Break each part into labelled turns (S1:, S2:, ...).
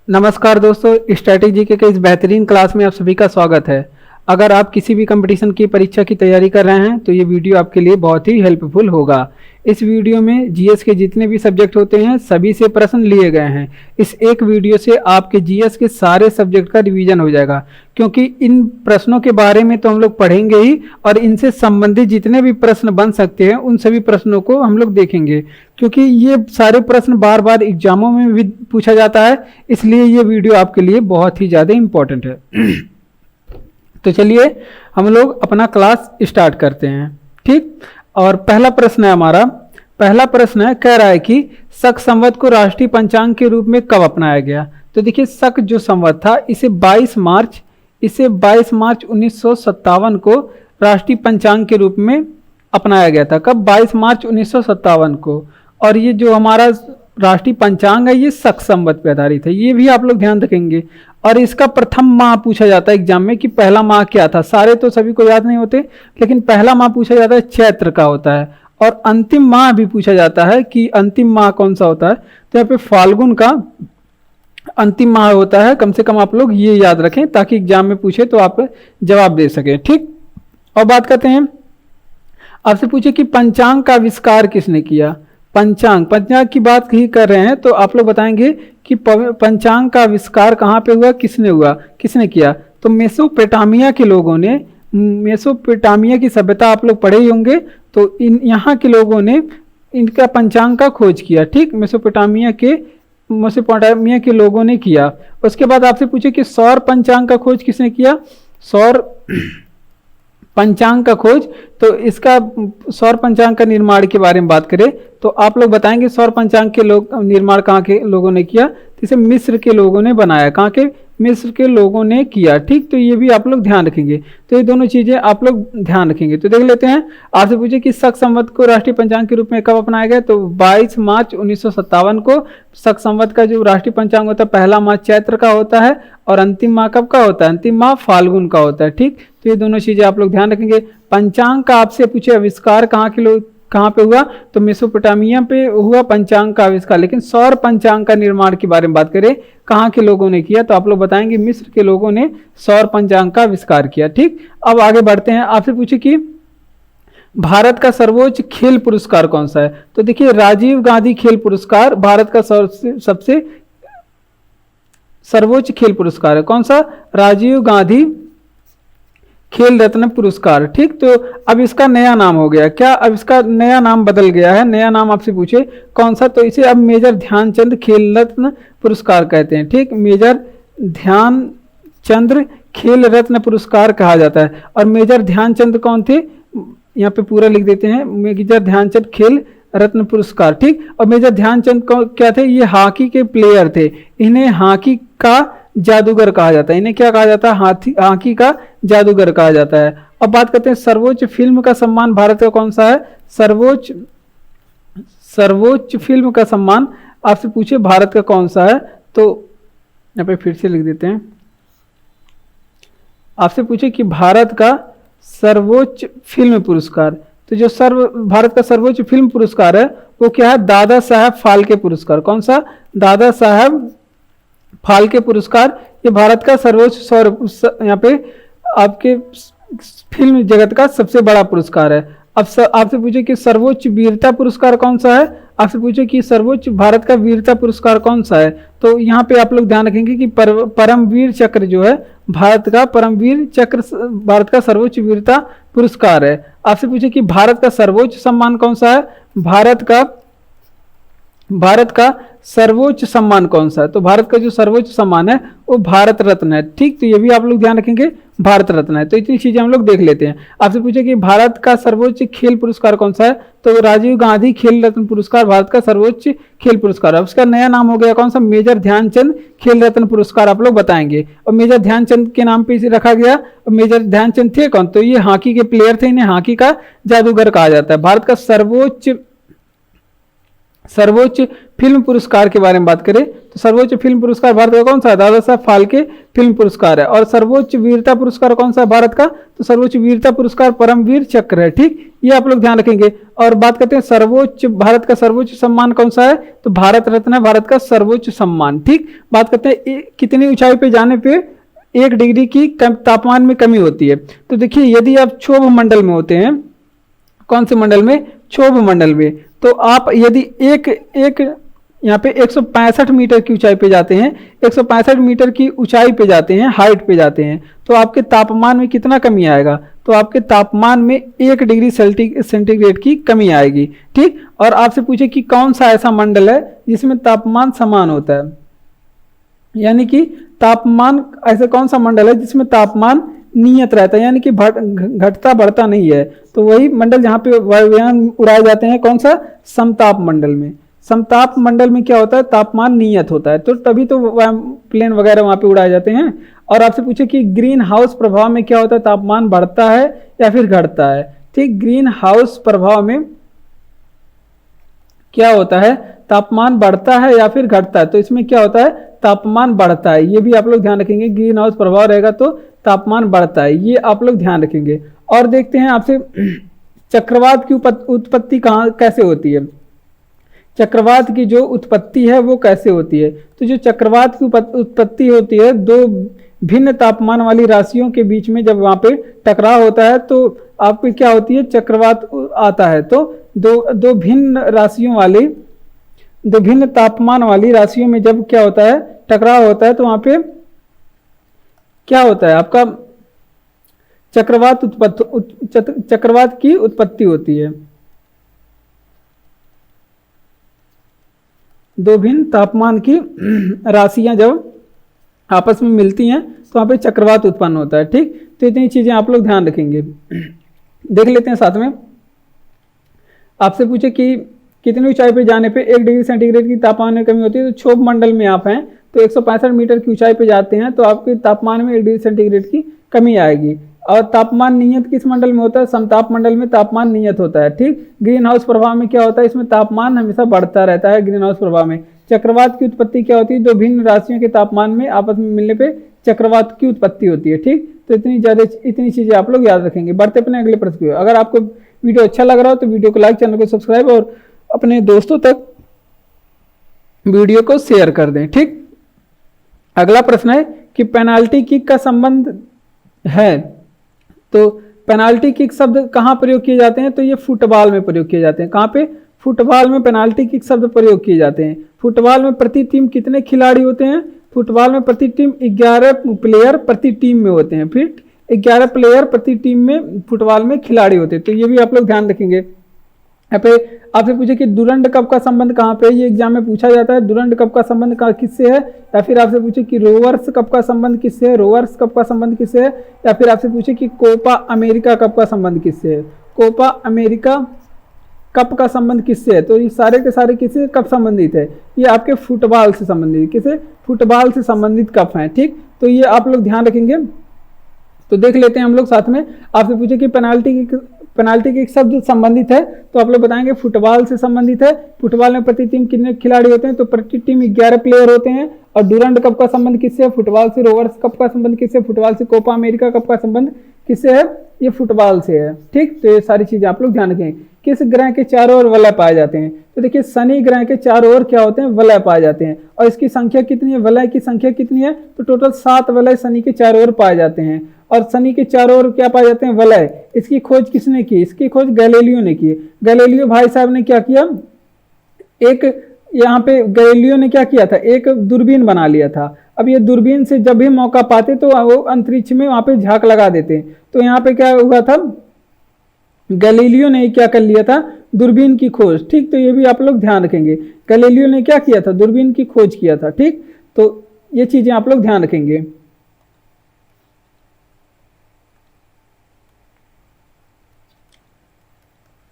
S1: नमस्कार दोस्तों, स्ट्रैटेजी के इस बेहतरीन क्लास में आप सभी का स्वागत है। अगर आप किसी भी कंपटीशन की परीक्षा की तैयारी कर रहे हैं तो ये वीडियो आपके लिए बहुत ही हेल्पफुल होगा। इस वीडियो में जीएस के जितने भी सब्जेक्ट होते हैं सभी से प्रश्न लिए गए हैं। इस एक वीडियो से आपके जीएस के सारे सब्जेक्ट का रिवीजन हो जाएगा, क्योंकि इन प्रश्नों के बारे में तो हम लोग पढ़ेंगे ही और इनसे संबंधित जितने भी प्रश्न बन सकते हैं उन सभी प्रश्नों को हम लोग देखेंगे, क्योंकि ये सारे प्रश्न बार बार एग्जामों में भी पूछा जाता है। इसलिए ये वीडियो आपके लिए बहुत ही ज़्यादा इम्पोर्टेंट है। तो चलिए हम लोग अपना क्लास स्टार्ट करते हैं। ठीक, और पहला प्रश्न है हमारा। पहला प्रश्न है, कह रहा है कि शक संवत को राष्ट्रीय पंचांग के रूप में कब अपनाया गया। तो देखिए, शक जो संवत था इसे 22 मार्च 1957 को राष्ट्रीय पंचांग के रूप में अपनाया गया था। कब? 22 मार्च 1957 को। और ये जो हमारा राष्ट्रीय पंचांग है ये शक संवत पे आधारित है, ये भी आप लोग ध्यान रखेंगे। और इसका प्रथम माह पूछा जाता है एग्जाम में कि पहला माह क्या था। सारे तो सभी को याद नहीं होते, लेकिन पहला माह पूछा जाता है चैत्र का होता है। और अंतिम माह भी पूछा जाता है कि अंतिम माह कौन सा होता है। तो यहाँ पे फाल्गुन का अंतिम माह होता है। कम से कम आप लोग ये याद रखें ताकि एग्जाम में पूछे तो आप जवाब दे सकें। ठीक, और बात करते हैं, आपसे पूछे कि पंचांग का आविष्कार किसने किया। पंचांग की बात ही कर रहे हैं तो आप लोग बताएंगे कि पंचांग का आविष्कार कहाँ पे हुआ, किसने किया। तो मेसोपोटामिया के लोगों ने, मेसोपोटामिया की सभ्यता आप लोग पढ़े ही होंगे, तो यहाँ के लोगों ने इनका पंचांग का खोज किया। ठीक, मेसोपोटामिया के लोगों ने किया। उसके बाद आपसे पूछे कि सौर पंचांग का खोज किसने किया। सौर पंचांग का खोज, तो इसका सौर पंचांग का निर्माण के बारे में बात करें तो आप लोग बताएंगे सौर पंचांग के निर्माण कहाँ के लोगों ने किया। इसे मिस्र के लोगों ने बनाया। कहाँ के? मिस्र के लोगों ने किया। ठीक, तो ये भी आप लोग ध्यान रखेंगे। तो ये दोनों चीजें आप लोग ध्यान रखेंगे। तो देख लेते हैं, आपसे पूछे कि शक संवत को राष्ट्रीय पंचांग के रूप में कब अपनाया गया। तो 22 मार्च 1957 को शक संवत का जो राष्ट्रीय पंचांग होता है पहला माह चैत्र का होता है और अंतिम माह कब का होता है? अंतिम माह फाल्गुन का होता है। ठीक, तो ये दोनों चीजें आप लोग ध्यान रखेंगे। पंचांग का आपसे पूछे आविष्कार कहाँ पे हुआ, तो मेसोपोटामिया पे हुआ पंचांग का आविष्कार। लेकिन सौर पंचांग का निर्माण के बारे में बात करें कहाँ के लोगों ने किया, तो आप लोग बताएंगे मिस्र के लोगों ने सौर पंचांग का आविष्कार किया। ठीक, अब आगे बढ़ते हैं। आपसे पूछे कि भारत का सर्वोच्च खेल पुरस्कार कौन सा है। तो देखिए, राजीव गांधी खेल पुरस्कार भारत का सबसे सर्वोच्च खेल पुरस्कार है। कौन सा? राजीव गांधी खेल रत्न पुरस्कार। ठीक, तो अब इसका नया नाम हो गया क्या? अब इसका नया नाम बदल गया है। नया नाम आपसे पूछे कौन सा, तो इसे अब मेजर ध्यानचंद खेल रत्न पुरस्कार कहते हैं। ठीक, मेजर ध्यानचंद खेल रत्न पुरस्कार कहा जाता है। और मेजर ध्यानचंद कौन थे, यहाँ पे पूरा लिख देते हैं, मेजर ध्यानचंद खेल रत्न पुरस्कार। ठीक, और मेजर ध्यानचंद क्या थे? ये हॉकी के प्लेयर थे। इन्हें हॉकी का जादूगर कहा जाता है। इन्हें क्या कहा जाता है? हॉकी का जादूगर कहा जाता है। अब बात करते हैं सर्वोच्च फिल्म का सम्मान भारत का कौन सा है। सर्वोच्च फिल्म का सम्मान आपसे पूछे भारत का कौन सा है, तो यहाँ पे फिर से लिख देते हैं। आपसे पूछे कि भारत का सर्वोच्च फिल्म पुरस्कार, तो जो भारत का सर्वोच्च फिल्म पुरस्कार है वो क्या है? दादा साहब फाल्के पुरस्कार। कौन सा? दादा साहब फाल्के पुरस्कार। ये भारत का सर्वोच्च यहाँ पे आपके फिल्म जगत का सबसे बड़ा पुरस्कार है। अब आपसे पूछे कि सर्वोच्च वीरता पुरस्कार कौन सा है। आपसे पूछे कि सर्वोच्च भारत का वीरता पुरस्कार कौन सा है, तो यहाँ पे आप लोग ध्यान रखेंगे कि परमवीर चक्र जो है भारत का, परमवीर चक्र भारत का सर्वोच्च वीरता पुरस्कार है। आपसे पूछे कि भारत का सर्वोच्च सम्मान कौन सा है। भारत का सर्वोच्च सम्मान कौन सा है, तो भारत का जो सर्वोच्च सम्मान है वो भारत रत्न है। ठीक, तो ये भी आप लोग ध्यान रखेंगे, भारत रत्न है। तो इतनी चीजें हम लोग देख लेते हैं। आपसे पूछे कि भारत का सर्वोच्च खेल पुरस्कार कौन सा है, तो राजीव गांधी खेल रत्न पुरस्कार भारत का सर्वोच्च खेल पुरस्कार है। उसका नया नाम हो गया कौन सा? मेजर ध्यानचंद खेल रत्न पुरस्कार आप लोग बताएंगे। और मेजर ध्यानचंद के नाम पे इसे रखा गया। और मेजर ध्यानचंद थे कौन? तो ये हॉकी के प्लेयर थे, इन्हें हॉकी का जादूगर कहा जाता है। भारत का सर्वोच्च सर्वोच्च फिल्म पुरस्कार के बारे में बात करें तो सर्वोच्च फिल्म पुरस्कार भारत का कौन सा है? दादा साहब फाल्के फिल्म पुरस्कार है। और सर्वोच्च वीरता पुरस्कार कौन सा है भारत का? तो सर्वोच्च वीरता पुरस्कार परमवीर चक्र है। ठीक, ये आप लोग ध्यान रखेंगे। और बात करते हैं सर्वोच्च, भारत का सर्वोच्च सम्मान कौन सा है? तो भारत रत्न है भारत का सर्वोच्च सम्मान। ठीक, बात करते हैं कितनी ऊंचाई पे जाने पे 1 डिग्री की तापमान में कमी होती है। तो देखिए, यदि आप क्षोभ मंडल में होते हैं, कौन से मंडल में? क्षोभ मंडल में, तो आप यदि एक यहाँ पे 165 मीटर की ऊंचाई पे जाते हैं, 165 मीटर की ऊंचाई पे जाते हैं, हाइट पे जाते हैं, तो आपके तापमान में कितना कमी आएगा? तो आपके तापमान में 1 डिग्री सेंटीग्रेड की कमी आएगी। ठीक, और आपसे पूछे कि कौन सा ऐसा मंडल है जिसमें तापमान समान होता है, यानी कि तापमान, ऐसे कौन सा मंडल है जिसमें तापमान नियत रहता है, यानी कि घटता बढ़ता नहीं है? तो वही मंडल जहाँ पे वायुयान उड़ाए जाते हैं, कौन सा? समताप मंडल में। समताप मंडल में क्या होता है? तापमान नियत होता है, तो तभी तो प्लेन वगैरह वहाँ पे उड़ाए जाते हैं। और आपसे पूछे कि ग्रीन हाउस प्रभाव में क्या होता है? तापमान बढ़ता है या फिर घटता है? ठीक, ग्रीन हाउस प्रभाव में क्या होता है? तापमान बढ़ता है या फिर घटता है? तो इसमें क्या होता है? तापमान बढ़ता है। ये भी आप लोग ध्यान रखेंगे, ग्रीन हाउस प्रभाव रहेगा तो तापमान बढ़ता है, ये आप लोग ध्यान रखेंगे। और देखते हैं आपसे चक्रवात की उत्पत्ति कहाँ कैसे होती है? चक्रवात की जो उत्पत्ति है वो कैसे होती है? तो जो चक्रवात की उत्पत्ति होती है, दो भिन्न तापमान वाली राशियों के बीच में जब वहां पे टकराव होता है तो आपको क्या होती है? चक्रवात आता है। तो दो भिन्न तापमान वाली राशियों में जब क्या होता है? टकराव होता है, तो वहां पे क्या होता है? आपका चक्रवात की उत्पत्ति होती है। दो भिन्न तापमान की राशियां जब आपस में मिलती हैं तो वहां पे चक्रवात उत्पन्न होता है। ठीक, तो इतनी चीजें आप लोग ध्यान रखेंगे। देख लेते हैं साथ में, आपसे पूछे कि कितनी ऊंचाई पे जाने पे 1 डिग्री सेंटीग्रेड की तापमान में कमी होती है? तो क्षोभ मंडल में आप हैं तो 165 मीटर की ऊंचाई पे जाते हैं तो आपके तापमान में 1 डिग्री सेंटीग्रेड की कमी आएगी। और तापमान नियत किस मंडल में होता है? समताप मंडल में तापमान नियत होता है। ठीक, ग्रीन हाउस प्रभाव में क्या होता है? इसमें तापमान हमेशा बढ़ता रहता है ग्रीन हाउस प्रभाव में। चक्रवात की उत्पत्ति क्या होती है? दो भिन्न राशियों के तापमान में आपस में मिलने पे चक्रवात की उत्पत्ति होती है। ठीक, तो इतनी चीजें आप लोग याद रखेंगे। बढ़ते अपने अगले प्रश्न की। अगर आपको वीडियो अच्छा लग रहा हो तो वीडियो को लाइक, चैनल को सब्सक्राइब और अपने दोस्तों तक वीडियो को शेयर कर दें। ठीक, अगला प्रश्न है कि पेनाल्टी किक का संबंध है, तो पेनाल्टी किक शब्द कहाँ प्रयोग किए जाते हैं? तो ये फुटबॉल में प्रयोग किए जाते हैं। कहाँ पे? फुटबॉल में पेनाल्टी किक शब्द प्रयोग किए जाते हैं। फुटबॉल में प्रति टीम कितने खिलाड़ी होते हैं? फुटबॉल में प्रति टीम 11 प्लेयर प्रति टीम में होते हैं। फिर 11 प्लेयर प्रति टीम में फुटबॉल में खिलाड़ी होते हैं, तो ये भी आप लोग ध्यान रखेंगे। यहाँ पे आपसे पूछे कि डुरंड कप का संबंध कहाँ पे? ये एग्जाम में पूछा जाता है। डुरंड कप का संबंध किससे है? या फिर आपसे पूछे कि रोवर्स कप का संबंध किससे है? रोवर्स कप का संबंध किससे है? या फिर आपसे पूछे कि कोपा अमेरिका कप का संबंध किससे है? कोपा अमेरिका कप का संबंध किससे है? तो ये सारे के सारे किससे कप संबंधित है? ये आपके फुटबॉल से संबंधित, किसे? फुटबॉल से संबंधित कप हैं। ठीक, तो ये आप लोग ध्यान रखेंगे। तो देख लेते हैं हम लोग साथ में। आपसे पूछे कि पेनाल्टी किक शब्द संबंधित है, तो आप लोग बताएंगे फुटबॉल से संबंधित है। फुटबॉल में प्रति टीम कितने खिलाड़ी होते हैं? तो प्रति टीम 11 प्लेयर होते हैं। और डुरंड कप का संबंध किससे है? फुटबॉल से। रोवर्स कप का संबंध किससे? फुटबॉल से। कोपा अमेरिका कप का संबंध किससे है? ये फुटबॉल से है। ठीक, तो ये सारी चीजें आप लोग ध्यान रखें। किस ग्रह के चारों ओर वलय पाए जाते हैं? तो देखिए, शनि ग्रह के चारों ओर क्या होते हैं? वलय पाए जाते हैं। और इसकी संख्या कितनी है? वलय की संख्या कितनी है? तो टोटल 7 वलय शनि के चारों ओर पाए जाते हैं। और शनि के चारों ओर क्या पाए जाते हैं? वलय। इसकी खोज किसने की? इसकी खोज गैलीलियो ने की। गैलीलियो भाई साहब ने क्या किया? एक यहाँ पे गैलीलियो ने क्या किया था? एक दूरबीन बना लिया था। अब ये दूरबीन से जब भी मौका पाते तो वो अंतरिक्ष में वहां पे झांक लगा देते। तो यहाँ पे क्या हुआ था? गैलीलियो ने क्या कर लिया था? दूरबीन की खोज। ठीक, तो ये भी आप लोग ध्यान रखेंगे। गैलीलियो ने क्या किया था? दूरबीन की खोज किया था। ठीक, तो ये चीजें आप लोग ध्यान रखेंगे।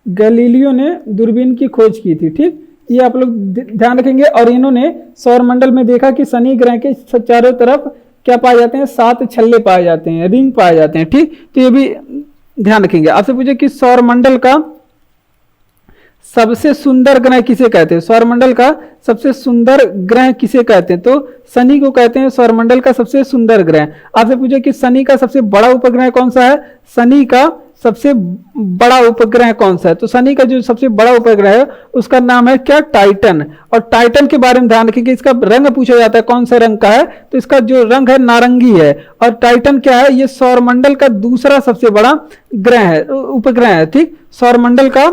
S1: गैलीलियो ने दूरबीन की खोज की थी। ठीक, ये आप लोग ध्यान रखेंगे। और इन्होंने सौरमंडल में देखा कि शनि ग्रह के चारों तरफ क्या पाए जाते हैं? 7 छल्ले पाए जाते हैं, रिंग पाए जाते हैं। ठीक, तो ये भी ध्यान रखेंगे। आपसे पूछे कि सौरमंडल का सबसे सुंदर ग्रह किसे कहते हैं? सौरमंडल का सबसे सुंदर ग्रह किसे कहते हैं? तो शनि को कहते हैं सौरमंडल का सबसे सुंदर ग्रह। आपसे पूछे कि शनि का सबसे बड़ा उपग्रह कौन सा है? शनि का सबसे बड़ा उपग्रह कौन सा है? तो शनि का जो सबसे बड़ा उपग्रह है उसका नाम है क्या? टाइटन। और टाइटन के बारे में ध्यान रखिए कि इसका रंग पूछा जाता है कौन सा रंग का है, तो इसका जो रंग है नारंगी है। और टाइटन क्या है? ये सौरमंडल का दूसरा सबसे बड़ा ग्रह है, उपग्रह है। ठीक, सौरमंडल का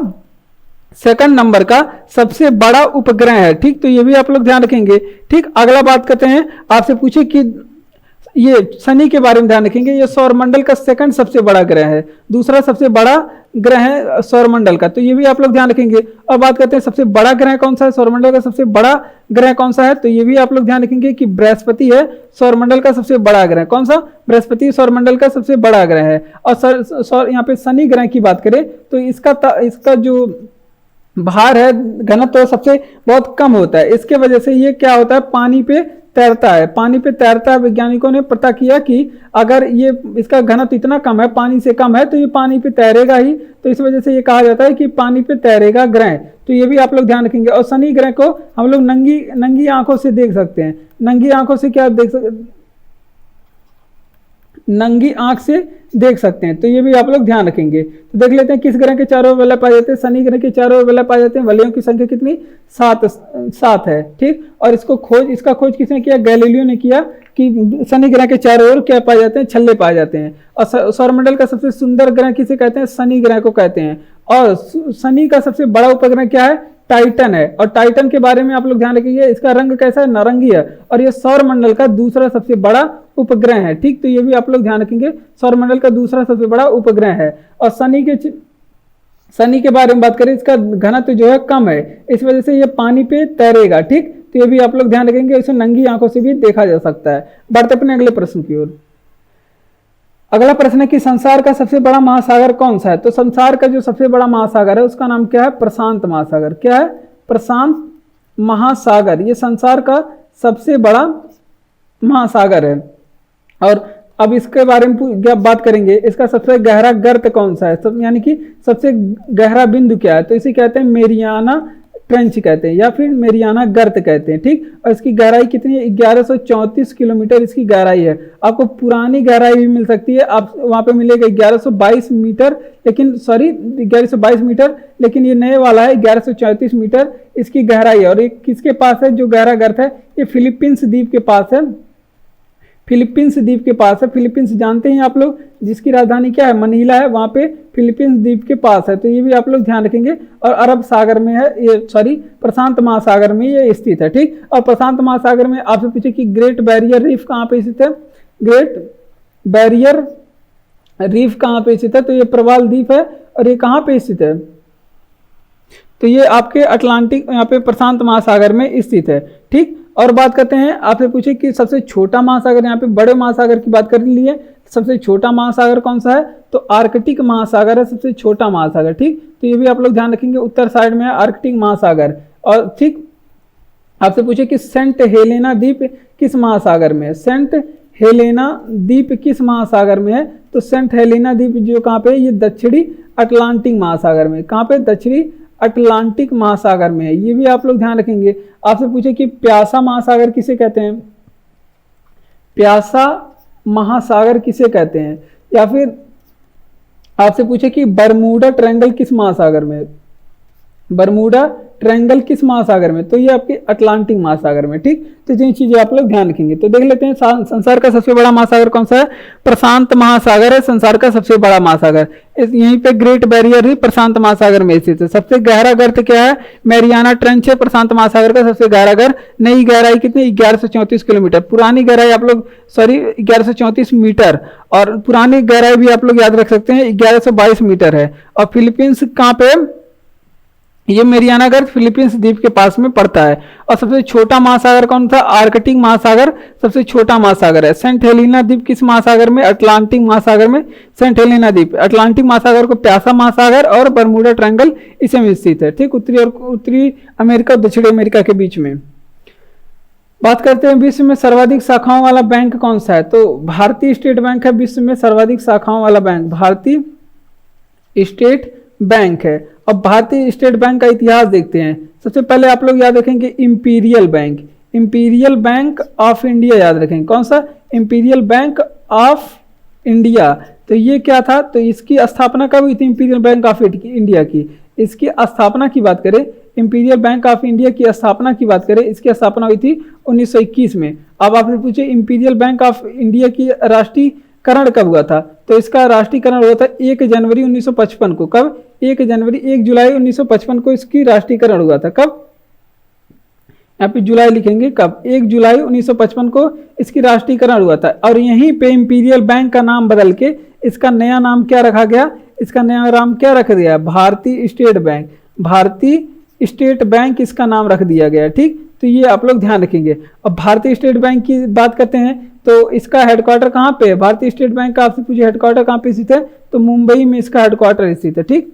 S1: सेकंड नंबर का सबसे बड़ा उपग्रह है। ठीक, तो ये भी आप लोग ध्यान रखेंगे। ठीक, अगला बात करते हैं, आपसे पूछे कि ये शनि के बारे में ध्यान रखेंगे, ये सौरमंडल का सेकंड सबसे बड़ा ग्रह है, दूसरा सबसे बड़ा ग्रह है सौरमंडल का, तो ये भी आप लोग ध्यान रखेंगे। और बात करते हैं सबसे बड़ा ग्रह कौन सा है? सौरमंडल का सबसे बड़ा ग्रह कौन सा है? तो ये भी आप लोग ध्यान रखेंगे कि बृहस्पति है सौरमंडल का सबसे बड़ा ग्रह। कौन सा? बृहस्पति सौरमंडल का सबसे बड़ा ग्रह है। और यहाँ पे शनि ग्रह की बात करें तो इसका जो भार है, घनत्व तो सबसे बहुत कम होता है, इसके वजह से ये क्या होता है? पानी पे तैरता है। पानी पे तैरता है। वैज्ञानिकों ने पता किया कि अगर ये इसका घनत्व इतना कम है, पानी से कम है, तो ये पानी पे तैरेगा ही, तो इस वजह से ये कहा जाता है कि पानी पे तैरेगा ग्रह। तो ये भी आप लोग ध्यान रखेंगे। और शनि ग्रह को हम लोग नंगी आंखों से देख सकते हैं। नंगी आंखों से क्या देख सकते? नंगी आंख से देख सकते हैं, तो ये भी आप लोग ध्यान रखेंगे। तो देख लेते हैं किस ग्रह के चारों ओर वलय पाए जाते हैं। शनि ग्रह के चारों ओर वलय पाए जाते हैं। वलयों की संख्या कितनी? 7 है। ठीक, और इसका खोज किसने किया? गैलीलियो ने किया कि शनि ग्रह के चारों ओर क्या पाए जाते हैं? छल्ले पाए जाते हैं। और सौरमंडल का सबसे सुंदर ग्रह किसे कहते हैं? शनि ग्रह को कहते हैं। और शनि का सबसे बड़ा उपग्रह क्या है? टाइटन है। और टाइटन के बारे में आप लोग ध्यान रखिए, इसका रंग कैसा है? नारंगी है। और ये सौरमंडल का दूसरा सबसे बड़ा उपग्रह है। ठीक, तो ये भी आप लोग ध्यान रखेंगे, सौरमंडल का दूसरा सबसे बड़ा उपग्रह है। और शनि के बारे में बात करें, इसका घनत्व जो है कम है, इस वजह से ये पानी पे तैरेगा। ठीक, तो ये भी आप लोग ध्यान रखेंगे, इसे नंगी आंखों से भी देखा जा सकता है। बढ़ते अपने अगले प्रश्न की ओर। अगला प्रश्न है कि संसार का सबसे बड़ा महासागर कौन सा है? तो संसार का जो सबसे बड़ा महासागर है उसका नाम क्या है? प्रशांत महासागर। क्या है? प्रशांत महासागर। ये संसार का सबसे बड़ा महासागर है। और अब इसके बारे में क्या बात करेंगे, इसका सबसे गहरा गर्त कौन सा है? यानी कि सबसे गहरा बिंदु क्या है? तो इसे कहते हैं मेरियाना ट्रेंच कहते हैं, या फिर मेरियाना गर्त कहते हैं। ठीक, और इसकी गहराई कितनी है? 1134 किलोमीटर इसकी गहराई है। आपको पुरानी गहराई भी मिल सकती है, आप वहां पे मिलेगा 1122 मीटर, लेकिन 1122 मीटर, लेकिन ये नए वाला है 1134 मीटर इसकी गहराई है। और ये किसके पास है जो गहरा गर्त है? ये फिलीपींस द्वीप के पास है। फिलीपींस द्वीप के पास है। फिलीपींस जानते हैं आप लोग, जिसकी राजधानी क्या है? मनीला है, वहां पे फिलीपींस द्वीप के पास है। तो ये भी आप लोग ध्यान रखेंगे। और अरब सागर में है ये, प्रशांत महासागर में ये स्थित है। ठीक, और प्रशांत महासागर में आपसे पूछे कि ग्रेट बैरियर रीफ कहाँ पे स्थित है? ग्रेट बैरियर रीफ कहाँ पे स्थित है? तो ये प्रवाल द्वीप है। और ये कहाँ पे स्थित है? तो ये आपके अटलांटिक, यहाँ पे प्रशांत महासागर में स्थित है। ठीक, और बात करते हैं, आपसे पूछे कि सबसे छोटा महासागर, यहाँ पे बड़े महासागर की बात कर ली है, सबसे छोटा महासागर कौन सा है? तो आर्कटिक महासागर है सबसे छोटा महासागर। ठीक, तो ये भी आप लोग ध्यान रखेंगे, उत्तर साइड में है आर्कटिक महासागर। और ठीक, आपसे पूछे कि सेंट हेलेना द्वीप किस महासागर में है? सेंट हेलेना द्वीप किस महासागर में है? तो सेंट हेलेना द्वीप जो कहाँ पे है? ये दक्षिणी अटलांटिक महासागर में। कहाँ पे? दक्षिणी अटलांटिक महासागर में है। ये भी आप लोग ध्यान रखेंगे। आपसे पूछे कि प्यासा महासागर किसे कहते हैं? प्यासा महासागर किसे कहते हैं? या फिर आपसे पूछे कि बरमूडा ट्रायंगल किस महासागर में है? बरमूडा ट्रायंगल किस महासागर में? तो ये आपके अटलांटिक महासागर में। ठीक, तो ये चीजें आप लोग ध्यान रखेंगे। तो देख लेते हैं संसार का सबसे बड़ा महासागर कौन सा है? प्रशांत महासागर है संसार का सबसे बड़ा महासागर। यहीं पे ग्रेट बैरियर ही प्रशांत महासागर में स्थित है। सबसे गहरा गर्त क्या है? मैरियाना ट्रेंच है प्रशांत महासागर का सबसे गहरा गर्त। नई गहराई कितनी? 1134 किलोमीटर। पुरानी गहराई आप लोग 1134 मीटर, और पुरानी गहराई भी आप लोग याद रख सकते हैं 1122 मीटर है। और फिलीपींस कहाँ पे? ये मेरियाना गर्त फिलीपींस द्वीप के पास में पड़ता है। और सबसे छोटा महासागर कौन था? आर्कटिक महासागर सबसे छोटा महासागर है। सेंट हेलेना द्वीप किस महासागर में? अटलांटिक महासागर में सेंट हेलेना द्वीप। अटलांटिक महासागर को प्यासा महासागर और बरमूडा ट्रायंगल इसे में स्थित है। ठीक, उत्तरी अमेरिका और दक्षिणी अमेरिका के बीच में। बात करते हैं विश्व में सर्वाधिक शाखाओं वाला बैंक कौन सा है? तो भारतीय स्टेट बैंक है विश्व में सर्वाधिक शाखाओं वाला बैंक, भारतीय स्टेट बैंक है। अब भारतीय स्टेट बैंक का इतिहास देखते हैं। सबसे पहले आप लोग याद रखेंगे imperial bank, imperial bank of India याद रखेंगे। कौन सा? Imperial bank of India. तो ये क्या था? तो इसकी स्थापना कब हुई थी? इंपीरियल बैंक ऑफ इंडिया की, इसकी स्थापना की बात करें, इंपीरियल बैंक ऑफ इंडिया की स्थापना की बात करें, इसकी स्थापना हुई थी 1921 में। अब आपसे पूछे इंपीरियल बैंक ऑफ इंडिया की राष्ट्रीयकरण कब हुआ था? तो इसका राष्ट्रीयकरण हुआ था 1 जनवरी 1955 को। कब? 1 जुलाई 1955 को इसकी राष्ट्रीयकरण हुआ था। कब? यहाँ पे जुलाई लिखेंगे। कब? 1 जुलाई 1955 को इसकी राष्ट्रीयकरण हुआ था। और यहीं पे इंपीरियल बैंक का नाम बदल के इसका नया नाम क्या रखा गया? इसका नया नाम क्या रख दिया? भारतीय स्टेट बैंक, भारतीय स्टेट बैंक इसका नाम रख दिया गया। ठीक, तो ये आप लोग ध्यान रखेंगे। अब भारतीय स्टेट बैंक की बात करते हैं तो इसका हेडक्वार्टर कहाँ पे है? भारतीय स्टेट बैंक का आपसे पूछे हेडक्वार्टर कहाँ पे स्थित है? तो मुंबई में इसका हेडक्वार्टर स्थित है। ठीक,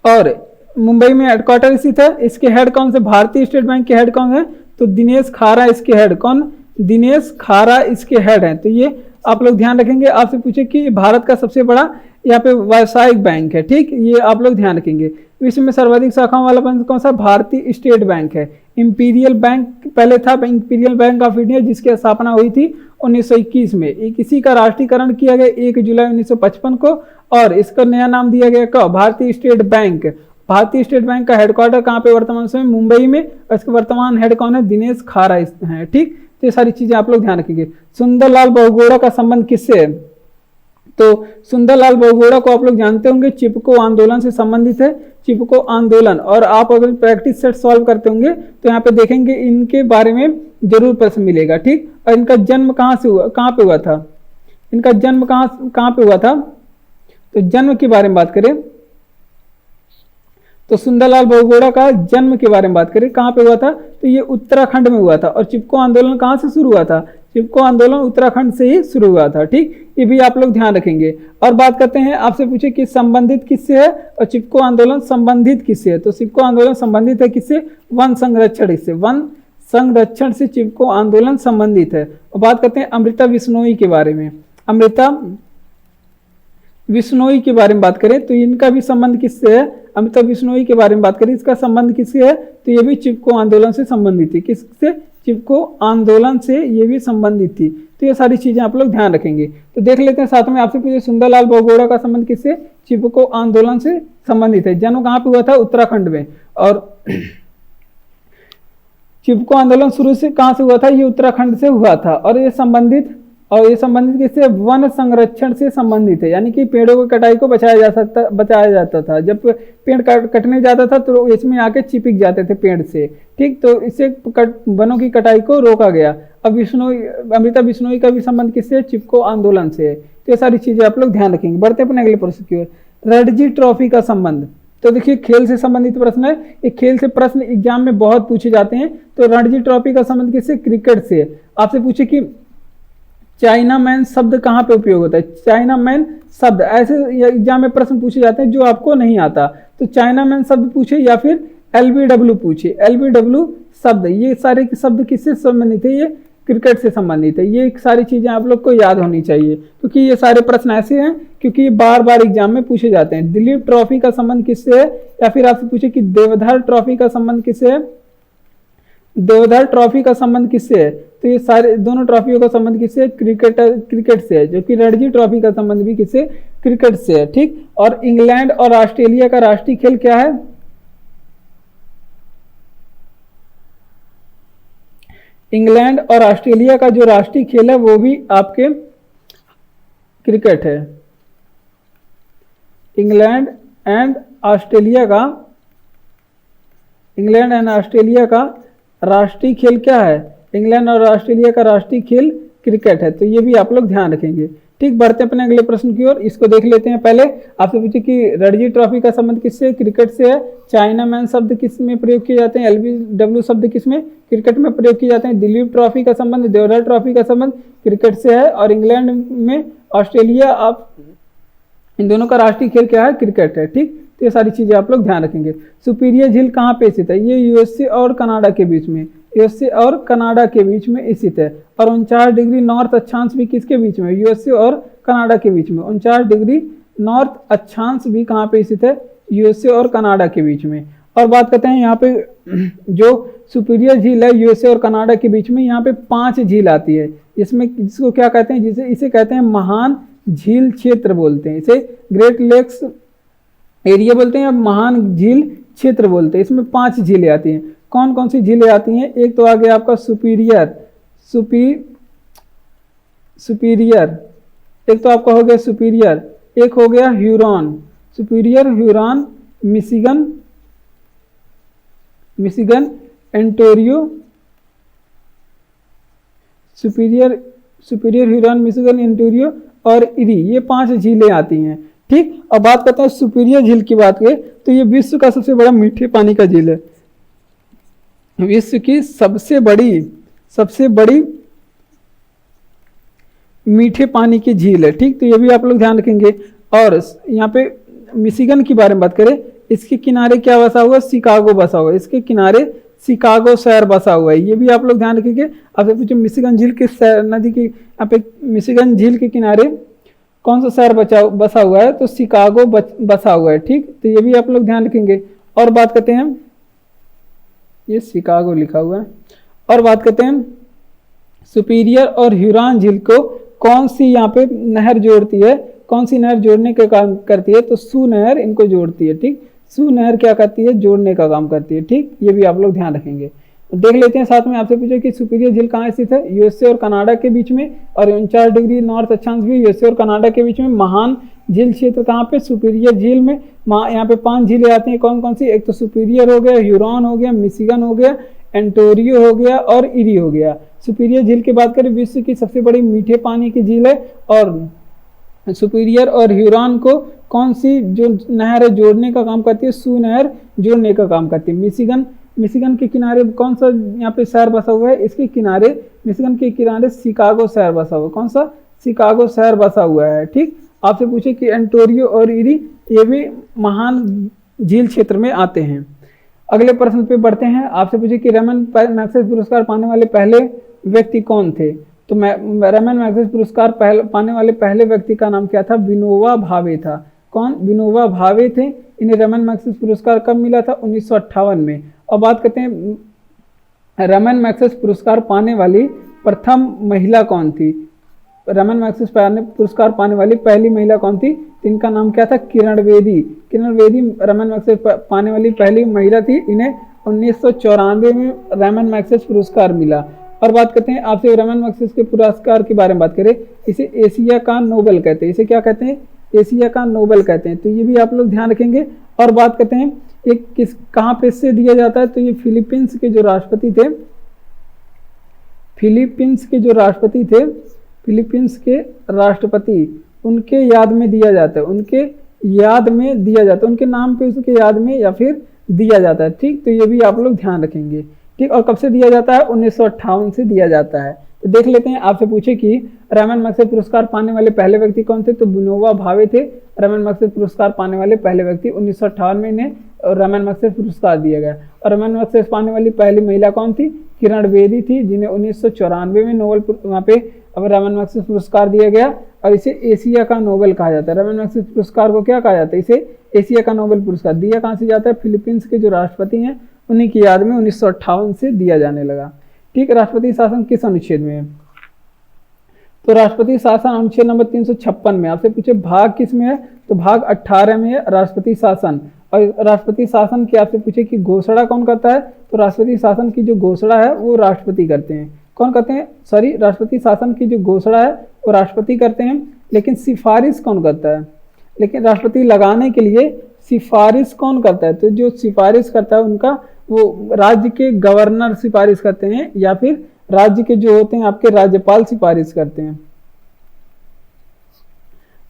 S1: और मुंबई में हेडक्वार्टर स्थित है। इसके हेड कौन से? भारतीय स्टेट बैंक के हेड कौन है? तो दिनेश खारा इसके हेड। कौन? दिनेश खारा इसके हेड हैं। तो ये आप लोग ध्यान रखेंगे। आपसे पूछे कि भारत का सबसे बड़ा यहाँ पे व्यावसायिक बैंक है। ठीक, ये आप लोग ध्यान रखेंगे। विश्व में सर्वाधिक शाखाओं वाला बैंक कौन सा? भारतीय स्टेट बैंक है। इंपीरियल बैंक पहले था इंपीरियल बैंक ऑफ इंडिया, जिसकी स्थापना हुई थी 1921 में। इसी का राष्ट्रीयकरण किया गया 1 जुलाई 1955 को, और इसका नया नाम दिया गया कब? भारतीय स्टेट बैंक। भारतीय स्टेट बैंक का हेडक्वार्टर कहाँ पे वर्तमान समय? मुंबई में। और इसका वर्तमान हेड कौन है? दिनेश खारा है। ठीक, तो ये सारी चीजें आप लोग ध्यान रखेंगे। सुंदरलाल बहुगुणा का संबंध किससे है? तो सुंदरलाल बहुगुणा को आप लोग जानते होंगे, चिपको आंदोलन से संबंधित है। चिपको आंदोलन, और आप अगर प्रैक्टिस सेट सॉल्व करते होंगे तो यहाँ पे देखेंगे इनके बारे में जरूर प्रश्न मिलेगा। ठीक, और इनका जन्म कहाँ से हुआ, कहाँ पे हुआ था? इनका जन्म कहाँ पे हुआ था? तो जन्म के बारे में बात करें तो सुंदरलाल बहुगुणा का जन्म के बारे में बात करें, कहाँ पे हुआ था? तो ये उत्तराखंड में हुआ था। और चिपको आंदोलन कहाँ से शुरू हुआ था? चिपको आंदोलन उत्तराखंड से ही शुरू हुआ था। ठीक, ये भी आप लोग ध्यान रखेंगे। और बात करते हैं, आपसे पूछे कि संबंधित किससे है और चिपको आंदोलन संबंधित किससे है? तो चिपको आंदोलन संबंधित है किससे? वन संरक्षण से। वन संरक्षण से चिपको आंदोलन संबंधित है। और बात करते हैं अमृता बिश्नोई के बारे में। अमृता बिश्नोई के बारे में बात करें तो इनका भी संबंध किससे है? अमृता बिश्नोई के बारे में बात करें, इसका संबंध किससे है? तो ये भी चिपको आंदोलन से संबंधित थी। किससे? चिपको आंदोलन से ये भी संबंधित थी। तो ये सारी चीजें आप लोग ध्यान रखेंगे। तो देख लेते हैं साथ में, आपसे पूछे सुंदरलाल बहुगुणा का संबंध किससे? चिपको आंदोलन से संबंधित है। जन्म कहाँ पे हुआ था? उत्तराखंड में। और चिपको आंदोलन शुरू से कहाँ से हुआ था? ये उत्तराखंड से हुआ था। और ये संबंधित किससे? वन संरक्षण से संबंधित है, यानी कि पेड़ों की कटाई को बचाया जाता था। जब पेड़ कटने जाता था तो इसमें आके चिपक जाते थे पेड़ से। ठीक, तो इससे वनों की कटाई को रोका गया। अब अमृता बिश्नोई का भी संबंध किससे? चिपको आंदोलन से है। तो ये सारी चीजें आप लोग ध्यान रखेंगे। बढ़ते अपने अगले प्रश्न की ओर। रणजी ट्रॉफी का संबंध, तो देखिए खेल से संबंधित प्रश्न है। ये खेल से प्रश्न एग्जाम में बहुत पूछे जाते हैं। तो रणजी ट्रॉफी का संबंध किससे? क्रिकेट से। आपसे पूछे कि चाइना मैन शब्द कहाँ पे उपयोग होता है? चाइना मैन शब्द ऐसे एग्जाम में प्रश्न पूछे जाते हैं जो आपको नहीं आता। तो चाइना मैन शब्द पूछे या फिर एलबीडब्ल्यू पूछे। एलबीडब्ल्यू शब्द, ये सारे शब्द किससे संबंधित है? ये क्रिकेट से संबंधित है। ये सारी चीजें आप लोग को याद होनी चाहिए, क्योंकि ये सारे प्रश्न ऐसे हैं क्योंकि ये बार बार एग्जाम में पूछे जाते हैं। दिलीप ट्रॉफी का संबंध किससे है? या फिर आपसे पूछे कि देवधर ट्रॉफी का संबंध किससे है? देवधर ट्रॉफी का संबंध किससे है? तो ये सारे दोनों ट्रॉफियों का संबंध किससे? क्रिकेट से है। जो कि रणजी ट्रॉफी का संबंध भी किससे? क्रिकेट से है। ठीक, और इंग्लैंड और ऑस्ट्रेलिया का राष्ट्रीय खेल क्या है? इंग्लैंड और ऑस्ट्रेलिया का जो राष्ट्रीय खेल है वो भी आपके क्रिकेट है। इंग्लैंड एंड ऑस्ट्रेलिया का राष्ट्रीय खेल क्या है? इंग्लैंड और ऑस्ट्रेलिया का राष्ट्रीय खेल क्रिकेट है। तो ये भी आप लोग ध्यान रखेंगे। ठीक, बढ़ते हैं अपने अगले प्रश्न की ओर। इसको देख लेते हैं। पहले आपसे पूछे कि रणजी ट्रॉफी का संबंध किससे? क्रिकेट से है। चाइना मैन शब्द किस में प्रयोग किए जाते हैं? एलबीडब्ल्यू शब्द किस में? क्रिकेट में प्रयोग किए जाते हैं। दिलीप ट्रॉफी का संबंध, देवधर ट्रॉफी का संबंध क्रिकेट से है। और इंग्लैंड में ऑस्ट्रेलिया, आप इन दोनों का राष्ट्रीय खेल क्या है? क्रिकेट है। ठीक, तो ये सारी चीजें आप लोग ध्यान रखेंगे। सुपीरियर झील कहाँ पे स्थित है? ये यूएसए और कनाडा के बीच में, यूएसए और कनाडा के बीच में स्थित है। और 49 डिग्री नॉर्थ अक्षांश भी किसके बीच में? यूएसए और कनाडा के बीच में 49 डिग्री नॉर्थ अक्षांश भी कहाँ पे स्थित है, यूएसए और कनाडा के बीच में। और बात करते हैं यहाँ पे जो सुपीरियर झील है यूएसए और कनाडा के बीच में, यहाँ पे 5 झील आती है, इसमें जिसको क्या कहते हैं, इसे कहते हैं महान झील क्षेत्र बोलते हैं, इसे ग्रेट लेक्स एरिया बोलते हैं या महान झील क्षेत्र बोलते हैं। इसमें 5 झीलें आती हैं। कौन कौन सी झीलें आती हैं, एक तो आ गया आपका सुपीरियर, एक तो आपका हो गया सुपीरियर, एक हो गया Huron, Superior, Huron, Michigan, Ontario, Superior Huron, Michigan, Ontario और इरी, ये 5 झीलें आती हैं। ठीक, अब बात करते हैं सुपीरियर झील की बात करें तो ये विश्व का सबसे बड़ा मीठे पानी का झील है, विश्व की सबसे बड़ी मीठे पानी की झील है। ठीक, तो ये भी आप लोग ध्यान रखेंगे। और यहाँ पे मिशिगन के बारे में बात करें, इसके किनारे क्या बसा हुआ, शिकागो बसा हुआ है, इसके किनारे शिकागो शहर बसा हुआ है, ये भी आप लोग ध्यान रखेंगे। आपसे पूछे मिशिगन झील के नदी के यहाँ पे मिशिगन झील के किनारे कौन सा शहर बसा हुआ है, तो शिकागो बसा हुआ है। ठीक, तो ये भी आप लोग ध्यान रखेंगे। और बात करते हैं, ये शिकागो लिखा हुआ है। और बात करते हैं सुपीरियर और ह्यूरॉन झील को कौन सी यहाँ पे नहर जोड़ती है, कौन सी नहर जोड़ने का काम करती है, तो सू नहर इनको जोड़ती है। ठीक, सू नहर क्या करती है, जोड़ने का काम करती है। ठीक, ये भी आप लोग ध्यान रखेंगे। तो देख लेते हैं साथ में, आपसे पूछे कि सुपीरियर झील कहाँ स्थित है, यूएसए और कनाडा के बीच में, और 49 डिग्री नॉर्थ अक्षांश भी यूएसए और कनाडा के बीच में। महान झील क्षेत्र कहाँ पे, सुपीरियर झील में। यहाँ पे 5 झीलें आती हैं, कौन कौन सी, एक तो सुपीरियर हो गया, ह्यूरॉन हो गया, मिशिगन हो गया, एंटोरियो हो गया और इरी हो गया। सुपीरियर झील की बात करें, विश्व की सबसे बड़ी मीठे पानी की झील है। और सुपीरियर और ह्यूरॉन को कौन सी जो नहर है जोड़ने का काम करती है, सू नहर जोड़ने का काम करती है। मिशिगन के किनारे कौन सा यहाँ पे शहर बसा हुआ है, इसके किनारे, मिशिगन के किनारे शिकागो शहर बसा हुआ है। कौन सा, शिकागो शहर बसा हुआ है। ठीक, आपसे पूछे कि एंटोरियो और इरी ये भी महान झील क्षेत्र में आते हैं। अगले प्रश्न पे बढ़ते हैं। आपसे पूछे कि रमन मैग्सेसे पुरस्कार पाने वाले पहले व्यक्ति कौन थे, तो रमन मैग्सेसे पुरस्कार पाने वाले पहले व्यक्ति का नाम क्या था, विनोबा भावे था। कौन, विनोबा भावे थे। इन्हें रमन मैग्सेसे पुरस्कार कब मिला था, 1958 में। और बात करते हैं रमन मैग्सेसे पुरस्कार पाने वाली प्रथम महिला कौन थी, रमन मैग्सेसे पुरस्कार पाने वाली पहली महिला कौन थी, इनका नाम क्या था, किरण बेदी। किरण बेदी रमन मैग्सेसे पाने वाली पहली महिला थी। इन्हें 1994 में रमन मैग्सेसे पुरस्कार मिला। और बात करते हैं आपसे रमन मैग्सेसे के पुरस्कार के बारे में बात करें, इसे एशिया का नोबेल कहते हैं। इसे क्या कहते हैं, एशिया का नोबेल कहते हैं। तो ये भी आप लोग ध्यान रखेंगे। और बात करते हैं ये कहाँ पे से दिया जाता है, तो ये फिलीपींस के जो राष्ट्रपति थे, फिलीपींस के राष्ट्रपति उनके याद में दिया जाता है, उनके नाम पे, उसके याद में या फिर दिया जाता है। ठीक, तो ये भी आप लोग ध्यान रखेंगे। ठीक, और कब से दिया जाता है, 1958 से दिया जाता है। तो देख लेते हैं, आपसे पूछे कि रमन मैग्सेसे पुरस्कार पाने वाले पहले व्यक्ति कौन थे, तो विनोबा भावे थे। रमन मैग्सेसे पुरस्कार पाने वाले पहले व्यक्ति 1958 में इन्हें रमन मैग्सेसे पुरस्कार दिया गया। और रमन मैग्सेसे पाने वाली पहली महिला कौन थी, किरण बेदी थी, जिन्हें 1994 में वहाँ पे रमन मैग्सेसे पुरस्कार दिया गया। और इसे एशिया का नोबेल कहा जाता है। रमन मैग्सेसे पुरस्कार को क्या कहा जाता है, इसे एशिया का नोबेल पुरस्कार दिया कहाँ से जाता है, फिलीपींस के जो राष्ट्रपति हैं उन्हीं की याद में 1958 से दिया जाने लगा। ठीक, राष्ट्रपति शासन किस अनुच्छेद में है, तो राष्ट्रपति शासन अनुच्छेद नंबर 356 में। आपसे पूछे भाग किस में है, तो भाग 18 में है राष्ट्रपति शासन। और राष्ट्रपति शासन की आपसे पूछे कि घोषणा कौन करता है, तो राष्ट्रपति शासन की जो घोषणा है वो राष्ट्रपति करते हैं। कौन करते हैं, राष्ट्रपति शासन की जो घोषणा है वो राष्ट्रपति करते हैं, लेकिन सिफारिश कौन करता है, लेकिन राष्ट्रपति लगाने के लिए सिफारिश कौन करता है, तो जो सिफारिश करता है उनका वो राज्य के गवर्नर सिफारिश करते हैं, या फिर राज्य के जो होते हैं आपके राज्यपाल सिफारिश करते हैं।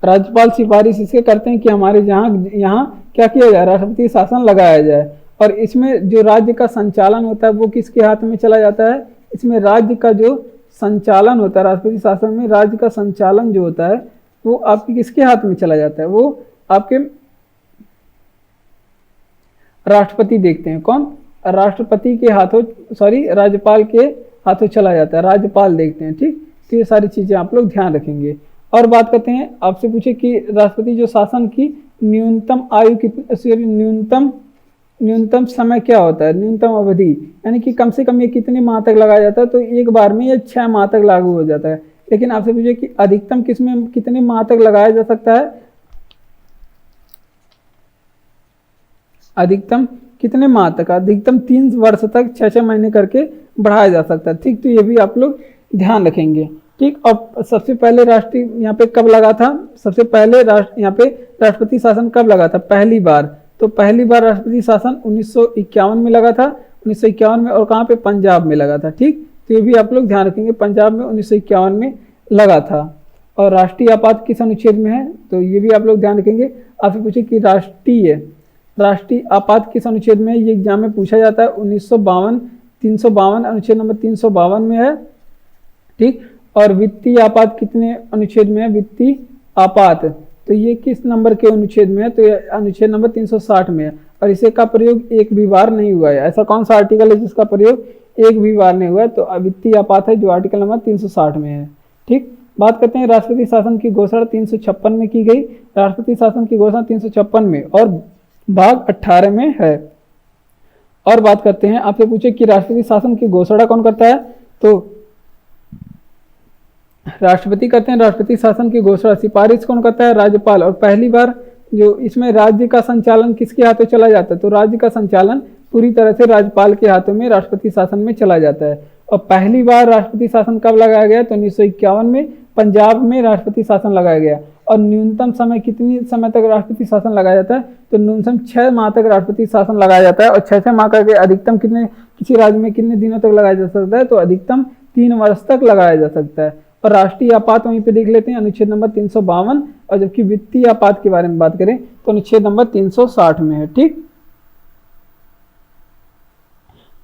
S1: राज्यपाल सिफारिश इसके करते हैं कि हमारे यहाँ क्या किया जाए, राष्ट्रपति शासन लगाया जाए। और इसमें जो राज्य का संचालन होता है वो किसके हाथ में चला जाता है, इसमें राज्य का जो संचालन होता है, राष्ट्रपति शासन में राज्य का संचालन जो होता है वो आपके किसके हाथ में चला जाता है, वो आपके राष्ट्रपति देखते हैं। कौन, राष्ट्रपति के हाथों, राज्यपाल के हाथों चला जाता है, राज्यपाल देखते हैं। ठीक, तो ये सारी चीजें आप लोग ध्यान रखेंगे। और बात करते हैं, आपसे पूछे कि राष्ट्रपति जो शासन की न्यूनतम आयु कितनी, न्यूनतम समय क्या होता है, न्यूनतम अवधि, यानी कि कम से कम ये कितने माह तक लगाया जाता है, तो एक बार में ये 6 माह तक लागू हो जाता है। लेकिन आपसे पूछे कि अधिकतम किसमें कितने माह तक लगाया जा सकता है, अधिकतम कितने माह तक, अधिकतम 3 वर्ष तक 6-6 महीने करके बढ़ाया जा सकता है। ठीक, तो ये भी आप लोग ध्यान रखेंगे। ठीक, और सबसे पहले राष्ट्रीय यहाँ पे कब लगा था, सबसे पहले यहाँ पे राष्ट्रपति शासन कब लगा था, पहली बार, तो पहली बार राष्ट्रपति शासन 1951 में लगा था, 1951 में, और कहाँ पे, पंजाब में लगा था। ठीक, तो ये भी आप लोग ध्यान रखेंगे, पंजाब में 1951 में लगा था। और राष्ट्रीय आपात किस अनुच्छेद में है, तो ये भी आप लोग ध्यान रखेंगे। आपसे पूछे कि राष्ट्रीय आपात किस अनुच्छेद में है, ये एग्जाम में पूछा जाता है, 352 अनुच्छेद नंबर 352 में है। ठीक, और वित्तीय आपात कितने अनुच्छेद में है, वित्तीय आपात, तो ये किस नंबर के अनुच्छेद में है, तो ये अनुच्छेद नंबर 360 में है। और इसे का प्रयोग एक भी बार नहीं हुआ है, ऐसा कौन सा आर्टिकल है जिसका प्रयोग एक भी बार नहीं हुआ है, तो वित्तीय आपात है जो आर्टिकल नंबर 360 में है। ठीक, बात करते हैं राष्ट्रपति शासन की घोषणा 356 में की गई, राष्ट्रपति शासन की घोषणा 356 में और भाग 18 में है। और बात करते हैं, आपसे पूछे कि राष्ट्रपति शासन की घोषणा कौन करता है, तो राष्ट्रपति करते हैं राष्ट्रपति शासन की घोषणा, सिफारिश कौन करता है, राज्यपाल। और पहली बार जो इसमें राज्य का संचालन किसके हाथों चला जाता है, तो राज्य का संचालन पूरी तरह से राज्यपाल के हाथों में राष्ट्रपति शासन में चला जाता है। और पहली बार राष्ट्रपति शासन कब लगाया गया, तो 1951 में पंजाब में राष्ट्रपति शासन लगाया गया। और न्यूनतम समय कितनी समय तक राष्ट्रपति शासन लगाया जाता है, तो न्यूनतम 6 माह तक राष्ट्रपति शासन लगाया जाता है। और 6 माह करके अधिकतम किसी राज्य में कितने दिनों तक लगाया जा सकता है, तो अधिकतम 3 वर्ष तक लगाया जा सकता है। और राष्ट्रीय आपात वहीं पे देख लेते हैं, अनुच्छेद नंबर 352, और जबकि वित्तीय आपात के बारे में बात करें तो अनुच्छेद नंबर 360 में है। ठीक,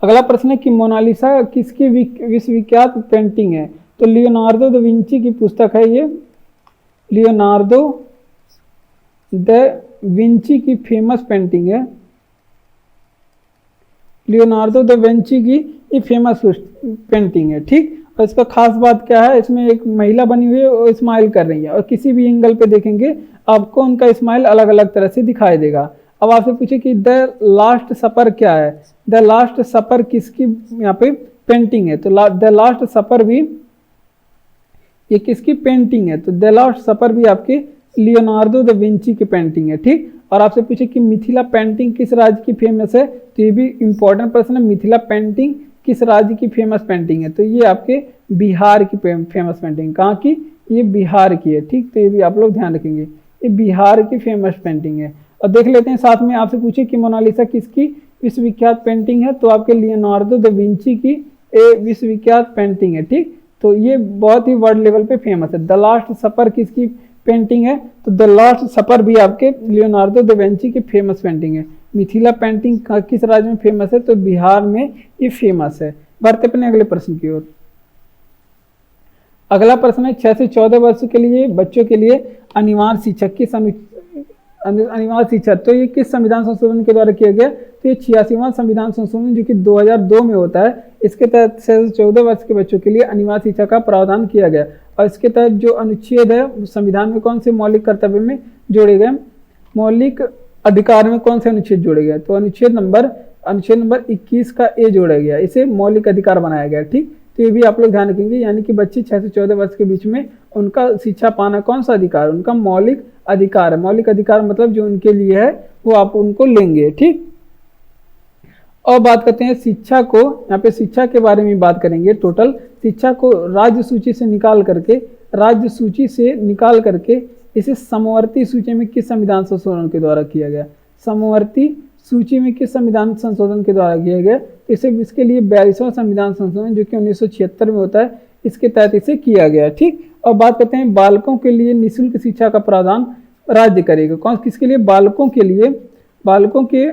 S1: अगला प्रश्न है कि मोनालिसा किसकी विश्वविख्यात पेंटिंग है, तो लियोनार्डो दा विंची की पुस्तक है ये, लियोनार्डो दा विंची की फेमस पेंटिंग है, लियोनार्डो दा विंची की ये फेमस पेंटिंग है। ठीक, और इसका खास बात क्या है, इसमें एक महिला बनी हुई है और स्माइल कर रही है, और किसी भी एंगल पे देखेंगे आपको उनका स्माइल अलग अलग तरह से दिखाई देगा। अब आपसे पूछे कि द लास्ट सपर क्या है, द लास्ट सपर किसकी यहाँ पे पेंटिंग है, तो द लास्ट सपर भी ये किसकी पेंटिंग है, तो द लास्ट सपर भी आपके लियोनार्डो दा विंची की पेंटिंग है। ठीक, और आपसे पूछे कि मिथिला पेंटिंग किस राज्य की फेमस है, तो ये भी इंपॉर्टेंट प्रश्न है, मिथिला पेंटिंग किस राज्य की फेमस पेंटिंग है, तो ये आपके बिहार की फेमस पेंटिंग, कहाँ की, ये बिहार की है। ठीक, तो ये भी आप लोग ध्यान रखेंगे, ये बिहार की फेमस पेंटिंग है। और देख लेते हैं साथ में, आपसे पूछे कि मोनालिसा किसकी विश्वविख्यात पेंटिंग है, तो आपके लियोनार्डो दा विंची की विश्वविख्यात पेंटिंग है। ठीक, तो ये बहुत ही वर्ल्ड लेवल पे फेमस है। द लास्ट सपर किसकी पेंटिंग है, तो द लास्ट सपर भी आपके लियोनार्डो दा विंची की फेमस पेंटिंग है। मिथिला पेंटिंग किस राज्य में फेमस है, तो बिहार में ये फेमस है। बढ़ते अपने अगले प्रश्न की ओर। अगला प्रश्न है 6 से 14 वर्ष के लिए बच्चों के लिए अनिवार्य शिक्षा अनिवार्य शिक्षा, तो ये किस संविधान संशोधन के द्वारा किया गया, तो ये 86वां संविधान संशोधन जो कि 2002 में होता है। इसके तहत 6 से 14 वर्ष के बच्चों के लिए अनिवार्य शिक्षा का प्रावधान किया गया। और इसके तहत जो अनुच्छेद है संविधान में कौन से मौलिक कर्तव्य में जोड़े गए, मौलिक अधिकार में कौन से अनुच्छेद जोड़े गए, तो अनुच्छेद नंबर 21 का ए जोड़ा गया, इसे मौलिक अधिकार बनाया गया। ठीक, तो ये भी आप लोग ध्यान रखेंगे, यानी कि बच्चे 6 से 14 वर्ष के बीच में उनका शिक्षा पाना कौन सा अधिकार, उनका मौलिक अधिकार है। मौलिक अधिकार मतलब जो उनके लिए है वो आप उनको लेंगे। ठीक, और बात करते हैं शिक्षा को, यहाँ पे शिक्षा के बारे में बात करेंगे। टोटल शिक्षा को राज्य सूची से निकाल करके इसे समवर्ती सूची में किस संविधान संशोधन के द्वारा किया गया, समवर्ती सूची में किस संविधान संशोधन के द्वारा किया गया, इसे इसके लिए 42वां संविधान संशोधन जो कि 1976 में होता है, इसके तहत इसे किया गया। ठीक, और बात करते हैं बालकों के लिए निःशुल्क शिक्षा का प्रावधान राज्य करेगा। कौन किसके लिए, बालकों के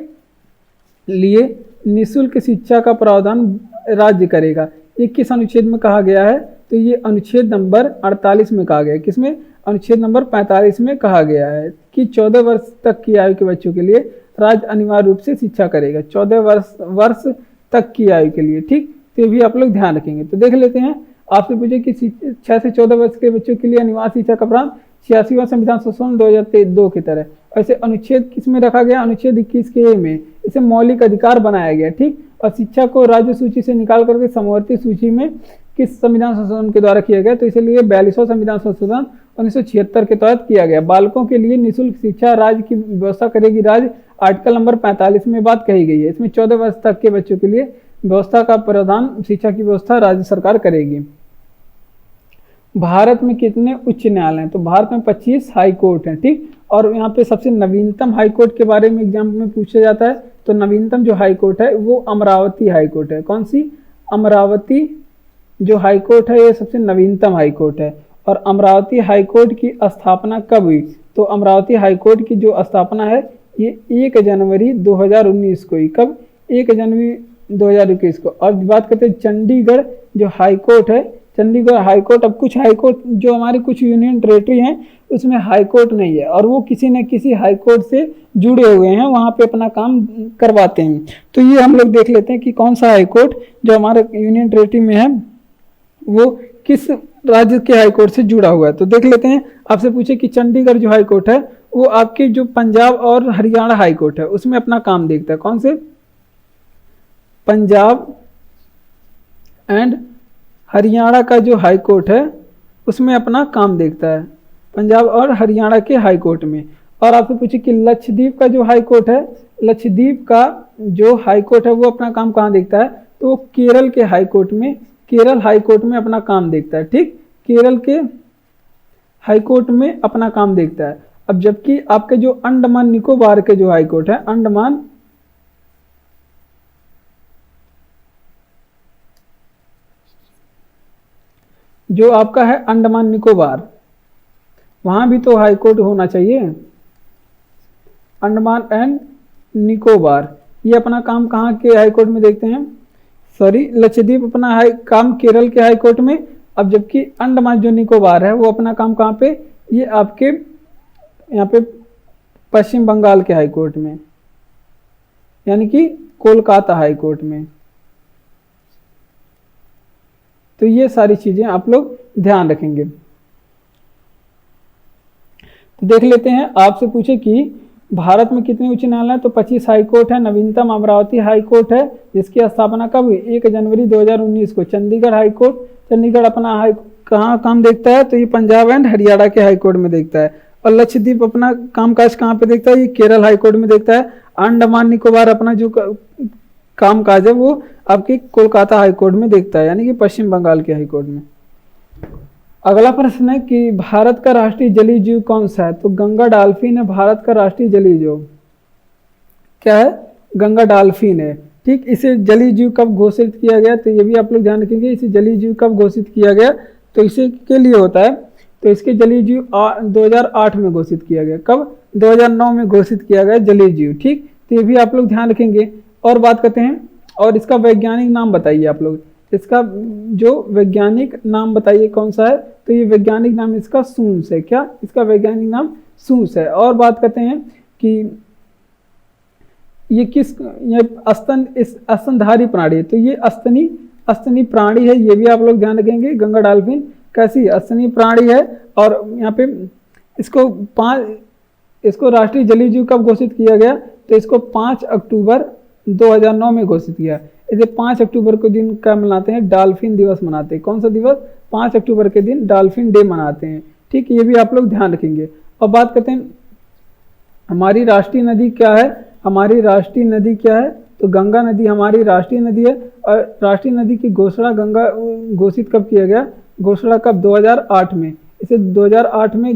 S1: लिए निःशुल्क शिक्षा का प्रावधान राज्य करेगा। ये किस अनुच्छेद में कहा गया है, तो ये अनुच्छेद नंबर 48 में कहा गया है। किसमें, अनुच्छेद नंबर 45 में कहा गया है कि 14 वर्ष तक की आयु के बच्चों के लिए राज्य अनिवार्य रूप से शिक्षा करेगा, 14 वर्ष तक की आयु के लिए। ठीक, तो ये भी आप लोग ध्यान रखेंगे। तो देख लेते हैं आपसे पूछे कि 6 से 14 वर्ष के बच्चों के लिए अनिवार्य शिक्षा का प्रावधान 86वां संविधान संशोधन 2002 की तरह। ऐसे अनुच्छेद किस में रखा गया, अनुच्छेद 21 के में इसे मौलिक अधिकार बनाया गया, ठीक। और शिक्षा को राज्य सूची से निकाल करके समवर्ती सूची में किस संविधान संशोधन के द्वारा किया गया, तो इसलिए 42वां संविधान संशोधन 1976 के तहत किया गया। बालकों के लिए निःशुल्क शिक्षा राज्य की व्यवस्था करेगी राज्य, आर्टिकल नंबर 45 में बात कही गई है। इसमें 14 वर्ष तक के बच्चों के लिए व्यवस्था का प्रावधान, शिक्षा की व्यवस्था राज्य सरकार करेगी। भारत में कितने उच्च न्यायालय हैं, तो भारत में 25 हाई कोर्ट हैं, ठीक। और यहाँ पे सबसे नवीनतम हाई कोर्ट के बारे में एग्जाम में पूछा जाता है, तो नवीनतम जो हाई कोर्ट है वो अमरावती हाई कोर्ट है। कौन सी, अमरावती जो हाई कोर्ट है ये सबसे नवीनतम हाई कोर्ट है। और अमरावती हाई कोर्ट की स्थापना कब हुई, तो अमरावती हाई कोर्ट की जो स्थापना है ये 1 जनवरी 2019 को हुई। कब, 1 जनवरी 2021 को। और बात करते हैं चंडीगढ़ जो हाई कोर्ट है, चंडीगढ़ हाई कोर्ट, अब कुछ हाई कोर्ट जो हमारे कुछ यूनियन टेरेटरी हैं उसमें हाई कोर्ट नहीं है और वो किसी न किसी हाई कोर्ट से जुड़े हुए हैं, वहाँ पे अपना काम करवाते हैं। तो ये हम लोग देख लेते हैं कि कौन सा हाई कोर्ट जो हमारे यूनियन टेरेटरी में है वो किस राज्य के हाई कोर्ट से जुड़ा हुआ है। तो देख लेते हैं, आपसे पूछे कि चंडीगढ़ जो हाई कोर्ट है वो आपके जो पंजाब और हरियाणा हाई कोर्ट है उसमें अपना काम देखता है। कौन से, पंजाब एंड हरियाणा का जो हाई कोर्ट है उसमें अपना काम देखता है, पंजाब और हरियाणा के हाई कोर्ट में। और आपसे पूछे कि लक्षद्वीप का जो हाई कोर्ट है, लक्षद्वीप का जो हाई कोर्ट है वो अपना काम कहाँ देखता है, तो वो केरल के हाई कोर्ट में, केरल हाई कोर्ट में अपना काम देखता है, ठीक। केरल के हाई कोर्ट में अपना काम देखता है। अब जबकि आपके जो अंडमान निकोबार के जो हाई कोर्ट है, अंडमान जो आपका है अंडमान निकोबार, वहां भी तो हाई कोर्ट होना चाहिए। अंडमान एंड निकोबार ये अपना काम कहाँ के हाई कोर्ट में देखते हैं, सॉरी लक्षद्वीप अपना हाई काम केरल के हाई कोर्ट में। अब जबकि अंडमान जो निकोबार है वो अपना काम कहाँ पे, ये आपके यहाँ पे पश्चिम बंगाल के हाई कोर्ट में, यानी कि कोलकाता हाई कोर्ट में। तो ये सारी चीजें आप लोग ध्यान रखेंगे। तो देख लेते हैं, आपसे पूछे कि भारत में कितने उच्च न्यायालय हैं, तो 25 हाई कोर्ट है। नवीनतम अमरावती हाई कोर्ट है जिसकी स्थापना कब हुई, 1 जनवरी 2019 को। चंडीगढ़ हाई कोर्ट, चंडीगढ़ अपना हाई कहाँ काम देखता है, तो ये पंजाब एंड हरियाणा के हाई कोर्ट में देखता है। और लक्षद्वीप अपना कामकाज कहाँ पे देखता है, ये केरल हाई कोर्ट में देखता है। अंडमान निकोबार अपना जो काम काज है वो आपके कोलकाता हाई कोर्ट में देखता है, यानी कि पश्चिम बंगाल के हाई कोर्ट में। अगला प्रश्न है कि भारत का राष्ट्रीय जलीय जीव कौन सा है, तो गंगा डॉल्फिन है भारत का राष्ट्रीय जलीय जीव। क्या है, गंगा डॉल्फिन है, ठीक। इसे जलीय जीव कब घोषित किया गया, तो ये भी आप लोग ध्यान रखेंगे, इसे जलीय जीव कब घोषित किया गया, तो इसे के लिए होता है, तो इसके जलीय जीव 2008 में घोषित किया गया। कब, 2009 में घोषित किया गया जलीय जीव, ठीक। तो ये भी आप लोग ध्यान रखेंगे। और बात करते हैं, और इसका वैज्ञानिक नाम बताइए आप लोग, इसका जो वैज्ञानिक नाम बताइए कौन सा है, तो ये वैज्ञानिक नाम इसका सूंस है। क्या, इसका वैज्ञानिक नाम सूंस है। और बात करते हैं कि ये किस, ये स्तनधारी प्राणी है, तो ये स्तनी प्राणी है, ये भी आप लोग ध्यान रखेंगे। गंगा डॉल्फिन कैसी स्तनी प्राणी है। और यहाँ पे इसको राष्ट्रीय जलीय जीव कब घोषित किया गया, तो इसको 5 अक्टूबर 2009 में घोषित किया। इसे 5 अक्टूबर को दिन क्या मनाते हैं, डॉल्फिन दिवस मनाते हैं। कौन सा दिवस, 5 अक्टूबर के दिन डॉल्फिन डे मनाते हैं, ठीक। ये भी आप लोग ध्यान रखेंगे। और बात करते हैं हमारी राष्ट्रीय नदी क्या है, हमारी राष्ट्रीय नदी क्या है, तो गंगा नदी हमारी राष्ट्रीय नदी है। और राष्ट्रीय नदी की घोषणा गंगा घोषित कब किया गया, घोषणा कब, 2008 में। इसे 2008 में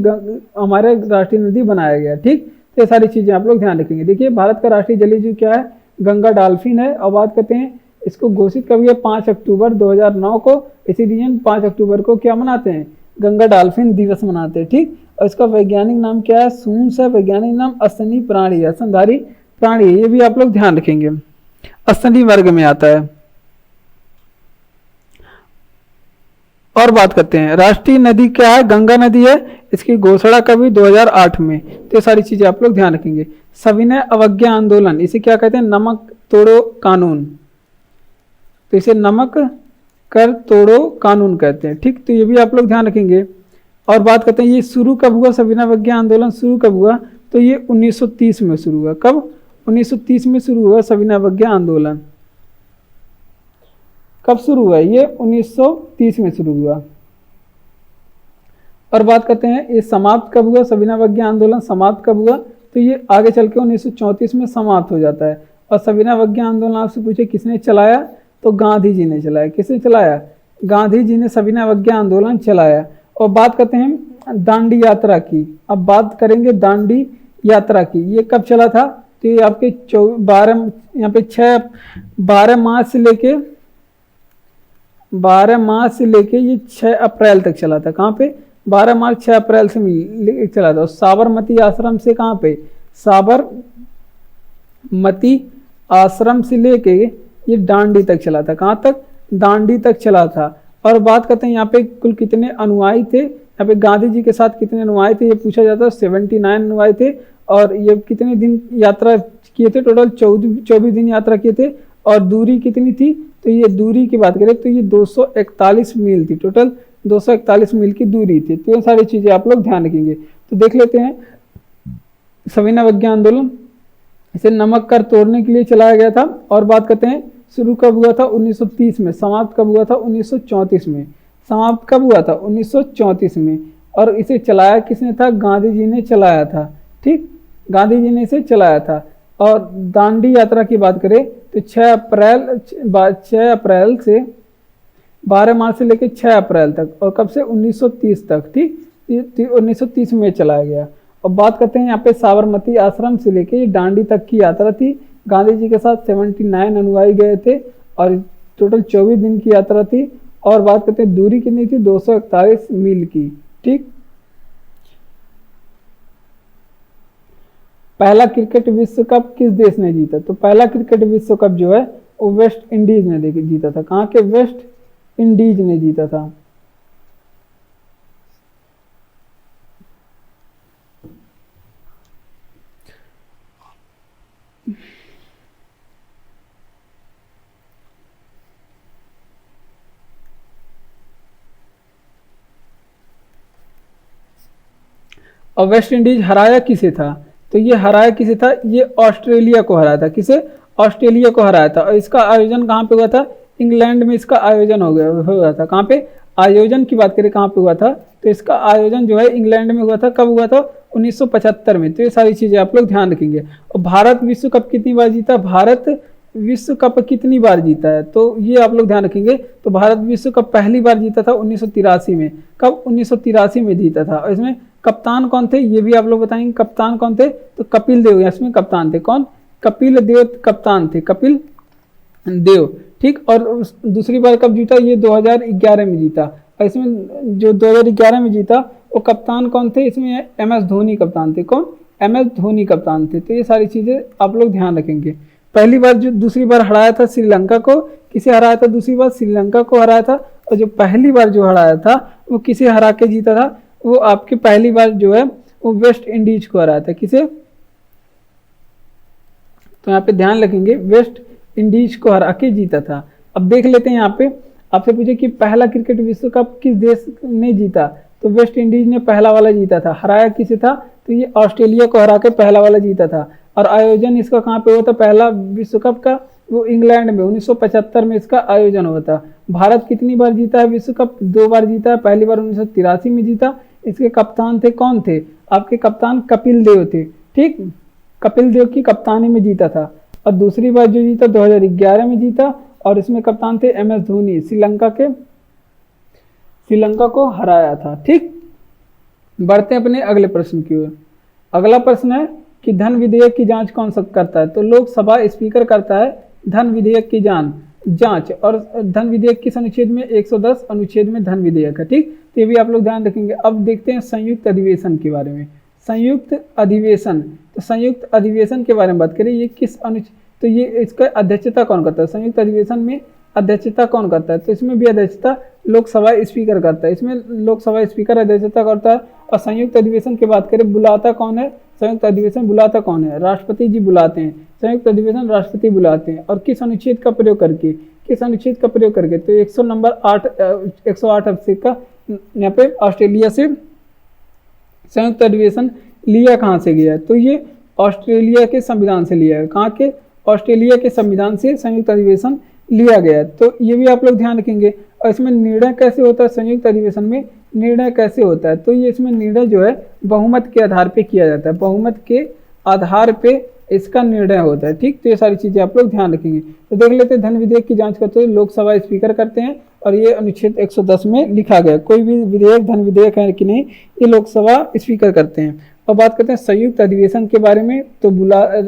S1: हमारे राष्ट्रीय नदी बनाया गया, ठीक। तो ये सारी चीजें आप लोग ध्यान रखेंगे। देखिए भारत का राष्ट्रीय जलीय जीव क्या है, गंगा डॉल्फिन है। और बात करते हैं इसको घोषित कब हुआ, 5 अक्टूबर 2009 को। इसीलिए 5 अक्टूबर को क्या मनाते हैं, गंगा डॉल्फिन दिवस मनाते हैं, ठीक। और इसका वैज्ञानिक नाम क्या है, सूंस है। वैज्ञानिक नाम स्तनी प्राणी है, स्तनधारी प्राणी है, ये भी आप लोग ध्यान रखेंगे, स्तनी वर्ग में आता है। और बात करते हैं राष्ट्रीय नदी क्या है, गंगा नदी है। इसकी घोषणा कब हुई, 2008 में। तो ये सारी चीजें आप लोग ध्यान रखेंगे। सविनय अवज्ञा आंदोलन, इसे क्या कहते हैं, नमक तोड़ो कानून। तो इसे नमक कर तोड़ो कानून कहते हैं। ठीक, तो ये भी आप लोग ध्यान रखेंगे। और बात करते हैं ये शुरू कब हुआ, सविनय अवज्ञा आंदोलन शुरू कब हुआ, तो ये 1930 में शुरू हुआ। कब, 1930 में शुरू हुआ सविनय अवज्ञा आंदोलन। कब शुरू हुआ, ये 1930 में शुरू हुआ। और बात करते हैं ये समाप्त कब हुआ, सविनय अवज्ञा आंदोलन समाप्त कब हुआ, तो ये आगे चल के 1934 में समाप्त हो जाता है। और सविनय अवज्ञा आंदोलन आपसे पूछे किसने चलाया, तो गांधी जी ने चलाया। किसने चलाया, गांधी जी ने सविनय अवज्ञा आंदोलन चलाया। और बात करते हैं दांडी यात्रा की। अब बात करेंगे दांडी यात्रा की, ये कब चला था, तो ये आपके 12 यहाँ पे 12 मार्च से लेके 12 मार्च से लेके ये 6 अप्रैल तक चला था। कहाँ पे, 12 मार्च 6 अप्रैल से चला था। और साबरमती आश्रम से कहाँ पे, साबरमती आश्रम से लेके ये दांडी तक चला था। कहाँ तक, दांडी तक चला था। और बात करते हैं यहाँ पे कुल कितने अनुयायी थे, यहाँ पे गांधी जी के साथ कितने अनुयायी थे, ये पूछा जाता है। 79 अनुयायी थे। और ये कितने दिन यात्रा किए थे, टोटल 24 दिन यात्रा किए थे। और दूरी कितनी थी, तो ये दूरी की बात करें तो ये 241 मील थी, टोटल 241 मील की दूरी थी। तो ये सारी चीजें आप लोग ध्यान रखेंगे। तो देख लेते हैं सविनय अवज्ञा आंदोलन, इसे नमक कर तोड़ने के लिए चलाया गया था। और बात करते हैं शुरू कब हुआ था, 1930 में। समाप्त कब हुआ था, 1934 में। समाप्त कब हुआ था, 1934 में। और इसे चलाया किसने था, गांधी जी ने चलाया था। ठीक, गांधी जी ने इसे चलाया था। और दांडी यात्रा की बात करें तो 6 अप्रैल से 12 मार्च से लेकर 6 अप्रैल तक, और कब से, 1930 तक। ठीक, 1930 में चलाया गया। और बात करते हैं यहाँ पे साबरमती आश्रम से लेके दांडी तक की यात्रा थी। गांधी जी के साथ 79 अनुयायी गए थे और टोटल 24 दिन की यात्रा थी। और बात करते हैं दूरी कितनी थी, 241 मील की। ठीक, पहला क्रिकेट विश्व कप किस देश ने जीता, तो पहला क्रिकेट विश्व कप जो है वो वेस्ट इंडीज ने जीता था। कहाँ के, वेस्ट इंडीज ने जीता था। और वेस्ट इंडीज हराया किसे था, तो ये हराया किसे था, ये ऑस्ट्रेलिया को हराया था। किसे, ऑस्ट्रेलिया को हराया था। और इसका आयोजन कहाँ पे हुआ था, इंग्लैंड में इसका आयोजन हुआ था। कहाँ पे, आयोजन की बात करें कहाँ पे हुआ था, तो इसका आयोजन जो है इंग्लैंड में हुआ था। कब हुआ था, 1975 में। तो ये सारी चीजें आप लोग ध्यान रखेंगे। और भारत विश्व कप कितनी बार जीता, भारत विश्व कप कितनी बार जीता है, तो ये आप लोग ध्यान रखेंगे। तो भारत विश्व कप पहली बार जीता था 1983 में। कब, 1983 में जीता था। और इसमें कप्तान कौन थे, ये भी आप लोग बताएंगे। कप्तान कौन थे, तो कपिल देव इसमें कप्तान थे। कौन, कपिल देव कप्तान थे, कपिल देव। ठीक, और दूसरी बार कब जीता, ये 2011 में जीता। और इसमें जो 2011 में जीता वो कप्तान कौन थे, इसमें MS धोनी कप्तान थे। कौन, MS धोनी कप्तान थे। तो ये सारी चीजें आप लोग ध्यान रखेंगे। पहली बार जो दूसरी बार हराया था श्रीलंका को, किसे हराया था, दूसरी बार श्रीलंका को हराया था। और जो पहली बार जो हराया था वो किसे हरा के जीता था, वो आपकी पहली बार जो है वो वेस्ट इंडीज को हराया था। किसे, तो यहाँ पे ध्यान रखेंगे, वेस्ट इंडीज को हरा के जीता था। अब देख लेते हैं यहाँ पे आपसे पूछे कि पहला क्रिकेट विश्व कप किस देश ने जीता, तो वेस्ट इंडीज ने पहला वाला जीता था। हराया किसे था, तो ये ऑस्ट्रेलिया को हरा के पहला वाला जीता था। और आयोजन इसका कहाँ पे हुआ था, पहला विश्व कप का, वो इंग्लैंड में 1975 में इसका आयोजन हुआ था। भारत कितनी बार जीता है विश्व कप, 2 बार जीता है। पहली बार 1983 में जीता। इसके कप्तान थे कौन थे, आपके कप्तान कपिल देव थे। ठीक, कपिल देव की कप्तानी में जीता था। और दूसरी बार जो जीता 2011 में जीता। और इसमें कप्तान थे MS धोनी, श्रीलंका को हराया था। ठीक, बढ़ते हैं अपने अगले प्रश्न की ओर। अगला प्रश्न है कि धन विधेयक की जांच कौन सा करता है, तो लोकसभा स्पीकर करता है धन विधेयक की जांच। और धन विधेयक किस अनुच्छेद में, 110 अनुच्छेद में धन विधेयक है। ठीक, तो ये भी आप लोग ध्यान रखेंगे। अब देखते हैं संयुक्त अधिवेशन के बारे में। संयुक्त अधिवेशन, तो संयुक्त अधिवेशन के बारे में बात करें, ये किस अनुच्छेद, तो ये इसका अध्यक्षता कौन करता है, संयुक्त अधिवेशन में अध्यक्षता कौन करता है, तो इसमें भी अध्यक्षता लोकसभा स्पीकर करता है। इसमें लोकसभा स्पीकर अध्यक्षता करता है। और संयुक्त अधिवेशन की बात करें, बुलाता कौन है, संयुक्त अधिवेशन बुलाता कौन है, राष्ट्रपति जी बुलाते हैं। संयुक्त अधिवेशन राष्ट्रपति बुलाते हैं। और किस अनुच्छेद का प्रयोग करके, किस अनुच्छेद का प्रयोग करके? तो 108 अनुच्छेद का यहाँ पे ऑस्ट्रेलिया से संयुक्त अधिवेशन लिया कहाँ से गया है? तो ये ऑस्ट्रेलिया के संविधान से लिया है। कहाँ के? ऑस्ट्रेलिया के संविधान से संयुक्त अधिवेशन लिया गया है। तो ये भी आप लोग ध्यान रखेंगे। और इसमें निर्णय कैसे होता है? संयुक्त अधिवेशन में निर्णय कैसे होता है? तो ये इसमें निर्णय जो है बहुमत के आधार पे किया जाता है। बहुमत के आधार पे इसका निर्णय होता है। ठीक, तो ये सारी चीजें आप लोग ध्यान रखेंगे। तो देख लेते हैं, धन विधेयक की जांच करते हुए लोकसभा स्पीकर करते हैं और ये अनुच्छेद 110 में लिखा गया। कोई भी विधेयक धन विधेयक है कि नहीं, ये लोकसभा स्पीकर करते हैं। और बात करते हैं संयुक्त अधिवेशन के बारे में, तो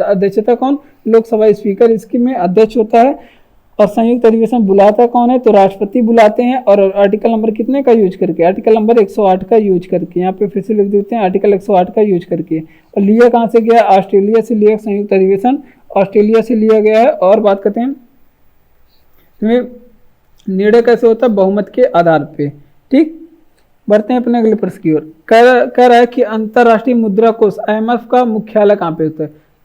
S1: अध्यक्षता कौन? लोकसभा स्पीकर इसकी में अध्यक्ष होता है। और संयुक्त अधिवेशन बुलाता कौन है? तो राष्ट्रपति बुलाते हैं। और आर्टिकल नंबर कितने का यूज करके? आर्टिकल नंबर 108 का यूज करके। यहाँ पे फिर से लिख देते हैं, आर्टिकल 108 का यूज करके। और लिया कहाँ से गया? ऑस्ट्रेलिया से लिया। संयुक्त अधिवेशन ऑस्ट्रेलिया से लिया गया है। और बात करते हैं निर्णय कैसे होता है? बहुमत के आधार पे। ठीक, बढ़ते हैं अपने अगले प्रश्न की ओर। कह रहा है कि अंतरराष्ट्रीय मुद्रा कोष IMF का मुख्यालय कहाँ पे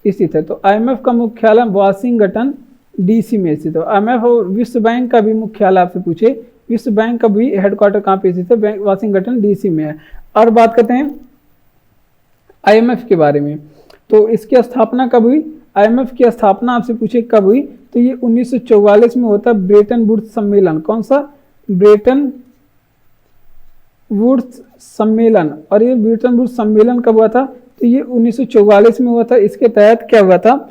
S1: स्थित है? तो IMF का मुख्यालय वाशिंगटन DC में स्थित है। IMF और विश्व बैंक का भी मुख्यालय आपसे पूछे, विश्व बैंक का भी हेडक्वार्टर कहाँ पे स्थित है? वाशिंगटन DC में है। और बात करते हैं IMF के बारे में, तो इसकी स्थापना कब हुई? IMF की स्थापना आपसे पूछे कब हुई? तो ये 1944 में होता है ब्रेटन वुड्स सम्मेलन। कौन सा? ब्रेटन वुड्स सम्मेलन। और ये ब्रेटन वुड्स सम्मेलन कब हुआ था? तो ये 1944 में हुआ था। इसके तहत क्या हुआ था?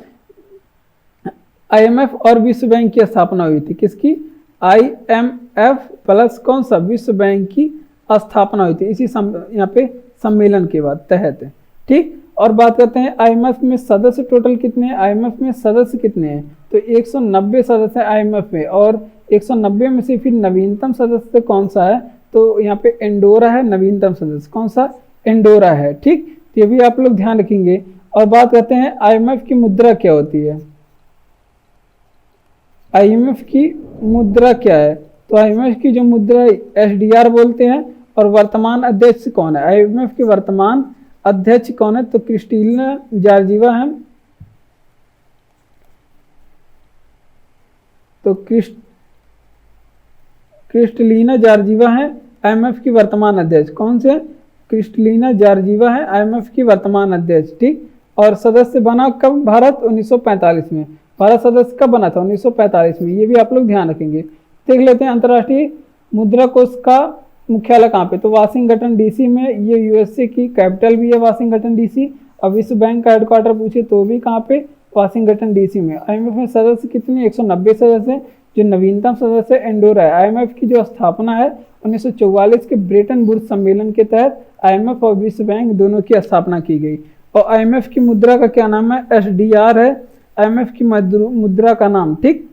S1: IMF और विश्व बैंक की स्थापना हुई थी। किसकी? IMF प्लस कौन सा? विश्व बैंक की स्थापना हुई थी इसी यहाँ पे सम्मेलन के बाद तहत। ठीक, और बात करते हैं IMF में सदस्य टोटल कितने हैं? IMF में सदस्य कितने हैं? तो 190 सदस्य है IMF में। और 190 में से फिर नवीनतम सदस्य कौन सा है? तो यहाँ पे एंडोरा है नवीनतम सदस्य। कौन सा? एंडोरा है। ठीक, तो ये भी आप लोग ध्यान रखेंगे। और बात करते हैं IMF की मुद्रा क्या होती है? IMF की मुद्रा क्या है? तो IMF की जो मुद्रा SDR बोलते हैं। और वर्तमान अध्यक्ष कौन है? IMF के वर्तमान अध्यक्ष कौन है? तो क्रिस्टलिना जॉर्जिवा है। तो क्रिस्टलिना जॉर्जिवा है IMF की वर्तमान अध्यक्ष। कौन से? क्रिस्टलिना जॉर्जिवा है IMF की वर्तमान अध्यक्ष। ठीक, और सदस्य बना कब भारत? 1945 में। भारत सदस्य कब बना था? 1945 में। ये भी आप लोग ध्यान रखेंगे। देख लेते हैं अंतर्राष्ट्रीय मुद्रा कोष का मुख्यालय कहाँ पे? तो वाशिंगटन DC में। ये USA की कैपिटल भी है वाशिंगटन DC। और विश्व बैंक का हेडक्वार्टर पूछे तो भी कहाँ पे? वाशिंगटन DC में। IMF में सदस्य कितने? 190 सदस्य। जो नवीनतम सदस्य एंडोरा है। IMF की जो स्थापना है 1944 के ब्रेटन वुड्स सम्मेलन के तहत IMF और विश्व बैंक दोनों की स्थापना की गई। और IMF की मुद्रा का क्या नाम है? SDR है IMF की मुद्रा का नाम। ठीक,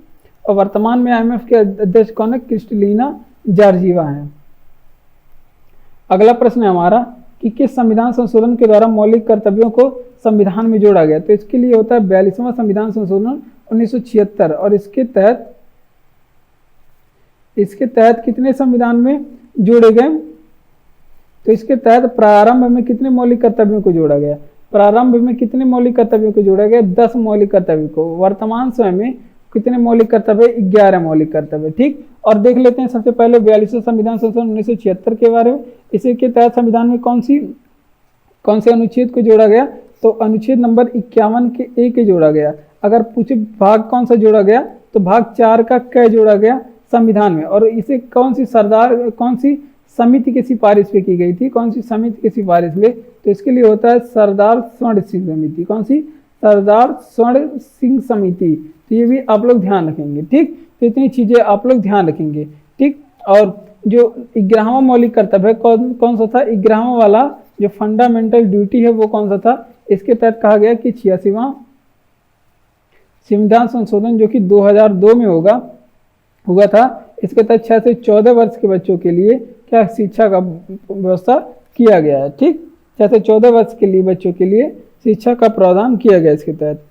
S1: और वर्तमान में IMF के अध्यक्ष कौन है? क्रिस्टलिना जॉर्जिवा है। अगला प्रश्न है हमारा कि किस संविधान संशोधन के द्वारा मौलिक कर्तव्यों को संविधान में जोड़ा गया? तो इसके लिए होता है 42वां संविधान संशोधन 1976। और इसके तहत कितने संविधान में जोड़े गए? तो इसके तहत प्रारंभ में कितने मौलिक कर्तव्यों को जोड़ा गया? प्रारंभ में कितने मौलिक कर्तव्यों को जोड़ा गया? 10 मौलिक कर्तव्यों को। वर्तमान समय में कितने मौलिक कर्तव्य? 11 मौलिक कर्तव्य। ठीक, और देख लेते हैं सबसे पहले 42वां संविधान संशोधन 1976 के बारे में। इसी के तहत संविधान में कौन से अनुच्छेद को जोड़ा गया? तो अनुच्छेद नंबर 51 के A के जोड़ा गया। अगर पूछे भाग कौन सा जोड़ा गया? तो भाग 4 का क जोड़ा गया संविधान में। और इसे कौन सी समिति की सिफारिश पे की गई थी? कौन सी समिति की सिफारिश में? तो इसके लिए होता है सरदार स्वर्ण सिंह समिति। कौन सी? सरदार स्वर्ण सिंह समिति। तो ये भी आप लोग ध्यान रखेंगे। ठीक, तो इतनी चीजें आप लोग ध्यान रखेंगे। ठीक, और जो 11वां मौलिक कर्तव्य कौन सा था? 11वां वाला जो फंडामेंटल ड्यूटी है वो कौन सा था? इसके तहत कहा गया कि 86वां संविधान संशोधन जो कि 2002 में हुआ था। इसके तहत 6 से 14 वर्ष के बच्चों के लिए क्या शिक्षा का व्यवस्था किया गया है। ठीक, 6 से 14 वर्ष के लिए बच्चों के लिए शिक्षा का प्रावधान किया गया इसके तहत।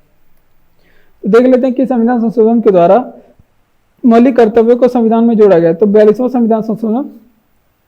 S1: तो देख लेते हैं कि संविधान संशोधन के द्वारा मौलिक कर्तव्यों को संविधान में जोड़ा गया। तो 42वां संविधान संशोधन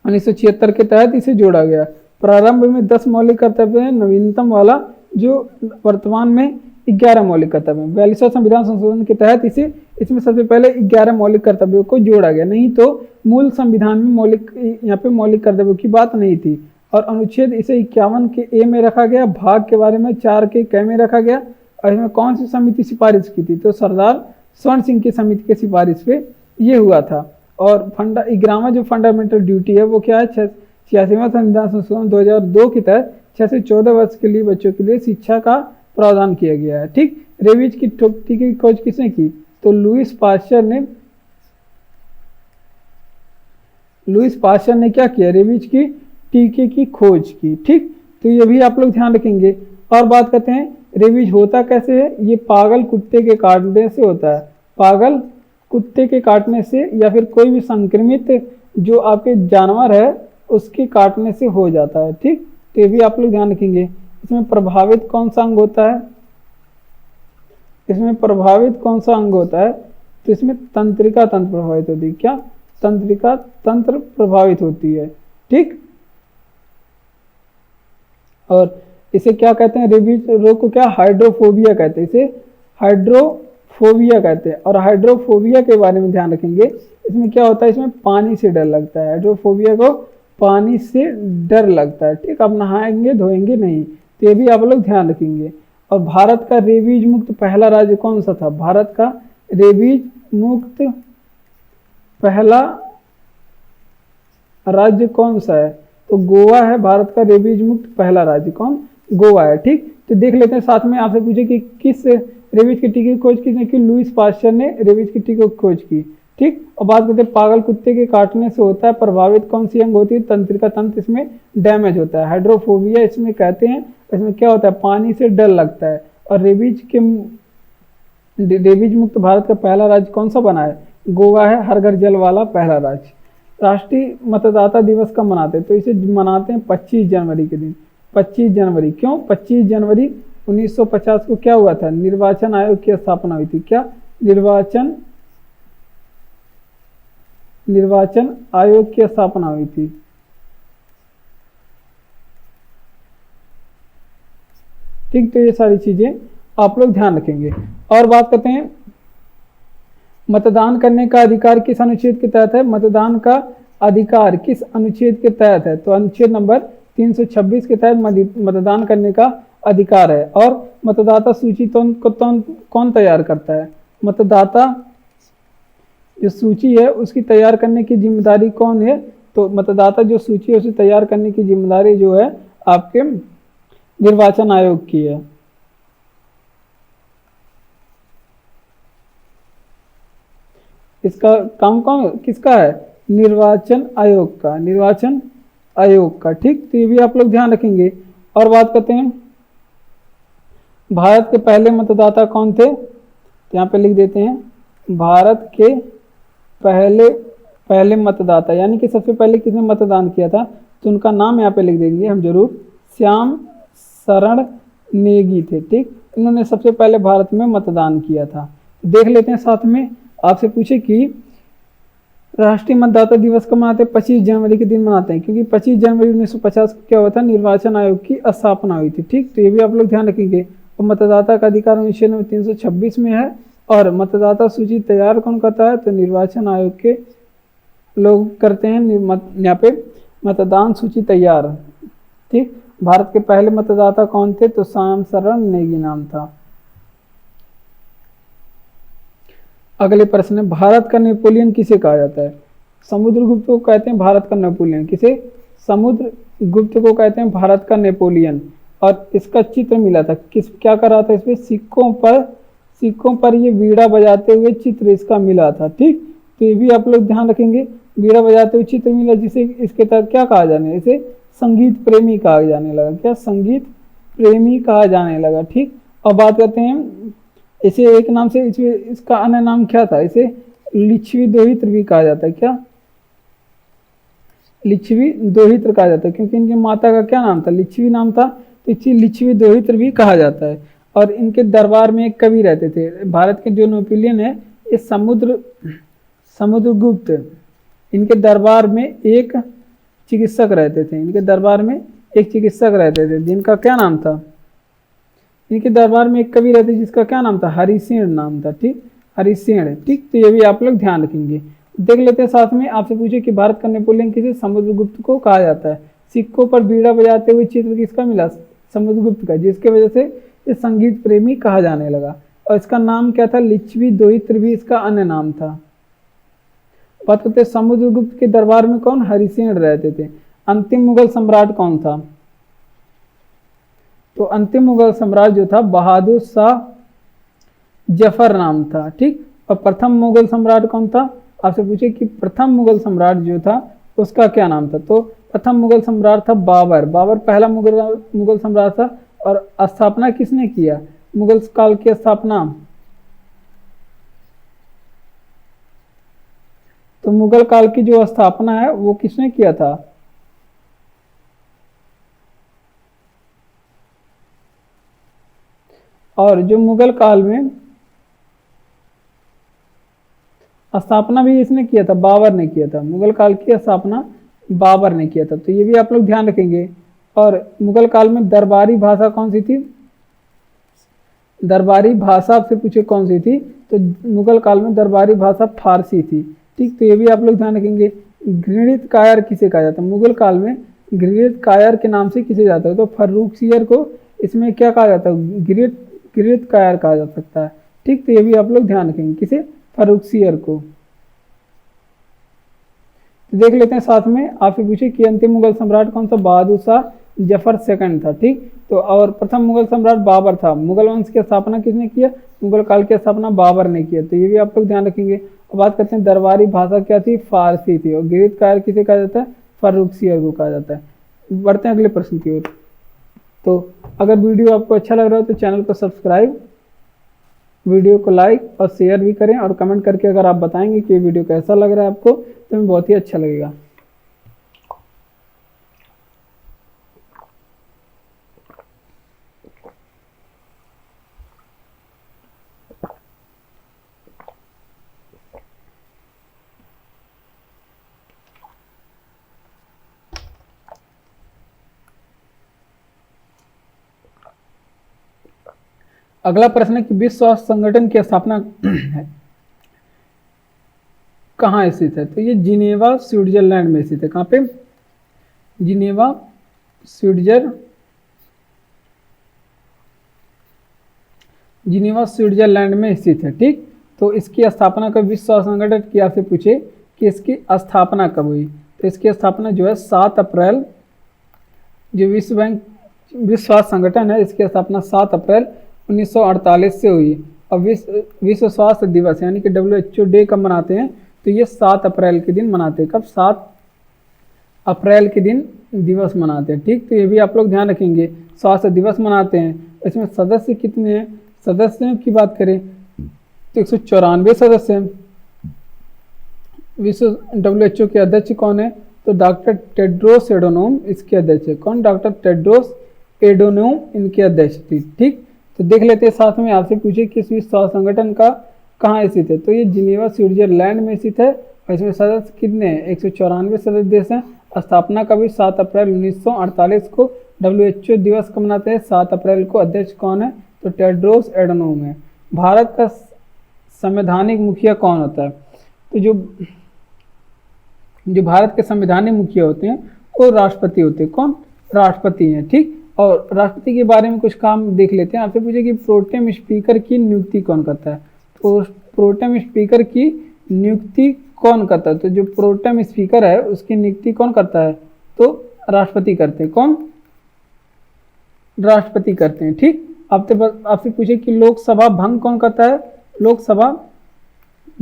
S1: 1976 के तहत इसे जोड़ा गया। प्रारंभ में 10 मौलिक कर्तव्य है, नवीनतम वाला जो वर्तमान में 11 मौलिक कर्तव्य। 42वां संविधान संशोधन के तहत इसमें सबसे पहले 11 मौलिक कर्तव्यों को जोड़ा गया, नहीं तो मूल संविधान में यहाँ पे मौलिक कर्तव्यों की बात नहीं थी। और अनुच्छेद इसे 51 के ए में रखा गया, भाग के बारे में 4 के क में रखा गया। और इसमें कौन सी समिति सिफारिश की थी, तो सरदार स्वर्ण सिंह की समिति के सिफारिश पे ये हुआ था। और 11वां जो फंडामेंटल ड्यूटी है वो क्या है, 86वां संविधान संशोधन 2002 के तहत 6 से 14 वर्ष के लिए बच्चों के लिए शिक्षा का प्रावधान किया गया है। ठीक, रेबीज की टीके की खोज किसने की, तो लुईस पास्चर ने क्या किया, रेबीज की टीके की खोज की। ठीक, तो ये भी आप लोग ध्यान रखेंगे। और बात करते हैं रेबीज होता कैसे है, ये पागल कुत्ते के काटने से होता है, पागल कुत्ते के काटने से या फिर कोई भी संक्रमित जो आपके जानवर है उसके काटने से हो जाता है। ठीक, तो ये भी आप लोग ध्यान रखेंगे। इसमें प्रभावित कौन सा अंग होता है, इसमें प्रभावित कौन सा अंग होता है, तो इसमें तंत्रिका तंत्र प्रभावित होती है। क्या, तंत्रिका तंत्र प्रभावित होती है। ठीक, और इसे क्या कहते हैं, रेबीज रोग को क्या हाइड्रोफोबिया कहते हैं, इसे हाइड्रोफोबिया कहते हैं। और हाइड्रोफोबिया के बारे में ध्यान रखेंगे, इसमें क्या होता है, इसमें पानी से डर लगता है, हाइड्रोफोबिया को पानी से डर लगता है। ठीक, आप नहाएंगे धोएंगे नहीं, तो ये भी आप लोग ध्यान रखेंगे। और भारत का रेबीज मुक्त पहला राज्य कौन सा था, भारत का रेबीज मुक्त पहला राज्य कौन सा है, तो गोवा है। भारत का रेबीज मुक्त पहला राज्य कौन, गोवा है। ठीक, तो देख लेते हैं साथ में, आपसे पूछे कि किस रेबीज के टीके की खोज किसने की, लुईस पास्चर ने रेबीज के टीके की खोज की। ठीक, और बात करते हैं पागल कुत्ते के काटने से होता है, प्रभावित कौन सी अंग होती है, तंत्रिका तंत्र इसमें डैमेज होता है। हाइड्रोफोबिया इसमें कहते हैं, इसमें क्या होता है, पानी से डर लगता है। और रेबीज मुक्त भारत का पहला राज्य कौन सा बना है, गोवा है, हर घर जल वाला पहला राज्य। राष्ट्रीय मतदाता दिवस कब मनाते हैं, तो इसे मनाते हैं 25 जनवरी के दिन। 25 जनवरी क्यों, 25 जनवरी 1950 को क्या हुआ था, निर्वाचन आयोग की स्थापना हुई थी। क्या, निर्वाचन आयोग की स्थापना हुई थी। ठीक, तो ये सारी चीजें आप लोग ध्यान रखेंगे। और बात करते हैं मतदान करने का अधिकार किस अनुच्छेद के तहत है, मतदान का अधिकार किस अनुच्छेद के तहत है, तो अनुच्छेद नंबर 326 के तहत मतदान करने का अधिकार है। और मतदाता सूची कौन तैयार करता है, मतदाता जो सूची है उसकी तैयार करने की जिम्मेदारी कौन है, तो मतदाता जो सूची है उसे तैयार करने की जिम्मेदारी जो है आपके निर्वाचन आयोग की है। इसका काम कौन किसका है, निर्वाचन आयोग का, निर्वाचन आयोग का। ठीक, तो ये भी आप लोग ध्यान रखेंगे। और बात करते हैं भारत के पहले मतदाता कौन थे, तो यहाँ पे लिख देते हैं भारत के पहले मतदाता, यानी कि सबसे पहले किसने मतदान किया था, तो उनका नाम यहाँ पे लिख देंगे हम जरूर, श्याम शरण नेगी थे। ठीक, इन्होंने सबसे पहले भारत में मतदान किया था। देख लेते हैं साथ में, आपसे पूछे कि राष्ट्रीय मतदाता दिवस कब मनाते हैं, 25 जनवरी के दिन मनाते हैं, क्योंकि 25 जनवरी 1950 को क्या हुआ था, निर्वाचन आयोग की स्थापना हुई थी। ठीक, तो ये भी आप लोग ध्यान रखेंगे। और मतदाता का अधिकार अनुच्छेद 326 में है। और मतदाता सूची तैयार कौन करता है, तो निर्वाचन आयोग के लोग करते हैं यहाँ पे मतदान सूची तैयार। ठीक, भारत के पहले मतदाता कौन थे, तो श्याम शरण नेगी नाम था। अगले प्रश्न है, भारत का नेपोलियन किसे कहा जाता है, समुद्रगुप्त को कहते हैं भारत का नेपोलियन, किसे, समुद्रगुप्त को कहते हैं भारत का नेपोलियन। और इसका चित्र मिला था, क्या कर रहा था, इसमें सिक्कों पर ये बीड़ा बजाते हुए चित्र इसका मिला था। ठीक, तो ये भी आप लोग ध्यान रखेंगे, बीड़ा बजाते हुए चित्र मिला, जिसे इसके तहत क्या कहा जाने, इसे संगीत प्रेमी कहा जाने लगा। क्या, संगीत प्रेमी कहा जाने लगा। ठीक, और बात करते हैं इसे एक नाम से, इसका अन्य नाम क्या था, इसे लिच्छवी दोहित्र भी कहा जाता है। क्या, लिच्छवी दोहित्र कहा जाता है, क्योंकि इनकी माता का क्या नाम था, लिच्छवी नाम था, तो इसे लिच्छवी दोहित्र भी कहा जाता है। और इनके दरबार में एक कवि रहते थे, भारत के जो नेपोलियन है ये समुद्रगुप्त, इनके दरबार में एक चिकित्सक रहते थे, जिनका क्या नाम था, इनके दरबार में एक कवि रहते जिसका क्या नाम था, हरिसेन नाम था, ठीक, हरिसेन, ठीक। तो ये भी आप लोग ध्यान रखेंगे। देख लेते हैं साथ में, आपसे पूछे कि भारत का नेपोलियन किसे, समुद्रगुप्त को कहा जाता है। सिक्कों पर बीड़ा बजाते हुए चित्र किसका मिला, समुद्रगुप्त का, जिसके वजह से ये संगीत प्रेमी कहा जाने लगा। और इसका नाम क्या था, लिच्छवी दोहित्र भी इसका अन्य नाम था। बात करते हैं समुद्रगुप्त के दरबार में कौन, हरिसेन रहते थे। अंतिम मुगल सम्राट कौन था, तो अंतिम मुगल सम्राट जो था बहादुर शाह जफर नाम था, ठीक। और प्रथम मुगल सम्राट कौन था, आपसे पूछे कि प्रथम मुगल सम्राट जो था उसका क्या नाम था, तो प्रथम मुगल सम्राट था बाबर। बाबर पहला मुगल सम्राट था। और स्थापना किसने किया, मुगल काल की स्थापना, तो मुगल काल की जो स्थापना है वो किसने किया था, और जो मुगल काल में स्थापना भी इसने किया था, बाबर ने किया था। मुगल काल की स्थापना बाबर ने किया था, तो ये भी आप लोग ध्यान रखेंगे। और मुगल काल में दरबारी भाषा कौन सी थी, दरबारी भाषा आपसे पूछे कौन सी थी, तो मुगल काल में दरबारी भाषा फारसी थी, ठीक। तो ये भी आप लोग ध्यान रखेंगे। घृणित कायर किसे कहा जाता है, मुगल काल में घृणित कायर के नाम से किसे जाता है, तो फर्रुखसियर को इसमें क्या कहा जाता है, घृणित कायर कहा जा सकता है, ठीक। तो ये भी आप लोग ध्यान रखेंगे, किसे, फर्रुखसियर को। तो देख लेते हैं साथ में, आपसे पूछे कि अंतिम मुगल सम्राट कौन सा, बहादुर शाह जफर सेकंड था, ठीक। तो और प्रथम मुगल सम्राट बाबर था। मुगल वंश की स्थापना किसने किया, मुगल काल की स्थापना बाबर ने किया, तो ये भी आप लोग ध्यान रखेंगे। अब बात करते हैं दरबारी भाषा क्या थी, फारसी थी। और घृणित कायर किसे कहा जाता है, फर्रुखसियर को कहा जाता है। बढ़ते हैं अगले प्रश्न की ओर। तो अगर वीडियो आपको अच्छा लग रहा है तो चैनल को सब्सक्राइब, वीडियो को लाइक और शेयर भी करें, और कमेंट करके अगर आप बताएंगे कि ये वीडियो कैसा लग रहा है आपको, तो हमें बहुत ही अच्छा लगेगा। अगला प्रश्न है कि विश्व स्वास्थ्य संगठन की स्थापना कहाँ स्थित है, तो ये जिनेवा स्विट्जरलैंड में स्थित है। कहाँ पे, जिनेवा स्विट्जरलैंड में स्थित है, ठीक। तो इसकी स्थापना कब विश्व स्वास्थ्य संगठन की, आपसे पूछे कि इसकी स्थापना कब हुई, तो इसकी स्थापना जो है 7 अप्रैल, जो विश्व स्वास्थ्य संगठन है इसकी स्थापना 7 अप्रैल 1948 से हुई। और विश्व स्वास्थ्य दिवस यानी कि WHO डे कब मनाते हैं, तो ये 7 अप्रैल के दिन मनाते हैं। कब, 7 अप्रैल के दिन दिवस मनाते हैं, ठीक। तो ये भी आप लोग ध्यान रखेंगे, स्वास्थ्य दिवस मनाते हैं। इसमें सदस्य कितने हैं, सदस्यों की बात करें तो 194 सदस्य हैं। विश्व WHO के अध्यक्ष कौन है, तो डॉक्टर टेड्रोस एडोनोम इसके अध्यक्ष है। कौन, डॉक्टर टेड्रोस एडोनोम इनके अध्यक्ष थी, ठीक। तो देख लेते हैं साथ में, आपसे पूछे किस विश्व स्वास्थ्य संगठन का कहाँ स्थित है, तो ये जिनेवा स्विट्जरलैंड में स्थित है। और इसमें सदस्य कितने हैं, 194 सदस्य देश हैं। स्थापना का भी 7 अप्रैल 1948 को। WHO दिवस कब मनाते हैं, 7 अप्रैल को। अध्यक्ष कौन है, तो टेड्रोस एडोनोम है। भारत का संवैधानिक मुखिया कौन होता है, तो जो भारत के संवैधानिक मुखिया होते हैं वो राष्ट्रपति होते हैं। कौन, राष्ट्रपति हैं, ठीक। और राष्ट्रपति के बारे में कुछ काम देख लेते हैं। आपसे पूछे कि प्रोटेम स्पीकर की नियुक्ति कौन करता है, तो प्रोटेम स्पीकर की नियुक्ति कौन करता है, तो जो प्रोटेम स्पीकर है उसकी नियुक्ति कौन करता है, तो राष्ट्रपति करते हैं। कौन, राष्ट्रपति करते हैं, ठीक। आपसे पूछे कि लोकसभा भंग कौन करता है, लोकसभा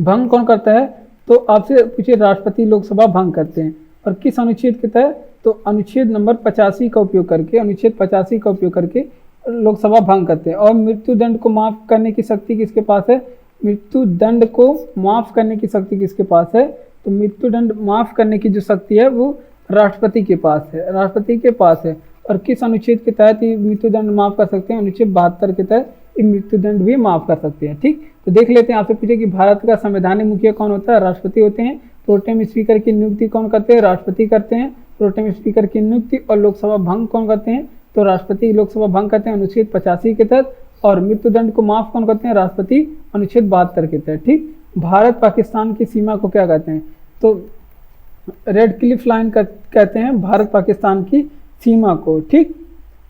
S1: भंग कौन करता है, तो आपसे पूछे राष्ट्रपति लोकसभा भंग करते हैं। और किस अनुच्छेद के तहत, तो अनुच्छेद नंबर 85 का उपयोग करके, अनुच्छेद 85 का उपयोग करके लोकसभा भंग करते हैं। और मृत्यु दंड को माफ करने की शक्ति किसके पास है, मृत्यु दंड को माफ करने की शक्ति किसके पास है, तो मृत्यु दंड माफ करने की जो शक्ति है वो राष्ट्रपति के पास है, राष्ट्रपति के पास है। और किस अनुच्छेद के तहत ये मृत्यु दंड माफ कर सकते हैं, अनुच्छेद 72 के तहत ये मृत्यु दंड भी माफ कर सकते हैं, ठीक। तो देख लेते हैं, आपसे पूछे कि भारत का संवैधानिक मुखिया कौन होता है, राष्ट्रपति होते हैं। प्रोटेम स्पीकर की नियुक्ति कौन करते हैं, राष्ट्रपति करते हैं। प्रोटेम स्पीकर की नियुक्ति और लोकसभा भंग कौन करते हैं, तो राष्ट्रपति की लोकसभा भंग करते हैं अनुच्छेद 85 के तहत, और मृत्युदंड को माफ कौन करते हैं? राष्ट्रपति, अनुच्छेद 72 के तहत। ठीक, भारत पाकिस्तान की सीमा को क्या कहते हैं? तो रेड क्लिफ लाइन कहते हैं भारत पाकिस्तान की सीमा को। ठीक,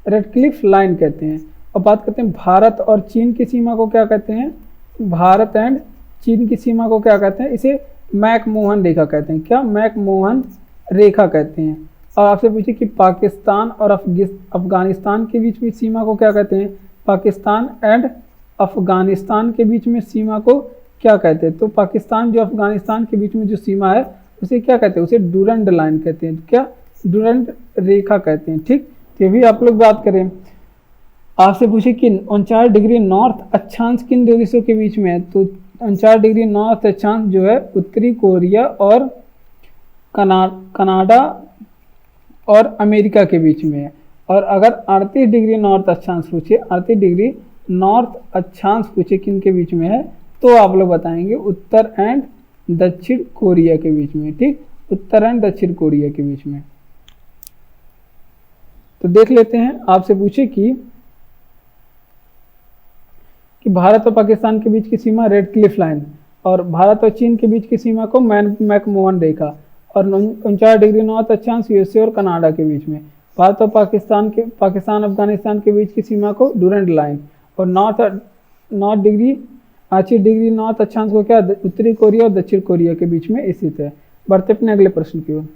S1: रेड क्लिफ लाइन कहते हैं। और बात करते हैं भारत और चीन की सीमा को क्या कहते हैं? भारत एंड चीन की सीमा को क्या कहते हैं? इसे मैकमोहन रेखा कहते हैं। क्या? मैकमोहन रेखा कहते हैं। और आपसे पूछिए कि पाकिस्तान और अफगानिस्तान के बीच में सीमा को क्या कहते हैं? पाकिस्तान एंड अफगानिस्तान के बीच में सीमा को क्या कहते हैं? तो पाकिस्तान जो अफगानिस्तान के बीच में जो सीमा है उसे क्या कहते हैं? उसे डूरंड लाइन कहते हैं। क्या? डूरंड रेखा कहते हैं। ठीक, ये भी आप लोग बात करें। आपसे पूछे कि 49 डिग्री नॉर्थ अक्षांश किन दो देशों के बीच में है? तो 49 डिग्री नॉर्थ अक्षांश जो है उत्तरी कोरिया और कनाडा और अमेरिका के बीच में है। और अगर 38 डिग्री नॉर्थ अक्षांश पूछे, 38 डिग्री नॉर्थ अक्षांश पूछे किन के बीच में है, तो आप लोग बताएंगे उत्तर एंड दक्षिण कोरिया के बीच में। ठीक, उत्तर एंड दक्षिण कोरिया के बीच में। तो देख लेते हैं, आपसे पूछे कि भारत और पाकिस्तान के बीच की सीमा रेड क्लिफ लाइन, और भारत और चीन के बीच की सीमा को मैकमोहन रेखा, और 49 डिग्री नॉर्थ अक्षांश यूएसए और कनाडा के बीच में। भारत और पाकिस्तान अफगानिस्तान के बीच की सीमा को डूरंड लाइन, और नॉर्थ डिग्री 80 डिग्री नॉर्थ अक्षांश को क्या? उत्तरी कोरिया और दक्षिण कोरिया के बीच में स्थित है। बढ़ते अपने अगले प्रश्न की ओर।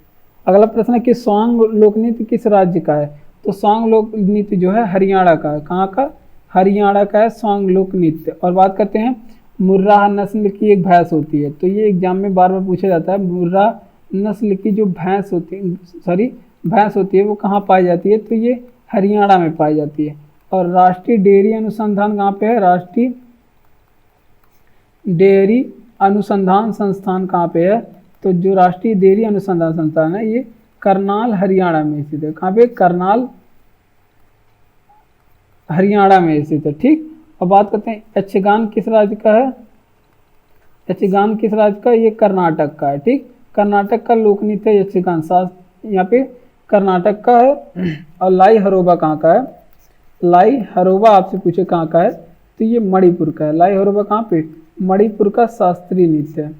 S1: अगला प्रश्न है कि स्वांग लोकनृत्य किस राज्य का है? तो स्वांग लोक नृत्य जो है हरियाणा का है। कहाँ का? हरियाणा का है स्वांग लोक नृत्य। और बात करते हैं मुर्राह नस्ल की एक भैंस होती है, तो ये एग्जाम में बार बार पूछा जाता है। मुर्राह नस्ल की जो भैंस होती है वो कहाँ पाई जाती है? तो ये हरियाणा में पाई जाती है। और राष्ट्रीय डेयरी अनुसंधान कहाँ पे है? राष्ट्रीय डेयरी अनुसंधान संस्थान कहाँ पे है? तो जो राष्ट्रीय डेयरी अनुसंधान संस्थान है ये करनाल हरियाणा में स्थित है। कहाँ पे? करनाल हरियाणा में स्थित है। ठीक, और बात करते हैं यक्षगान किस राज्य का है? यक्षगान किस राज्य का? ये कर्नाटक का है। ठीक, कर्नाटक का लोक नृत्य है यक्षगान, यहाँ पे कर्नाटक का है। और लाई हरोबा कहाँ का है? लाई हरोबा आपसे पूछे कहाँ का है, तो ये मणिपुर का है। लाई हरोबा कहाँ पे? मणिपुर का शास्त्रीय नृत्य है।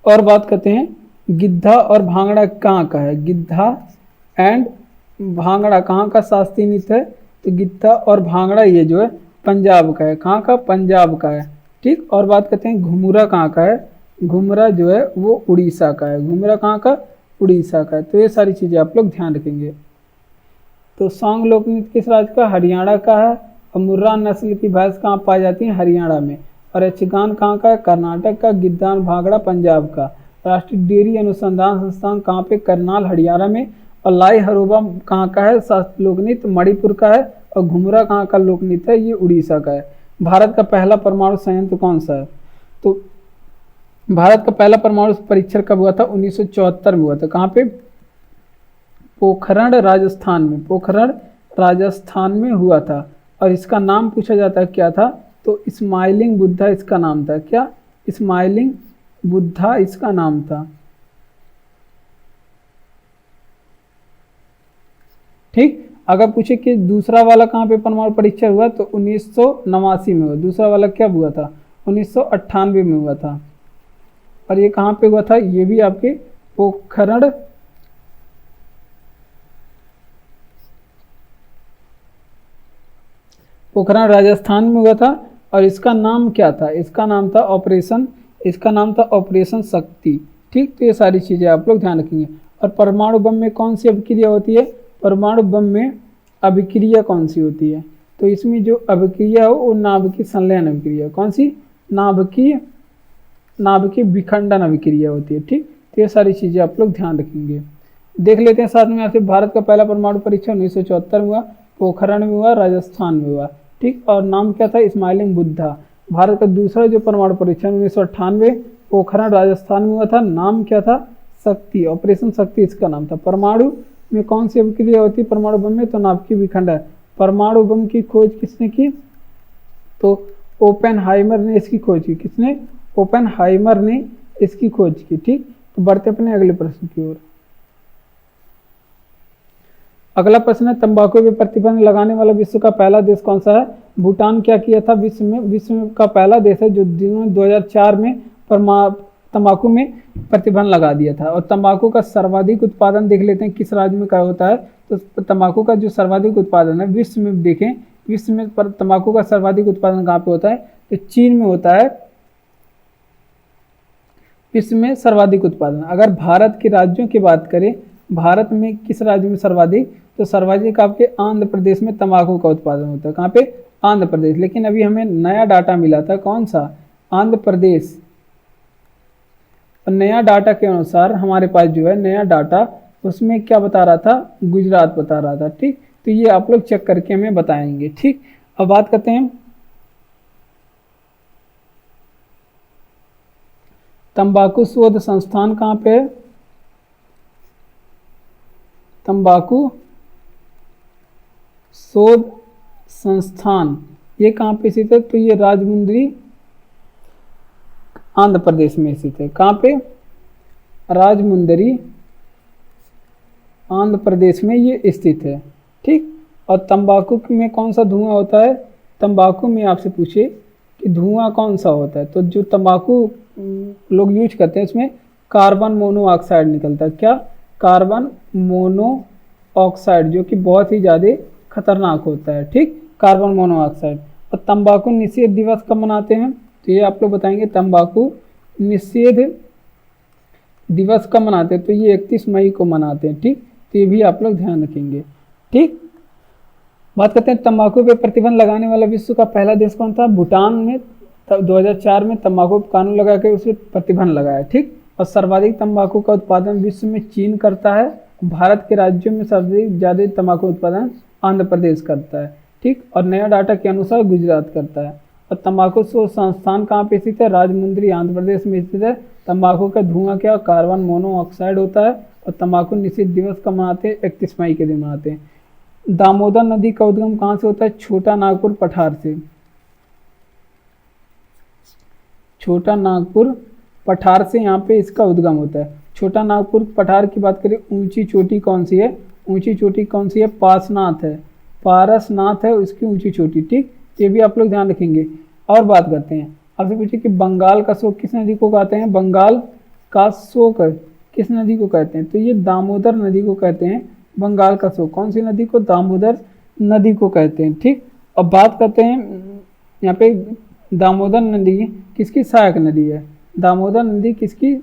S1: और बात करते हैं गिद्धा और भांगड़ा कहाँ का है? गिद्धा एंड भांगड़ा कहाँ का शास्त्रीय नृत्य है? तो गिद्धा और भांगड़ा ये जो है पंजाब का है। कहाँ का? पंजाब का है। ठीक, और बात करते हैं घुमुरा कहाँ का है? घुमरा जो है वो उड़ीसा का है। घुमरा कहाँ का? उड़ीसा का है। तो ये सारी चीज़ें आप लोग ध्यान रखेंगे। तो सांग लोक नृत्य किस राज्य का? हरियाणा का है। और मुर्रा नस्ल की भैंस कहाँ पाई जाती है? हरियाणा में। और यक्षगान कहाँ का है? कर्नाटक का। गिद्धा भांगड़ा पंजाब का। राष्ट्रीय डेयरी अनुसंधान संस्थान कहाँ पे? करनाल हरियाणा में। और लाई हरोबा कहाँ का है? शास्त्रीय लोक नृत्य मणिपुर का है। और घुमरा कहाँ का लोक नृत्य है? ये उड़ीसा का है। भारत का पहला परमाणु संयंत्र कौन सा है? तो भारत का पहला परमाणु परीक्षण कब हुआ था? 1974 में हुआ था। कहाँ पे? पोखरण राजस्थान में। पोखरण राजस्थान में हुआ था। और इसका नाम पूछा जाता है क्या था? तो स्माइलिंग बुद्धा इसका नाम था। क्या? स्माइलिंग बुद्धा इसका नाम था। ठीक, अगर पूछे कि दूसरा वाला कहाँ पे परमाणु परीक्षण हुआ, तो 1989 में हुआ। दूसरा वाला क्या हुआ था? 1998 में हुआ था। और ये कहाँ पे हुआ था? ये भी आपके पोखरण राजस्थान में हुआ था। और इसका नाम क्या था? इसका नाम था ऑपरेशन शक्ति। ठीक, तो ये सारी चीज़ें आप लोग ध्यान रखेंगे। और परमाणु बम में कौन सी अभिक्रिया होती है? परमाणु बम में अभिक्रिया कौन सी होती है? तो इसमें जो अभिक्रिया हो वो नाभिकीय संलयन अभिक्रिया। कौन सी? नाभिकीय विखंडन अभिक्रिया होती है। ठीक, तो ये सारी चीज़ें आप लोग ध्यान रखेंगे। देख लेते हैं साथ में यहाँ से भारत का पहला परमाणु परीक्षण 1974 में हुआ, पोखरण में हुआ, राजस्थान में हुआ। ठीक, और नाम क्या था? स्माइलिंग बुद्धा। भारत का दूसरा जो परमाणु परीक्षण 1998 पोखरण राजस्थान में हुआ था, नाम क्या था? शक्ति, ऑपरेशन शक्ति इसका नाम था। परमाणु में कौन सी अभिक्रिया होती है परमाणु बम में? तो नाभिकीय विखंडन। परमाणु बम की खोज किसने की? तो ओपेनहाइमर ने इसकी खोज की। किसने? ओपेनहाइमर ने इसकी खोज की। ठीक, तो बढ़ते अपने अगले प्रश्न की ओर। अगला प्रश्न है, तंबाकू पे प्रतिबंध लगाने वाला विश्व का पहला देश कौन सा है? भूटान क्या किया था? विश्व का पहला देश है जो 2004 में तंबाकू में प्रतिबंध लगा दिया था। और तंबाकू का सर्वाधिक उत्पादन देख लेते हैं किस राज्य में क्या होता है। तो तंबाकू का जो सर्वाधिक उत्पादन है विश्व में, देखें विश्व में पर तंबाकू का सर्वाधिक उत्पादन कहाँ पे होता है? तो चीन में होता है विश्व में सर्वाधिक उत्पादन। अगर भारत के राज्यों की बात करें, भारत में किस राज्य में सर्वाधिक? तो सर्वाधिक आपके आंध्र प्रदेश में तंबाकू का उत्पादन होता है। कहाँ पे? आंध्र प्रदेश। लेकिन अभी हमें नया डाटा मिला था, कौन सा? आंध्र प्रदेश। और नया डाटा के अनुसार हमारे पास जो है नया डाटा, उसमें क्या बता रहा था? गुजरात बता रहा था। ठीक, तो ये आप लोग चेक करके हमें बताएंगे। ठीक, अब बात करते हैं तंबाकू शोध संस्थान कहाँ पे है? तंबाकू शोध संस्थान ये कहाँ पे स्थित है? तो ये राजमुंद्री आंध्र प्रदेश में स्थित है। कहाँ पे? राजमुंदरी आंध्र प्रदेश में ये स्थित है। ठीक, और तंबाकू में कौन सा धुआं होता है? तंबाकू में आपसे पूछे कि धुआं कौन सा होता है, तो जो तंबाकू लोग यूज करते हैं उसमें कार्बन मोनोऑक्साइड निकलता है। क्या? कार्बन मोनोऑक्साइड, जो कि बहुत ही ज़्यादा खतरनाक होता है। ठीक, कार्बन मोनोऑक्साइड। और तंबाकू निषेध दिवस कब मनाते हैं? तो ये आप लोग बताएंगे। तंबाकू निषेध दिवस कब मनाते हैं? तो ये 31 मई को मनाते हैं। ठीक, तो ये भी आप लोग ध्यान रखेंगे। ठीक, बात करते हैं तंबाकू पे प्रतिबंध लगाने वाला विश्व का पहला देश कौन था? भूटान में 2004 में तंबाकू कानून लगा के उस पर प्रतिबंध लगाया। ठीक, और सर्वाधिक तंबाकू का उत्पादन विश्व में चीन करता है। भारत के राज्यों में सबसे ज़्यादा तंबाकू उत्पादन आंध्र प्रदेश करता है। ठीक, और नया डाटा के अनुसार गुजरात करता है। और तंबाकू शोध संस्थान कहाँ पे स्थित है? राजमुंदरी आंध्र प्रदेश में स्थित है। तंबाकू का धुआं क्या? कार्बन मोनोऑक्साइड होता है। और तंबाकू निषेध दिवस कब मनाते हैं? 31 मई के दिन मनाते हैं। दामोदर नदी का उद्गम कहाँ से होता है? छोटा नागपुर पठार से। छोटा नागपुर पठार से यहाँ पे इसका उद्गम होता है। छोटा नागपुर पठार की बात करें, ऊंची चोटी कौन सी है? ऊंची चोटी कौन सी है? पारसनाथ है। पारसनाथ है उसकी ऊंची चोटी। ठीक, ये भी आप लोग ध्यान रखेंगे। और बात करते हैं, आपसे पूछे कि बंगाल का शोक किस नदी को कहते हैं? बंगाल का शोक किस नदी को कहते हैं? तो ये दामोदर नदी को कहते हैं। बंगाल का शोक कौन सी नदी को? दामोदर नदी को कहते हैं। ठीक, अब बात करते हैं यहाँ पे दामोदर नदी किसकी सहायक नदी है? दामोदर नदी किसकी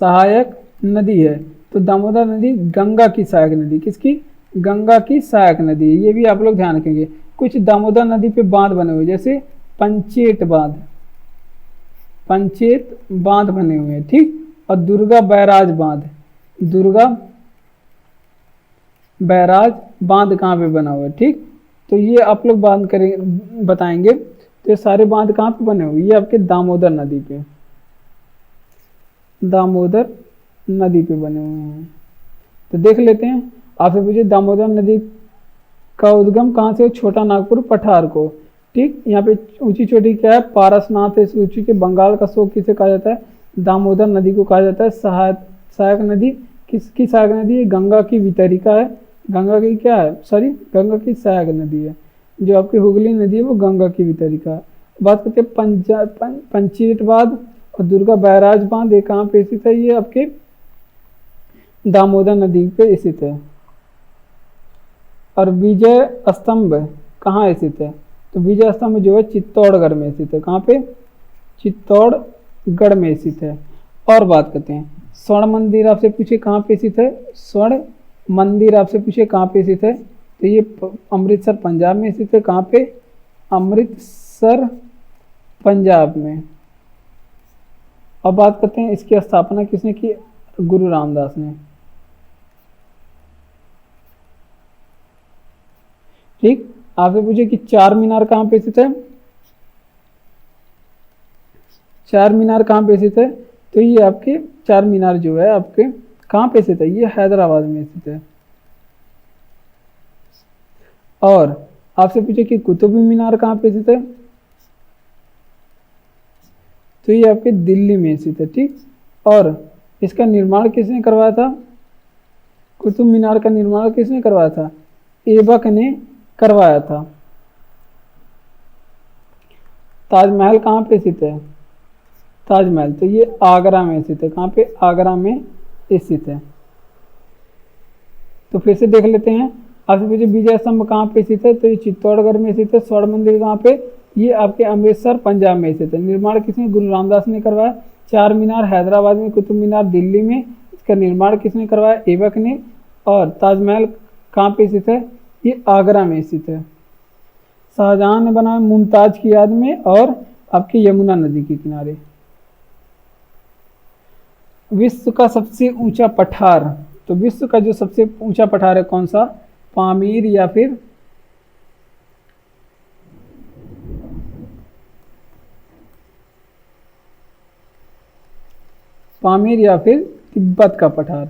S1: सहायक नदी है? तो दामोदर नदी गंगा की सहायक नदी। किसकी? गंगा की सहायक नदी। ये भी आप लोग ध्यान रखेंगे। कुछ दामोदर नदी पे बांध बने हुए, जैसे पंचेत बांध, पंचेत बांध बने हुए हैं। ठीक, और दुर्गा बैराज बांध, दुर्गा बैराज बांध कहाँ पे बना हुआ है? ठीक, तो ये आप लोग बांध करें बताएंगे। तो ये सारे बांध कहाँ पे बने हुए? ये आपके दामोदर नदी पे, दामोदर नदी पे बने हुए हैं। तो देख लेते हैं, आपसे पूछिए दामोदर नदी का उद्गम कहाँ से? छोटा नागपुर पठार को। ठीक, यहाँ पे ऊंची चोटी क्या है? पारसनाथ है। इस ऊंची के बंगाल का शोक किसे कहा जाता है? दामोदर नदी को कहा जाता है। सहायक नदी किसकी सहायक नदी है? गंगा की वितरिका है। गंगा की क्या है? सॉरी, गंगा की सहायक नदी है। जो आपकी हुगली नदी है वो गंगा की वितरिका है। बात करते हैं पंचेत बांध और दुर्गा बैराज बांध, ये कहाँ पे स्थित है? ये आपके दामोदर नदी पे स्थित है। और विजय स्तंभ कहाँ स्थित है? तो विजय स्तंभ जो है चित्तौड़गढ़ में स्थित है। कहाँ पे? चित्तौड़गढ़ में स्थित है। और बात करते हैं स्वर्ण मंदिर, आपसे पूछे कहाँ पे स्थित है? स्वर्ण मंदिर आपसे पूछे कहाँ पे स्थित है? तो ये अमृतसर पंजाब में स्थित है। कहाँ पे? अमृतसर पंजाब में। अब बात करते हैं इसकी स्थापना किसने की? गुरु रामदास ने। ठीक, आपसे पूछे कि चार मीनार कहाँ पे स्थित है? चार मीनार कहाँ पे स्थित है? तो ये आपके चार मीनार जो है आपके कहाँ पे स्थित है? ये हैदराबाद में स्थित है। और आपसे पूछे कि कुतुब मीनार कहाँ पे स्थित है? तो ये आपके दिल्ली में स्थित है। ठीक, और इसका निर्माण किसने करवाया था? कुतुब मीनार का निर्माण किसने करवाया था? ऐबक ने करवाया था। ताजमहल कहाँ पे स्थित है? ताजमहल तो ये आगरा में स्थित है। कहाँ पे? आगरा में स्थित है। तो फिर से देख लेते हैं। आपसे पूछे विजय स्तंभ कहाँ पे स्थित है? तो ये चित्तौड़गढ़ में स्थित है। स्वर्ण मंदिर कहाँ पे? ये आपके अमृतसर पंजाब में स्थित है। निर्माण किसने? गुरु रामदास ने करवाया। चार मीनार हैदराबाद में, कुतुब मीनार दिल्ली में, इसका निर्माण किसने करवाया? ऐबक ने। और ताजमहल कहाँ पे स्थित है? ये आगरा में स्थित है। शाहजहां ने बनाया मुमताज की याद में और आपकी यमुना नदी के किनारे। विश्व का सबसे ऊंचा पठार, तो विश्व का जो सबसे ऊंचा पठार है कौन सा? पामीर या फिर तिब्बत का पठार।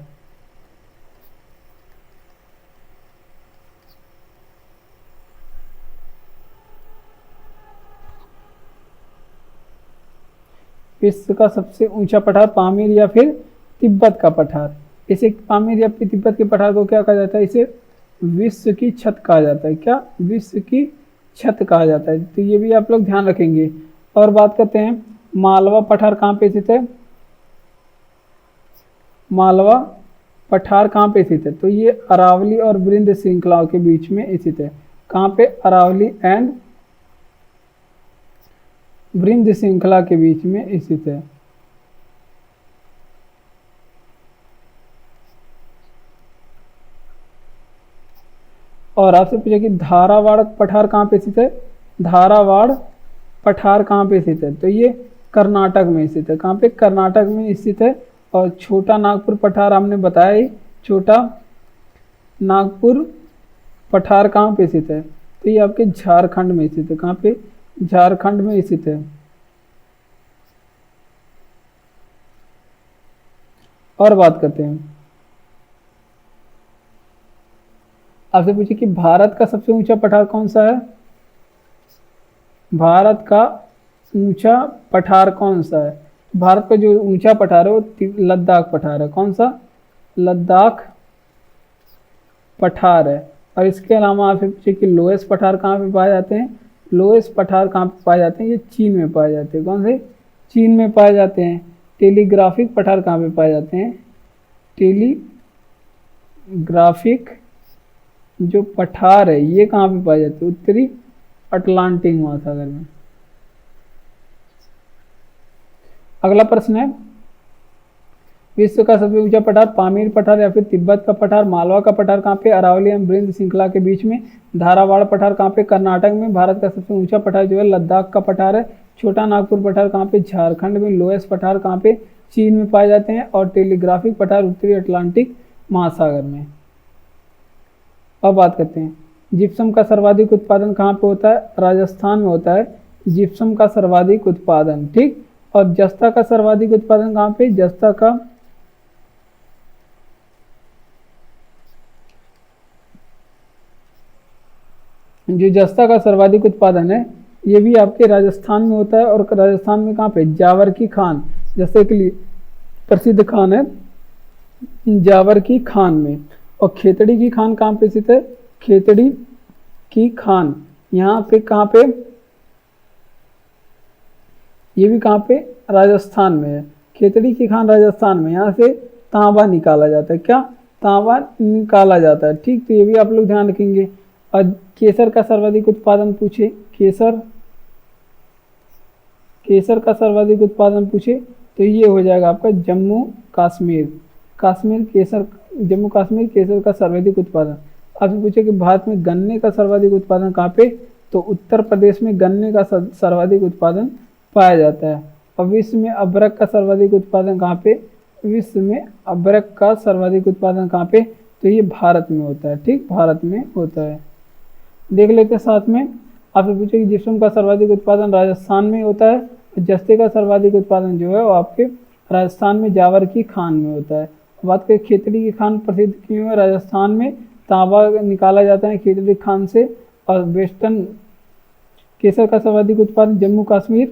S1: विश्व का सबसे ऊंचा पठार पामीर या फिर तिब्बत का पठार। इसे पामीर या फिर तिब्बत के पठार को क्या कहा जाता है? इसे विश्व की छत कहा जाता है। क्या? विश्व की छत कहा जाता है। तो ये भी आप लोग ध्यान रखेंगे। और बात करते हैं मालवा पठार कहाँ पे स्थित है? मालवा पठार कहाँ पे स्थित है? तो ये अरावली और विंध्य श्रृंखलाओं के बीच में स्थित है। कहाँ पे? अरावली एंड विंध्य श्रृंखला के बीच में स्थित है। और आपसे पूछा कि धारावाड़ पठार कहाँ पे स्थित है? धारावाड़ पठार कहाँ पे स्थित है? तो ये कर्नाटक में स्थित है। कहाँ पे? कर्नाटक में स्थित है। और छोटा नागपुर पठार हमने बताया ही, छोटा नागपुर पठार कहाँ पे स्थित है? तो ये आपके झारखंड में स्थित है। कहाँ पे? झारखंड में स्थित है। और बात करते हैं, आपसे पूछिए कि भारत का सबसे ऊंचा पठार कौन सा है? भारत का ऊंचा पठार कौन सा है? भारत का जो ऊंचा पठार है वो लद्दाख पठार है। कौन सा? लद्दाख पठार है। और इसके अलावा आपसे पूछिए कि लोएस्ट पठार कहाँ पे पाए जाते हैं? लोएस्ट पठार कहाँ पे पाए जाते हैं? ये चीन में पाए जाते हैं। कौन से? चीन में पाए जाते हैं। टेलीग्राफिक पठार कहाँ पे पाए जाते हैं? टेलीग्राफिक जो पठार है ये कहाँ पे पाए जाते हैं? उत्तरी अटलांटिक महासागर में। अगला प्रश्न है, विश्व का सबसे ऊंचा पठार पामीर पठार या फिर तिब्बत का पठार? मालवा का पठार कहाँ पे? अरावली एवं विंध्य श्रृंखला के बीच में। धारावाड़ पठार कहाँ पे? कर्नाटक में। भारत का सबसे ऊंचा पठार जो है लद्दाख का पठार है। छोटा नागपुर पठार कहाँ पे? झारखंड में। लोएस्ट पठार कहाँ पे? चीन में पाए जाते हैं। और टेलीग्राफिक पठार उत्तरी अटलांटिक महासागर में। अब बात करते हैं जिप्सम का सर्वाधिक उत्पादन कहाँ पे होता है? राजस्थान में होता है जिप्सम का सर्वाधिक उत्पादन। ठीक। और जस्ता का सर्वाधिक उत्पादन कहाँ पे? जस्ता का जो जस्ता का सर्वाधिक उत्पादन है ये भी आपके राजस्थान में होता है। और राजस्थान में कहाँ पे? जावर की खान, जैसे के लिए प्रसिद्ध खान है जावर की खान में। और खेतड़ी की खान कहाँ पे स्थित है? खेतड़ी की खान यहाँ पे कहाँ पे? ये भी कहाँ पे? राजस्थान में है। खेतड़ी की खान राजस्थान में। यहाँ से तांबा निकाला जाता है। क्या? तांबा निकाला जाता है। ठीक। तो ये भी आप लोग ध्यान रखेंगे। और केसर का सर्वाधिक उत्पादन पूछे, केसर का सर्वाधिक उत्पादन पूछे तो ये हो जाएगा आपका जम्मू कश्मीर। जम्मू कश्मीर केसर का सर्वाधिक उत्पादन। आपसे पूछे कि भारत में गन्ने का सर्वाधिक उत्पादन कहाँ पे? तो उत्तर प्रदेश में गन्ने का सर्वाधिक उत्पादन पाया जाता है। और विश्व में अदरक का सर्वाधिक उत्पादन कहाँ पे? विश्व में अदरक का सर्वाधिक उत्पादन कहाँ पे? तो ये भारत में होता है। ठीक। भारत में होता है। देख लेते हैं साथ में। आपसे पूछे कि जिप्सम का सर्वाधिक उत्पादन राजस्थान में होता है। जस्ते का सर्वाधिक उत्पादन जो है वो आपके राजस्थान में जावर की खान में होता है। बात करें खेतड़ी की खान प्रसिद्ध क्यों है? राजस्थान में तांबा निकाला जाता है खेतड़ी खान से। और वेस्टर्न केसर का सर्वाधिक उत्पादन जम्मू कश्मीर।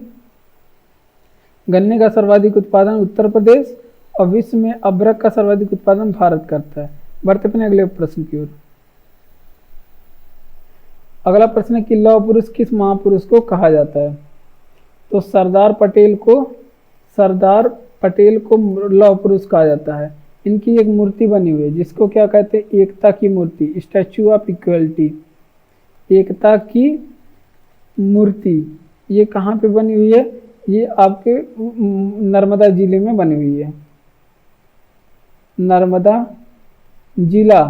S1: गन्ने का सर्वाधिक उत्पादन उत्तर प्रदेश। और विश्व में अभ्रक का सर्वाधिक उत्पादन भारत करता है। बढ़ते अपने अगले प्रश्न की ओर। अगला प्रश्न है कि लौह पुरुष किस महापुरुष को कहा जाता है? तो सरदार पटेल को लौह पुरुष कहा जाता है। इनकी एक मूर्ति बनी हुई है जिसको क्या कहते हैं? एकता की मूर्ति, स्टैचू ऑफ इक्वलिटी, एकता की मूर्ति। ये कहाँ पे बनी हुई है? ये आपके नर्मदा जिले में बनी हुई है, नर्मदा जिला,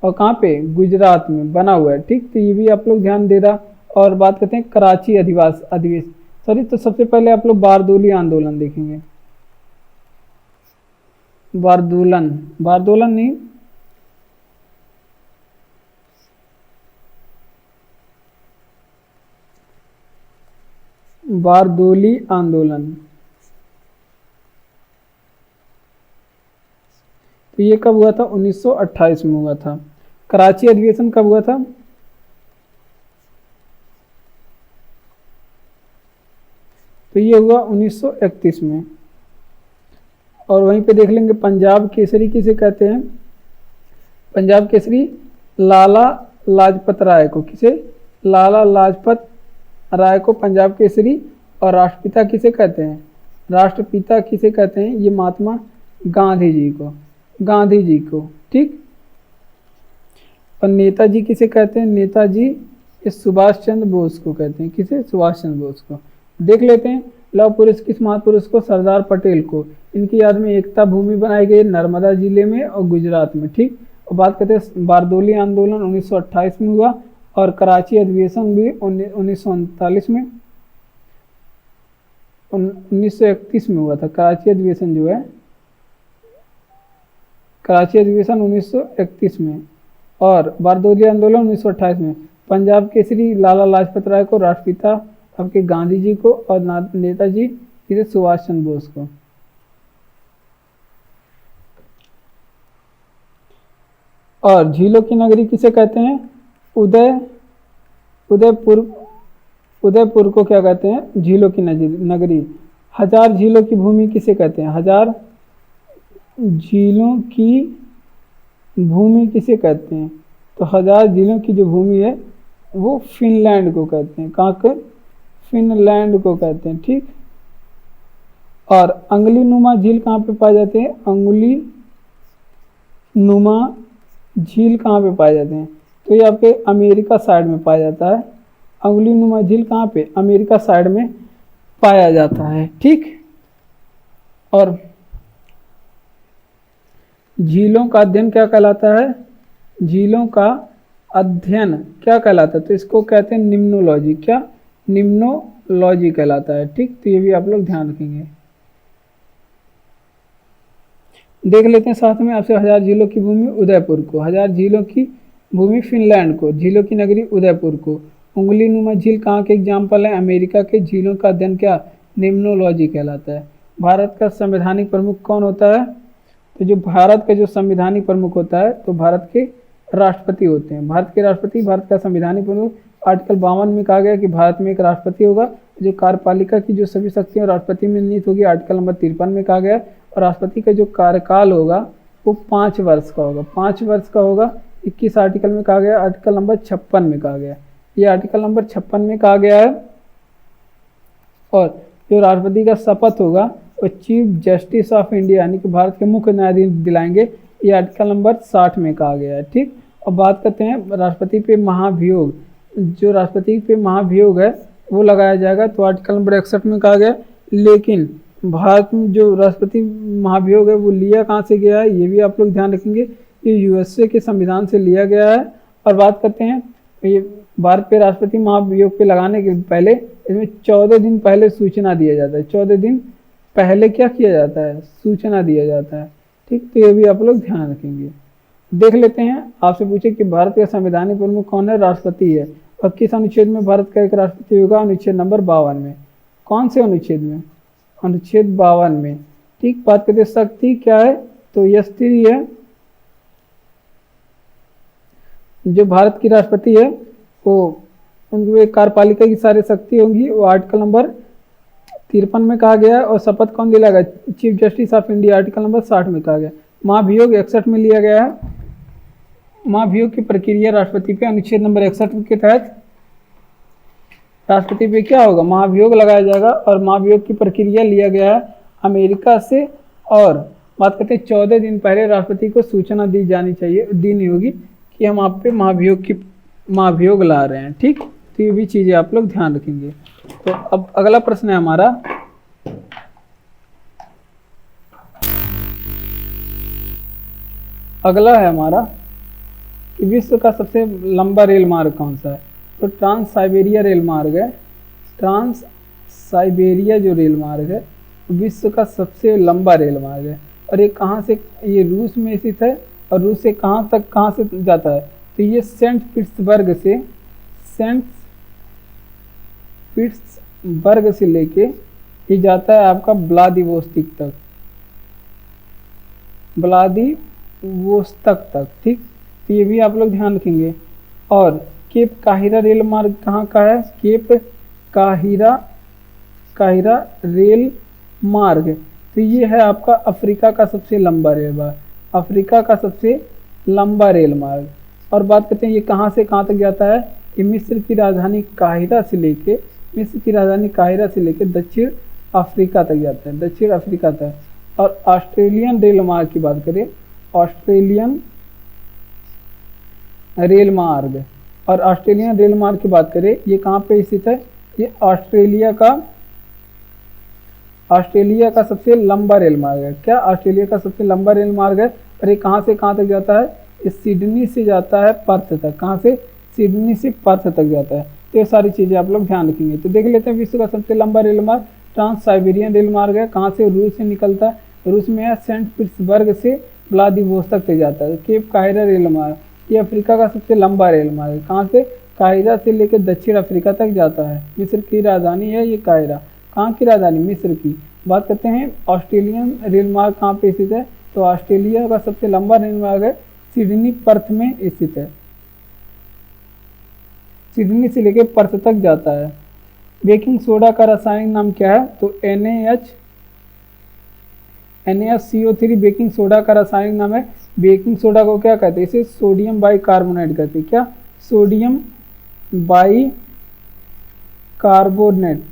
S1: और कहाँ पे? गुजरात में बना हुआ है। ठीक, तो ये भी आप लोग ध्यान दे रहा। और बात करते हैं कराची अधिवेशन, सॉरी, तो सबसे पहले आप लोग बारदोली आंदोलन देखेंगे। बारदोलन नहीं, बारदोली आंदोलन। तो ये कब हुआ था? 1928 में हुआ था। कराची अधिवेशन कब हुआ था? तो ये हुआ 1931 में। और वहीं पे देख लेंगे पंजाब केसरी किसे कहते हैं? पंजाब केसरी लाला लाजपत राय को। किसे? लाला लाजपत राय को पंजाब केसरी। और राष्ट्रपिता किसे कहते हैं? राष्ट्रपिता किसे कहते हैं? ये महात्मा गांधी जी को। ठीक, और नेताजी किसे कहते हैं? नेताजी इस सुभाष चंद्र बोस को कहते हैं। किसे? सुभाष चंद्र बोस को। देख लेते हैं लौह पुरुष किस महापुरुष को? सरदार पटेल को। इनकी याद में एकता भूमि बनाई गई नर्मदा जिले में और गुजरात में। ठीक, और बात करते हैं बारदोली आंदोलन 1928 में हुआ, और कराची अधिवेशन भी 1939 में, 1931 में हुआ था। कराची अधिवेशन जो है, कराची अधिवेशन 1931 में, और बारदोली आंदोलन 1928 में। पंजाब केसरी लाला लाजपत राय को, राष्ट्रपिता आपके गांधी जी को, और नेताजी जिसे सुभाष चंद्र बोस को। और झीलों की नगरी किसे कहते हैं? उदयपुर को क्या कहते हैं? झीलों की नगरी। हजार झीलों की भूमि किसे कहते हैं? हजार झीलों की भूमि किसे कहते हैं? तो हजार झीलों की जो भूमि है वो फिनलैंड को कहते हैं। कहाँ को? फिनलैंड को कहते हैं। ठीक, और अंगुली नुमा झील कहाँ पे पाए जाते हैं? अंगुली नुमा झील कहाँ पे पाए जाते हैं? तो ये आपके अमेरिका साइड में पाया जाता है। अंगुली नुमा झील कहाँ पे? अमेरिका साइड में पाया जाता है। ठीक, और झीलों का अध्ययन क्या कहलाता है? झीलों का अध्ययन क्या कहलाता है? तो इसको कहते हैं निम्नोलॉजी। क्या? निम्नोलॉजी कहलाता है। ठीक, तो ये भी आप लोग ध्यान रखेंगे। देख लेते हैं साथ में आपसे हजार झीलों की भूमि उदयपुर को, हजार झीलों की भूमि फिनलैंड को, झीलों की नगरी उदयपुर को। उंगली नुमा झील कहाँ के एग्जाम्पल है? अमेरिका के। झीलों का अध्ययन क्या? निम्नोलॉजी कहलाता है। भारत का संवैधानिक प्रमुख कौन होता है? तो जो भारत का जो संवैधानिक प्रमुख होता है तो भारत के राष्ट्रपति होते हैं। भारत के राष्ट्रपति, भारत का संवैधानिक प्रमुख। आर्टिकल 52 में कहा गया कि भारत में एक राष्ट्रपति होगा, जो कार्यपालिका की जो सभी शक्तियां राष्ट्रपति में निहित होगी। आर्टिकल नंबर 53 में कहा गया, और राष्ट्रपति का जो कार्यकाल होगा वो 5 वर्ष का होगा। 5 वर्ष का होगा। 21 आर्टिकल में कहा गया, आर्टिकल नंबर 56 में कहा गया। ये आर्टिकल नंबर 56 में कहा गया है। और जो राष्ट्रपति का शपथ होगा वो चीफ जस्टिस ऑफ इंडिया यानी कि भारत के मुख्य न्यायाधीश दिलाएंगे। ये आर्टिकल नंबर 60 में कहा गया है। ठीक, और बात करते हैं राष्ट्रपति पे महाभियोग। जो राष्ट्रपति पे महाभियोग है वो लगाया जाएगा, तो आर्टिकल नंबर 61 में कहा गया। लेकिन भारत में जो राष्ट्रपति महाभियोग है वो लिया कहाँ से गया है, ये भी आप लोग ध्यान रखेंगे। ये यूएसए के संविधान से लिया गया है। और बात करते हैं ये भारत पे राष्ट्रपति महाभियोग पे लगाने के पहले इसमें 14 दिन पहले सूचना दिया जाता है। 14 दिन पहले क्या किया जाता है? सूचना दिया जाता है। ठीक, तो ये भी आप लोग ध्यान रखेंगे। देख लेते हैं, आपसे पूछे कि भारत का संवैधानिक प्रमुख कौन है? राष्ट्रपति है। और किस अनुच्छेद में भारत का एक राष्ट्रपति होगा? अनुच्छेद नंबर 52 में। कौन से अनुच्छेद में? अनुच्छेद 52 में। ठीक, बात करते शक्ति क्या है? तो यह स्त्री है। जो भारत की राष्ट्रपति है वो उनकी कार्यपालिका की सारी शक्ति होंगी, वो आर्टिकल नंबर 53 में कहा गया है। और शपथ कौन दिलाएगा? Chief justice of India, article number 60 में कहा गया। महाभियोग 61 में लिया गया है। महाभियोग की प्रक्रिया राष्ट्रपति पे अनुच्छेद नंबर 61 के तहत राष्ट्रपति पे क्या होगा? महाभियोग लगाया जाएगा। और महाभियोग की प्रक्रिया लिया गया है अमेरिका से। और बात करते हैं 14 दिन पहले राष्ट्रपति को सूचना दी जानी चाहिए, देनी होगी कि हम आप पे महाभियोग ला रहे हैं। ठीक, तो ये भी चीज़ें आप लोग ध्यान रखेंगे। तो अब अगला प्रश्न है हमारा, अगला है हमारा कि विश्व का सबसे लंबा रेल मार्ग कौन सा है? तो ट्रांस साइबेरिया रेल मार्ग है। ट्रांस साइबेरिया जो रेल मार्ग है विश्व का सबसे लंबा रेल मार्ग है। और ये कहाँ से? ये रूस में स्थित है। और रूस से कहाँ तक, कहाँ से जाता है? तो ये सेंट पीटर्सबर्ग से लेके ये जाता है आपका व्लादिवोस्तोक तक, व्लादिवोस्तोक तक। ठीक, तो ये भी आप लोग ध्यान रखेंगे। और केप काहिरा रेल मार्ग कहाँ का है? केप काहिरा रेल मार्ग, तो ये है आपका अफ्रीका का सबसे लंबा रेल मार्ग, अफ्रीका का सबसे लंबा रेल मार्ग। और बात करते हैं ये कहाँ से कहाँ तक जाता है? ये मिस्र की राजधानी काहिरा से लेके दक्षिण अफ्रीका तक जाता है, दक्षिण अफ्रीका तक। और ऑस्ट्रेलियन रेल मार्ग की बात करें, ऑस्ट्रेलियन रेल मार्ग, और ऑस्ट्रेलियन रेल मार्ग की बात करें ये कहाँ पे स्थित है? ये ऑस्ट्रेलिया का सबसे लंबा रेल मार्ग है। क्या? ऑस्ट्रेलिया का सबसे लंबा रेल मार्ग है। और ये कहाँ से कहाँ तक जाता है? इस सिडनी से जाता है पर्थ तक। कहाँ से? सिडनी से पर्थ तक जाता है। तो ये सारी चीज़ें आप लोग ध्यान रखेंगे। तो देख लेते हैं विश्व का सबसे लंबा रेल मार्ग ट्रांस साइबेरियन रेल मार्ग है। कहाँ से? रूस से निकलता है, रूस में है, सेंट पीटर्सबर्ग से व्लादिवोस्तोक तक जाता है। केप काहिरा रेल मार्ग ये अफ्रीका का सबसे लंबा रेल मार्ग है। कहाँ से? काहिरा से लेकर दक्षिण अफ्रीका तक जाता है। मिस्र की राजधानी है ये काहिरा। कहाँ की राजधानी? मिस्र की। बात करते हैं ऑस्ट्रेलियन रेल मार्ग कहाँ पे स्थित है? तो ऑस्ट्रेलिया का सबसे लंबा रेल मार्ग है सिडनी पर्थ में स्थित है, सिडनी से लेकर पर्थ तक जाता है। बेकिंग सोडा का रासायनिक नाम क्या है? तो NaHCO3 बेकिंग सोडा का रासायनिक नाम है। बेकिंग सोडा को क्या कहते हैं? इसे सोडियम बाइकार्बोनेट कहते हैं। क्या? Sodium bicarbonate.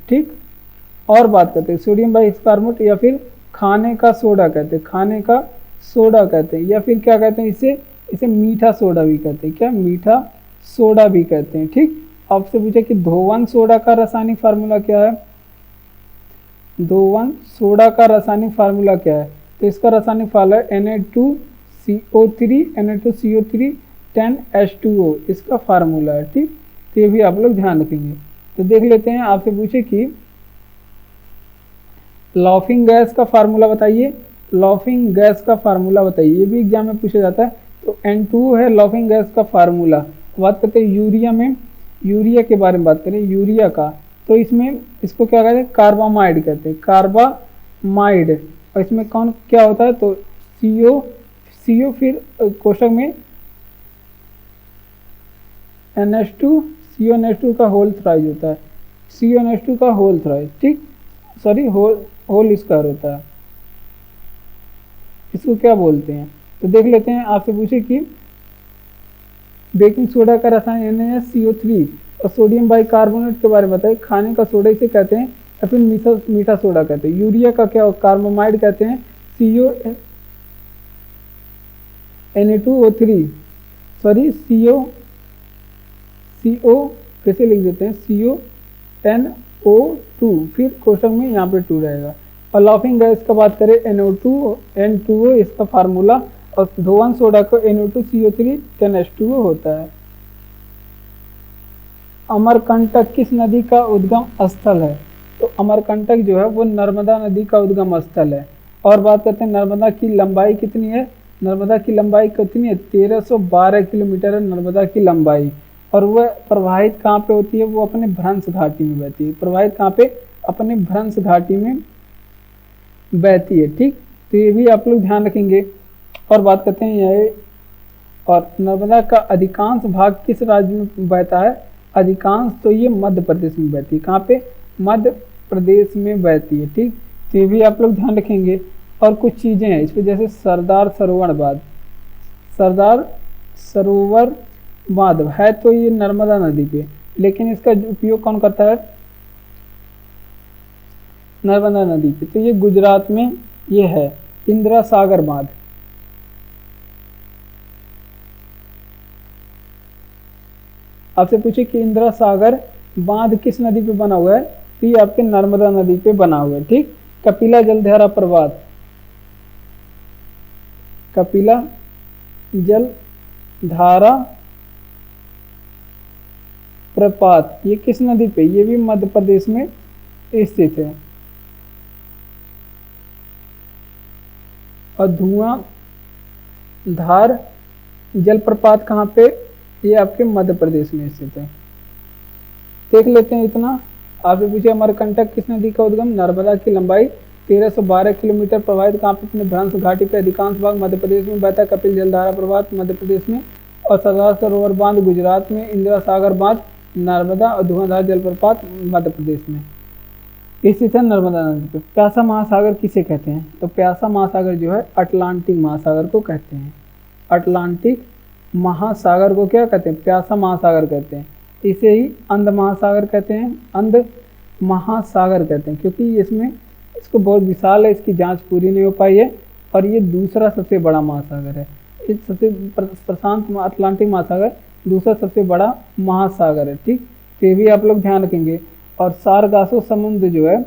S1: ठीक, और बात करते हैं सोडियम बाइकार्बोनेट या फिर खाने का सोडा कहते हैं, खाने का सोडा कहते हैं, या फिर क्या कहते हैं इसे मीठा सोडा भी कहते हैं। क्या? मीठा सोडा भी कहते हैं। ठीक, आपसे पूछे कि धोवन सोडा का रासायनिक फार्मूला क्या है? धोवन सोडा का रासायनिक फार्मूला क्या है? तो इसका रासायनिक फार्मूला है Na2CO3 10H2O, इसका फार्मूला है। ठीक, तो ये भी आप लोग ध्यान रखेंगे। तो देख लेते हैं, आपसे पूछे कि लॉफिंग गैस का फार्मूला बताइए, लॉफिंग गैस का फार्मूला बताइए। ये भी एग्जाम में पूछा जाता है। तो N2O है लॉफिंग गैस का फार्मूला। बात करते हैं यूरिया में, यूरिया के बारे में बात करें, यूरिया का, तो इसमें इसको क्या कहते हैं? कार्बामाइड कहते हैं, कार्बामाइड। और इसमें कौन क्या होता है? तो CO फिर कोष्टक में NH2 का होल थ्राइज होता है, CONH2 का होल थ्राइज। ठीक, सॉरी होल स्क्वायर होता है, इसको क्या बोलते हैं? तो देख लेते हैं, आपसे पूछे कि बेकिंग सोडा का रसायन NaCO3 और सोडियम बाइकार्बोनेट के बारे में बताइए। खाने का सोडा इसे कहते हैं या फिर मीठा सोडा कहते हैं। यूरिया का क्या? कार्बामाइड कहते हैं, Na2O3 सॉरी CO कैसे लिख देते हैं? CONO2 फिर क्वेश्चन में यहाँ पे 2 रहेगा। और लाफिंग गैस का बात करें N2O इसका फार्मूला, और धोवन सोडा को Na2CO3 10H2O होता है। अमरकंटक किस नदी का उद्गम स्थल है? तो अमरकंटक जो है वो नर्मदा नदी का उद्गम स्थल है। और बात करते हैं नर्मदा की लंबाई कितनी है? नर्मदा की लंबाई कितनी है? 1312 किलोमीटर है नर्मदा की लंबाई। और वह प्रवाहित कहाँ पे होती है? वो अपने भ्रंश घाटी में बहती है। प्रवाहित कहाँ पे? अपने भ्रंश घाटी में बहती है। ठीक, तो ये भी आप लोग ध्यान रखेंगे। और बात करते हैं ये, और नर्मदा का अधिकांश भाग किस राज्य में बहता है? अधिकांश तो ये मध्य प्रदेश में बहती है। कहाँ पे? मध्य प्रदेश में बहती है। ठीक, तो ये भी आप लोग ध्यान रखेंगे। और कुछ चीज़ें हैं इसमें, जैसे सरदार सरोवर बांध, सरदार सरोवर बांध है तो ये नर्मदा नदी पे, लेकिन इसका उपयोग कौन करता है? नर्मदा नदी पे। तो ये गुजरात में ये है इंदिरा सागर बांध। आपसे पूछे कि इंदिरा सागर बांध किस नदी पे बना हुआ है, तो ये आपके नर्मदा नदी पे बना हुआ है। ठीक, कपिला जलधारा प्रपात, कपिला जल धारा प्रपात ये किस नदी पे? ये भी मध्य प्रदेश में स्थित है। और धुआं धार जलप्रपात कहाँ पे? ये आपके मध्य प्रदेश में स्थित है। देख लेते हैं इतना। आपसे पूछे अमरकंटक किस नदी का उद्गम? नर्मदा की लंबाई 1312 किलोमीटर, प्रवाहित कहाँ पे? अपने भ्रंश घाटी पे, अधिकांश भाग मध्य प्रदेश में बहता है। कपिल जलधारा प्रपात मध्य प्रदेश में, और सरदार सरोवर बांध गुजरात में, इंदिरा सागर बांध नर्मदा और धुआंधार जलप्रपात मध्य प्रदेश में स्थित है नर्मदा नदी पे। प्यासा महासागर किसे कहते हैं? तो प्यासा महासागर जो है अटलांटिक महासागर को कहते हैं। अटलांटिक महासागर को क्या कहते हैं? प्यासा महासागर कहते हैं। इसे ही अंध महासागर कहते हैं, अंध महासागर कहते हैं, क्योंकि इसमें इसको बहुत विशाल है, इसकी जांच पूरी नहीं हो पाई है। और ये दूसरा सबसे बड़ा महासागर है। इस सबसे प्रशांत अटलांटिक महासागर दूसरा सबसे बड़ा महासागर है। ठीक, तो ये भी आप लोग ध्यान रखेंगे। और सारगासो समुद्र जो है,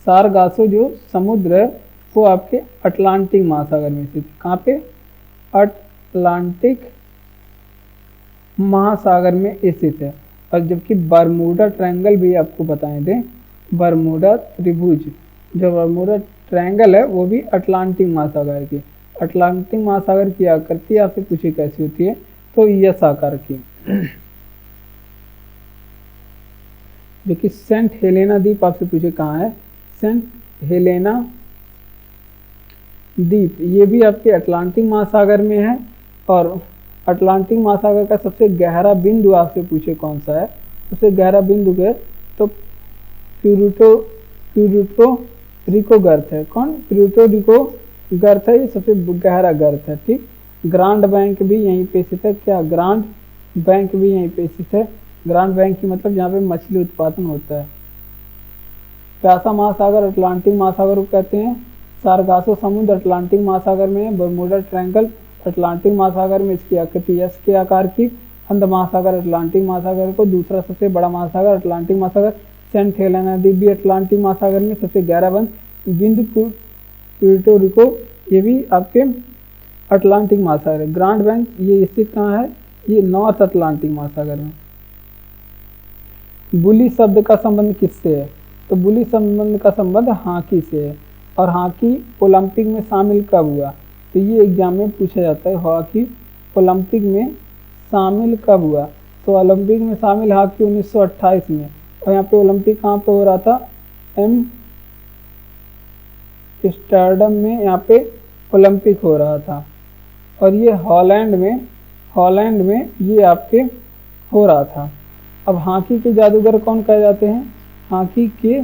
S1: सारगासो जो समुद्र है वो आपके अटलांटिक महासागर में स्थित। कहाँ पे? अटलांटिक महासागर में स्थित है। और जबकि बरमूडा ट्रायंगल भी आपको बताएं दें, बरमूडा त्रिभुज, जो बरमूडा ट्रायंगल है वो भी अटलांटिक महासागर की, अटलांटिक महासागर की आकृति आपसे पूछी कैसी होती है? तो यस आकार की। जो कि सेंट हेलेना द्वीप आपसे पूछे कहाँ है? सेंट हेलेना द्वीप ये भी आपके अटलांटिक महासागर में है। और अटलांटिक महासागर का सबसे गहरा बिंदु आपसे पूछे कौन सा है? सबसे गहरा बिंदु के तो प्यूर्टो रिको गर्त है। कौन? प्यूर्टो रिको गर्त है, ये सबसे गहरा गर्त है। ठीक, ग्रांड बैंक भी यहीं पे स्थित है। क्या? ग्रांड बैंक भी यहीं पे स्थित है। ग्रांड बैंक की मतलब जहाँ पे मछली उत्पादन होता है। प्यासा महासागर अटलांटिक महासागर को कहते हैं। सारगासो समुद्र अटलांटिक महासागर में है। बरमूडा ट्रायंगल अटलांटिक महासागर में, इसकी आकृति एस के आकार की। अंध महासागर अटलांटिक महासागर को दूसरा सबसे बड़ा महासागर अटलांटिक महासागर। सेंट हेलेना द्वीप भी अटलांटिक महासागर में सबसे गहरा बिंदु प्यूर्टो रिको ये भी आपके अटलांटिक महासागर है। ग्रांड बैंक ये स्थित कहाँ है? ये नॉर्थ अटलांटिक महासागर में। बुली शब्द का संबंध किससे है? तो बुली संबंध का संबंध हॉकी से है। और हॉकी ओलंपिक में शामिल कब हुआ? तो ये एग्जाम में पूछा जाता है, हॉकी ओलंपिक में शामिल कब हुआ? तो ओलंपिक में शामिल हॉकी 1928 में। और यहाँ पे ओलंपिक कहाँ पे हो रहा था? एम्स्टर्डम में यहाँ पे ओलंपिक हो रहा था। और ये हॉलैंड में ये आपके हो रहा था। अब हॉकी के जादूगर कौन कहे जाते हैं? हॉकी के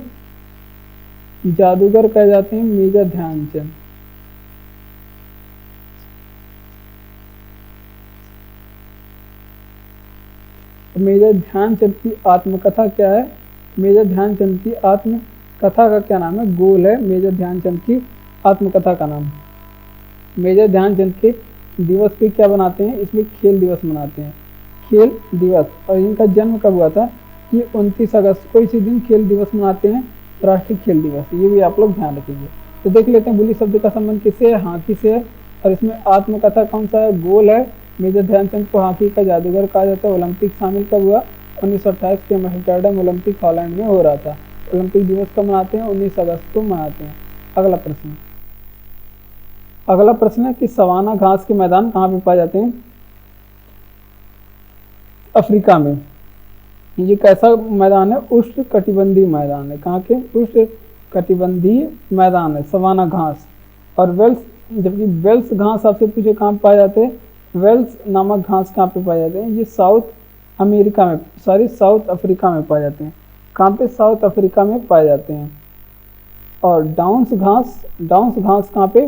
S1: जादूगर कहे जाते हैं मेजर ध्यानचंद। मेजर ध्यानचंद की आत्मकथा क्या है? मेजर ध्यानचंद की आत्मकथा का क्या नाम है? गोल है मेजर ध्यानचंद की आत्मकथा का नाम। मेजर ध्यानचंद के दिवस पे क्या बनाते हैं? इसमें खेल दिवस मनाते हैं, खेल दिवस। और इनका जन्म कब हुआ था? ये 29 अगस्त को इसी दिन खेल दिवस मनाते हैं, राष्ट्रीय खेल दिवस। ये भी आप लोग ध्यान रखेंगे। तो देख लेते हैं बुली शब्द का संबंध किससे है? हॉकी से है। और इसमें आत्मकथा कौन सा है? गोल है। मेजर ध्यानचंद को हॉकी का जादूगर कहा जाता है। ओलंपिक शामिल कब हुआ? 1928 के एम्स्टर्डम ओलंपिक हॉलैंड में हो रहा था। ओलंपिक दिवस कब मनाते हैं? 19 अगस्त को मनाते हैं। अगला प्रश्न है कि सवाना घास के मैदान कहाँ पे पाए जाते हैं? अफ्रीका में। ये कैसा मैदान है? उष्ण कटिबंधीय मैदान है। कहाँ के? उष्ण कटिबंधीय मैदान है, सवाना घास। और वेल्स, जबकि वेल्स घास आपसे पूछे कहाँ पाए जाते हैं? वेल्स नामक घास कहाँ पे पाए जाते हैं? ये साउथ अमेरिका में, सॉरी साउथ अफ्रीका में पाए जाते हैं। कहाँ पे? साउथ अफ्रीका में पाए जाते हैं। और डाउन्स घास कहाँ पे?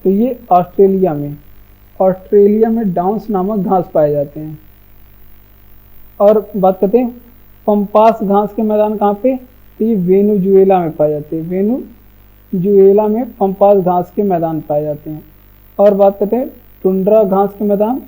S1: तो ये ऑस्ट्रेलिया में, ऑस्ट्रेलिया में डाउन्स नामक घास पाए जाते हैं। और बात करते हैं पंपास घास के मैदान कहाँ पे? तो ये वेनेजुएला में पाए जाते हैं। वेनेजुएला में पंपास घास के मैदान पाए जाते हैं। और बात करते हैं टुंड्रा घास के मैदान,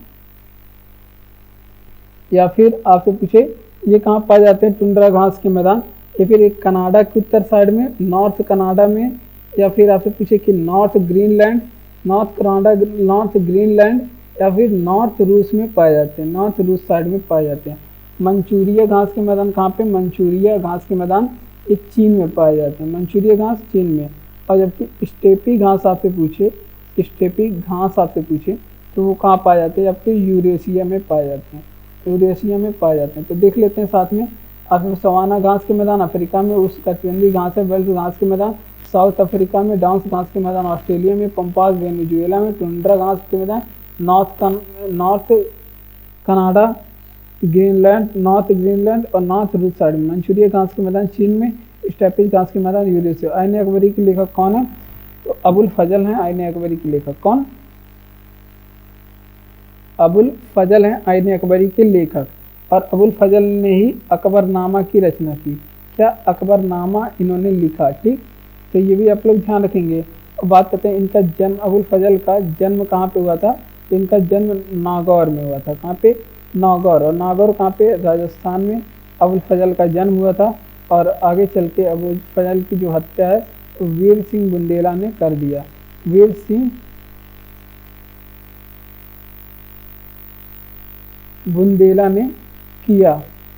S1: या फिर आपसे पूछे ये कहाँ पाए जाते हैं टुंड्रा घास के मैदान, या फिर एक कनाडा के उत्तर साइड में, नॉर्थ कनाडा में, या फिर आपसे पूछे कि नॉर्थ ग्रीनलैंड, नॉर्थ ग्रीनलैंड, या फिर नॉर्थ रूस में पाए जाते हैं, नॉर्थ रूस साइड में पाए जाते हैं। मंचूरिया घास के मैदान कहाँ पे? मंचूरिया घास के मैदान ये चीन में पाए जाते हैं, मंचूरिया घास चीन में। और जबकि स्टेपी घास आपसे पूछे, स्टेपी घास आपसे पूछे तो वो कहाँ पाए जाते हैं? आपके यूरेशिया में पाए जाते हैं, यूरेशिया में पाए जाते हैं। तो देख लेते हैं साथ में। आपने सवाना घास के मैदान अफ्रीका में, उष्णकटिबंधीय घास है वेल्स घास के मैदान साउथ अफ्रीका में, डाउन्स घास के मैदान ऑस्ट्रेलिया में, पंपास वेनेजुएला में, टुंड्रा घास के मैदान नॉर्थ कनाडा, नॉर्थ ग्रीनलैंड और नॉर्थ रूस साइड में, मंचूरिया घास के मैदान चीन में, स्टेपी घास के मैदान यूरेशिया। आईन अकबरी के लेखक कौन है? तो अबुल फजल हैं आईन अकबरी के लेखक। कौन? अबुल फजल हैं आईन अकबरी के लेखक। और अबुल फजल ने ही अकबरनामा की रचना की। क्या? अकबरनामा इन्होंने लिखा। ठीक, तो ये भी आप लोग ध्यान रखेंगे। और बात करते हैं इनका जन्म, अबुल फजल का जन्म कहाँ पे हुआ था? तो इनका जन्म नागौर में हुआ था। कहाँ पे? नागौर। और नागौर कहाँ पे? राजस्थान में अबुल फजल का जन्म हुआ था। और आगे चल के अबुल फजल की जो हत्या है तो वीर सिंह बुंदेला ने कर दिया। वीर सिंह बुंदेला ने किया।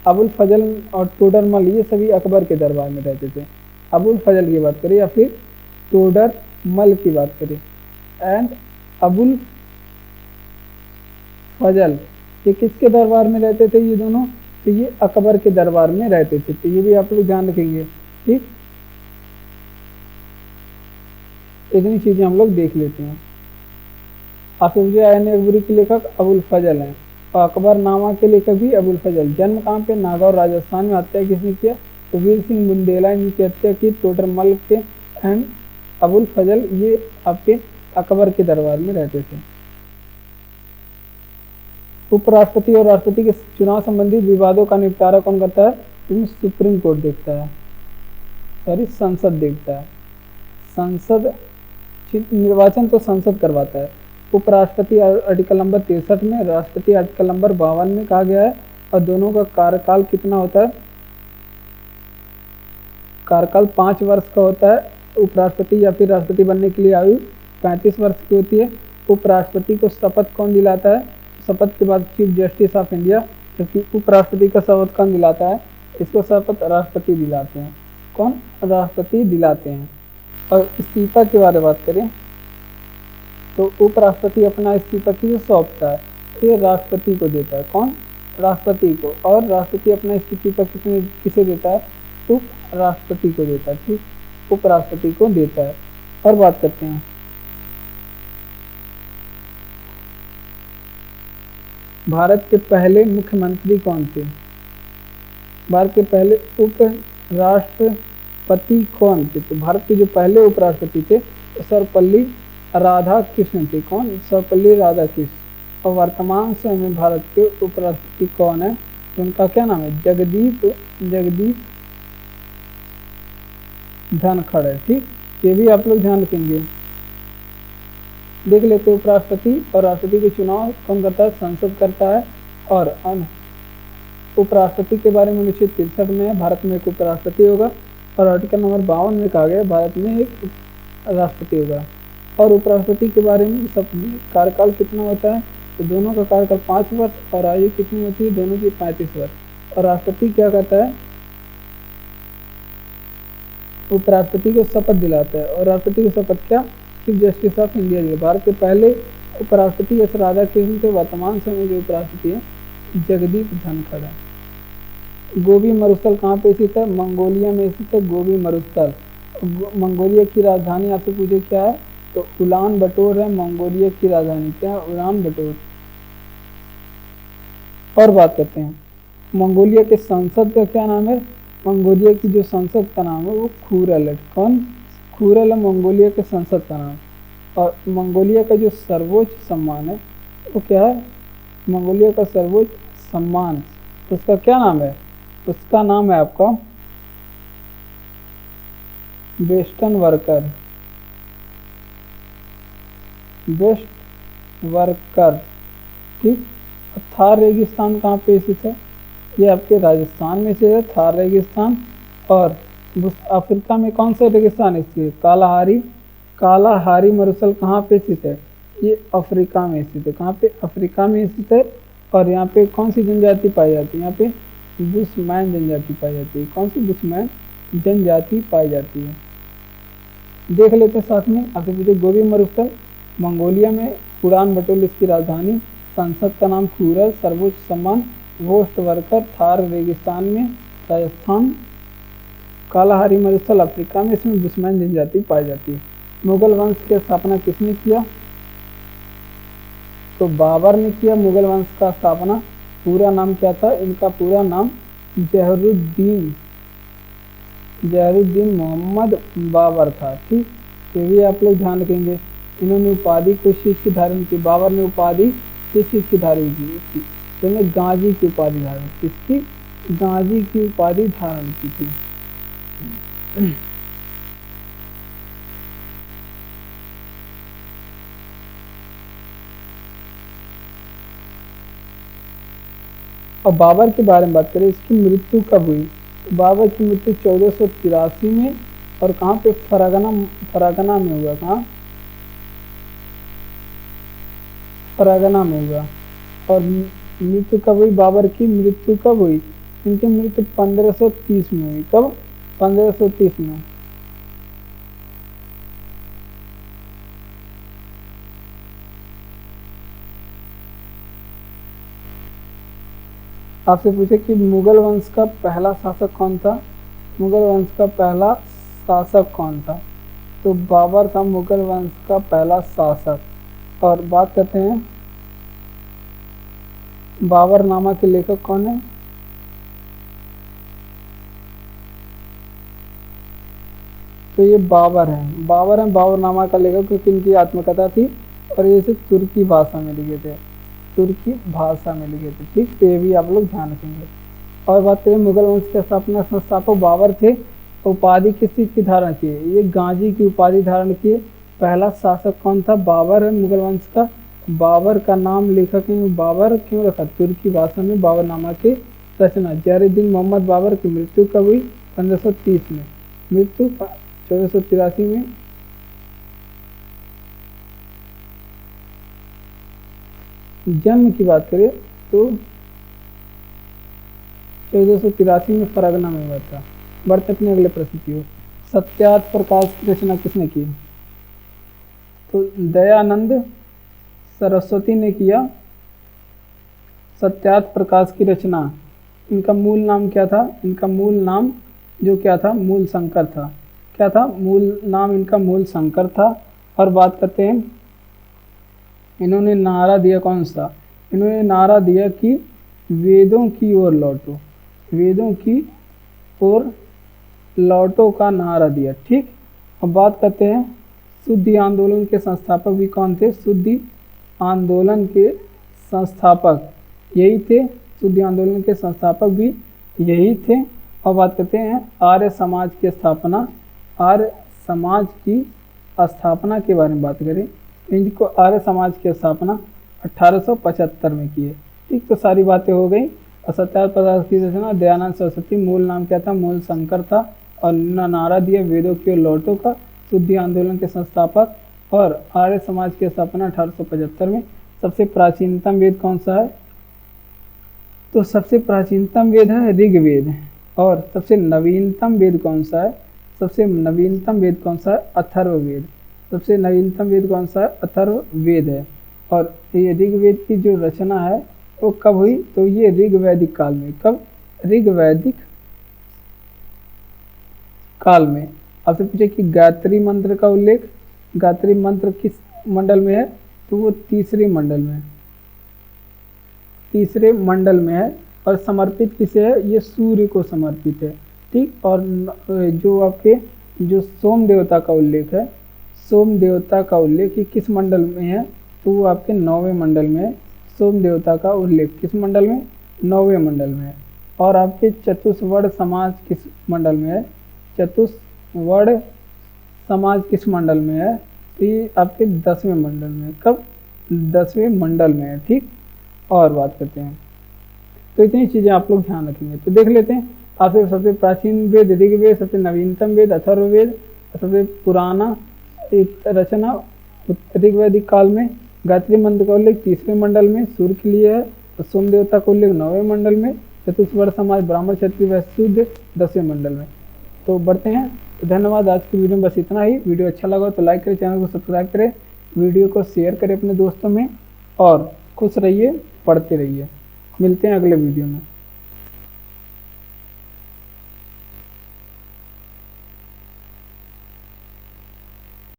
S1: अबुल फजल और टोडरमल ये सभी अकबर के दरबार में रहते थे। अबुल फजल की बात करें या फिर टोडरमल की बात करें, एंड अबुल फजल ये किसके दरबार में रहते थे? ये दोनों, तो ये अकबर के दरबार में रहते थे। तो ये भी आप लोग ध्यान रखेंगे। ठीक, इतनी चीजें हम लोग देख लेते हैं। आसिफ आईन अकबरी के लेखक अबुल फजल हैं और अकबरनामा के लेखक भी अबुल फजल। जन्म कहाँ पे? नागौर राजस्थान में। हत्या किसने किया? तो वीर सिंह बुंदेला ने हत्या की। टोडरमल के एंड अबुल फजल ये आपके अकबर के दरबार में रहते थे। उपराष्ट्रपति और राष्ट्रपति के चुनाव संबंधी विवादों का निपटारा कौन करता है? इसमें सुप्रीम कोर्ट देखता है, सॉरी संसद देखता है। संसद निर्वाचन तो संसद करवाता है। उपराष्ट्रपति आर्टिकल नंबर 63 में, राष्ट्रपति आर्टिकल नंबर 52 में कहा गया है। और दोनों का कार्यकाल कितना होता है? कार्यकाल 5 वर्ष का होता है। उपराष्ट्रपति या फिर राष्ट्रपति बनने के लिए आयु 35 वर्ष की होती है। उपराष्ट्रपति को शपथ कौन दिलाता है? शपथ के बाद चीफ जस्टिस ऑफ इंडिया, जबकि उपराष्ट्रपति का शपथ कौन दिलाता है? इसको शपथ राष्ट्रपति दिलाते हैं। कौन? राष्ट्रपति दिलाते हैं। और इस्तीफा के बारे में बात करें तो उपराष्ट्रपति अपना इस्तीफा किसे सौंपता है? ये राष्ट्रपति को देता है। कौन? राष्ट्रपति को। और राष्ट्रपति अपना इस्तीफा किसे देता है? उपराष्ट्रपति को देता है। ठीक, उपराष्ट्रपति को देता है। और बात करते हैं भारत के पहले मुख्यमंत्री कौन थे? भारत के पहले उपराष्ट्रपति कौन थे? तो भारत के जो पहले उपराष्ट्रपति थे तो सर्वपल्ली राधाकृष्णन थे। कौन? सर्वपल्ली राधाकृष्ण। और वर्तमान समय में भारत के उपराष्ट्रपति कौन है? तो उनका क्या नाम है? जगदीप धनखड़ है। ठीक, ये भी आप लोग ध्यान रखेंगे। देख लेते हैं उपराष्ट्रपति और राष्ट्रपति के चुनाव कौन करता है? संसद करता है। और उपराष्ट्रपति के बारे में 1963 में है, भारत में एक उपराष्ट्रपति होगा। और आर्टिकल नंबर 52 में कहा गया भारत में एक राष्ट्रपति होगा। और उपराष्ट्रपति के बारे में सब कार्यकाल कितना होता है? तो दोनों का कार्यकाल 5 वर्ष और आयु कितनी होती है? दोनों की 35 वर्ष। और राष्ट्रपति क्या करता है? उपराष्ट्रपति को शपथ दिलाता है। और राष्ट्रपति को शपथ क्या? चीफ जस्टिस ऑफ इंडिया दिया। भारत के पहले उपराष्ट्रपति एस राधाकृष्णन थे। वर्तमान समय जो उपराष्ट्रपति है जगदीप धनखड़ है। गोबी मरुस्थल कहाँ पे स्थित है? मंगोलिया में स्थित है गोबी मरुस्थल। मंगोलिया की राजधानी आपसे पूछे क्या है? तो उलान बटोर है मंगोलिया की राजधानी। क्या? उलान बटोर। और बात करते हैं मंगोलिया के संसद का क्या नाम है। मंगोलिया की जो संसद का नाम है वो खुरल है। कौन? खुरल है मंगोलिया के संसद का नाम। और मंगोलिया का जो सर्वोच्च सम्मान है वो क्या है? मंगोलिया का सर्वोच्च सम्मान, उसका क्या नाम है? उसका नाम है आपका वेस्टर्न वर्कर। बेस्ट वर्कर, ठीक। थार रेगिस्तान कहाँ पे स्थित है? ये आपके राजस्थान में से है, थार रेगिस्तान। और अफ्रीका में कौन सा रेगिस्तान स्थित है? कालाहारी। कालाहारी मरुस्थल कहाँ पे स्थित है? ये अफ्रीका में स्थित है। कहाँ पे? अफ्रीका में स्थित है। और यहाँ पे कौन सी जनजाति पाई जाती है? यहाँ पे बुशमैन जनजाति पाई जाती है। कौन सी? बुशमैन जनजाति पाई जाती है। देख लेते हैं साथ में। आपसे पूछे गोबी मरुस्थल मंगोलिया में, उड़ान बटोल इसकी राजधानी, संसद का नाम खुरल, सर्वोच्च सम्मान वेस्ट वर्कर, थार रेगिस्तान में, राजस्थान, कालाहारी मरुस्थल अफ्रीका में, इसमें बुशमैन जनजाति पाई जाती है। मुगल वंश की स्थापना किसने किया? तो बाबर ने किया मुगल वंश का स्थापना। पूरा नाम क्या था? इनका पूरा नाम जहरुद्दीन मोहम्मद बाबर था, ठीक। ये भी आप लोग ध्यान रखेंगे। इन्होंने उपाधि किस चीज़ की धारण की? बाबर ने उपाधि किस चीज़ की धारण की थी? तो इन्होंने गाजी की उपाधि धारण, किसकी? गाजी की उपाधि धारण की थी। और बाबर के बारे में बात करें, इसकी मृत्यु कब हुई? बाबर की मृत्यु 1483 में। और कहाँ पे? फरागना में हुआ। कहाँ? फरागना में हुआ। और मृत्यु कब हुई? बाबर की मृत्यु कब हुई? इनकी मृत्यु 1530 में हुई। कब? 1530 में। आपसे पूछे कि मुगल वंश का पहला शासक कौन था? मुगल वंश का पहला शासक कौन था? तो बाबर था मुगल वंश का पहला शासक। और बात करते हैं बाबरनामा के लेखक कौन है? तो ये बाबर हैं। बाबरनामा का लेखक, क्योंकि इनकी आत्मकथा थी और ये सिर्फ तुर्की भाषा में लिखे थे। तुर्की भाषा में लिखे थे, ठीक। तो ये भी आप लोग ध्यान रखेंगे। और बात करें मुगल वंश के स्थापना संस्थापक बाबर थे। उपाधि किस चीज़ की धारण किए? ये गाजी की उपाधि धारण किए। पहला शासक कौन था? बाबर है मुगल वंश का। बाबर का नाम लेखक है, बाबर क्यों रखा? तुर्की भाषा में बाबरनामा की रचना। जहरुद्दीन मोहम्मद बाबर की मृत्यु कब हुई? 1530 में। मृत्यु 1483 में। जन्म की बात करें तो 1483 में फरागना में हुआ था। बढ़ते अपने अगले प्रश्न की ओर। सत्यार्थ प्रकाश की रचना किसने की? तो दयानंद सरस्वती ने किया सत्यार्थ प्रकाश की रचना। इनका मूल नाम क्या था? इनका मूल नाम जो क्या था? मूल शंकर था। क्या था? मूल नाम इनका मूल शंकर था। और बात करते हैं इन्होंने नारा दिया कौन सा? इन्होंने नारा दिया कि वेदों की ओर लौटो, वेदों की ओर लौटो का नारा दिया, ठीक। अब बात करते हैं शुद्धि आंदोलन के संस्थापक भी कौन थे? शुद्धि आंदोलन के संस्थापक यही थे। शुद्धि आंदोलन के संस्थापक भी यही थे। और बात करते हैं आर्य समाज की स्थापना। आर्य समाज की स्थापना के बारे में बात करें, इनको आर्य समाज की स्थापना 1875 में की है, ठीक। तो सारी बातें हो गई। और सत्यार्थ प्रकाश की रचना दयानंद सरस्वती। मूल नाम क्या था? मूल शंकर था। और नारा दिया वेदों की ओर लौटो का। शुद्धि आंदोलन के संस्थापक। और आर्य समाज की स्थापना 1875 में। सबसे प्राचीनतम वेद कौन सा है? तो सबसे प्राचीनतम वेद है ऋग्वेद। और सबसे नवीनतम वेद कौन सा है? सबसे नवीनतम वेद कौन सा है? अथर्ववेद। सबसे नवीनतम वेद कौन सा है? अथर्ववेद है। और ये ऋग्वेद की जो रचना है वो कब हुई? तो ये ऋग्वैदिक काल में। कब? ऋग्वैदिक काल में। आपसे पूछे कि गायत्री मंत्र का उल्लेख, गायत्री मंत्र किस मंडल में है? तो वो तीसरे मंडल में, तीसरे मंडल में है और समर्पित किसे है, ये सूर्य को समर्पित है। ठीक, और जो आपके जो सोम देवता का उल्लेख है, सोम देवता का उल्लेख ये किस मंडल में है, तो वो आपके 9वें मंडल में है। सोम देवता का उल्लेख किस मंडल में, 9वें मंडल में है। और आपके चतुष्वर्ण समाज किस मंडल में है, चतुष्वर्ण समाज किस मंडल में है, तो ये आपके 10वें मंडल में है। कब, 10वें मंडल में है। ठीक, और बात करते हैं, तो इतनी चीज़ें आप लोग ध्यान रखेंगे। तो देख लेते हैं आपसे सबसे प्राचीन वेद ऋग्वेद, सबसे नवीनतम वेद अथर्ववेद, सबसे पुराना एक रचना ऋग्वैदिक काल में गायत्री मंत्र का उल्लेख तीसरे मंडल में सूर्य के लिए है, और सोम देवता का उल्लेख 9वें मंडल में, चतुष्वर्ण समाज ब्राह्मण क्षत्रिय वैश्य शूद्र 10वें मंडल में। तो बढ़ते हैं। तो धन्यवाद, आज की वीडियो में बस इतना ही। वीडियो अच्छा लगा तो लाइक करें, चैनल को सब्सक्राइब करें, वीडियो को शेयर करें अपने दोस्तों में, और खुश रहिए, पढ़ते रहिए। मिलते हैं अगले वीडियो में।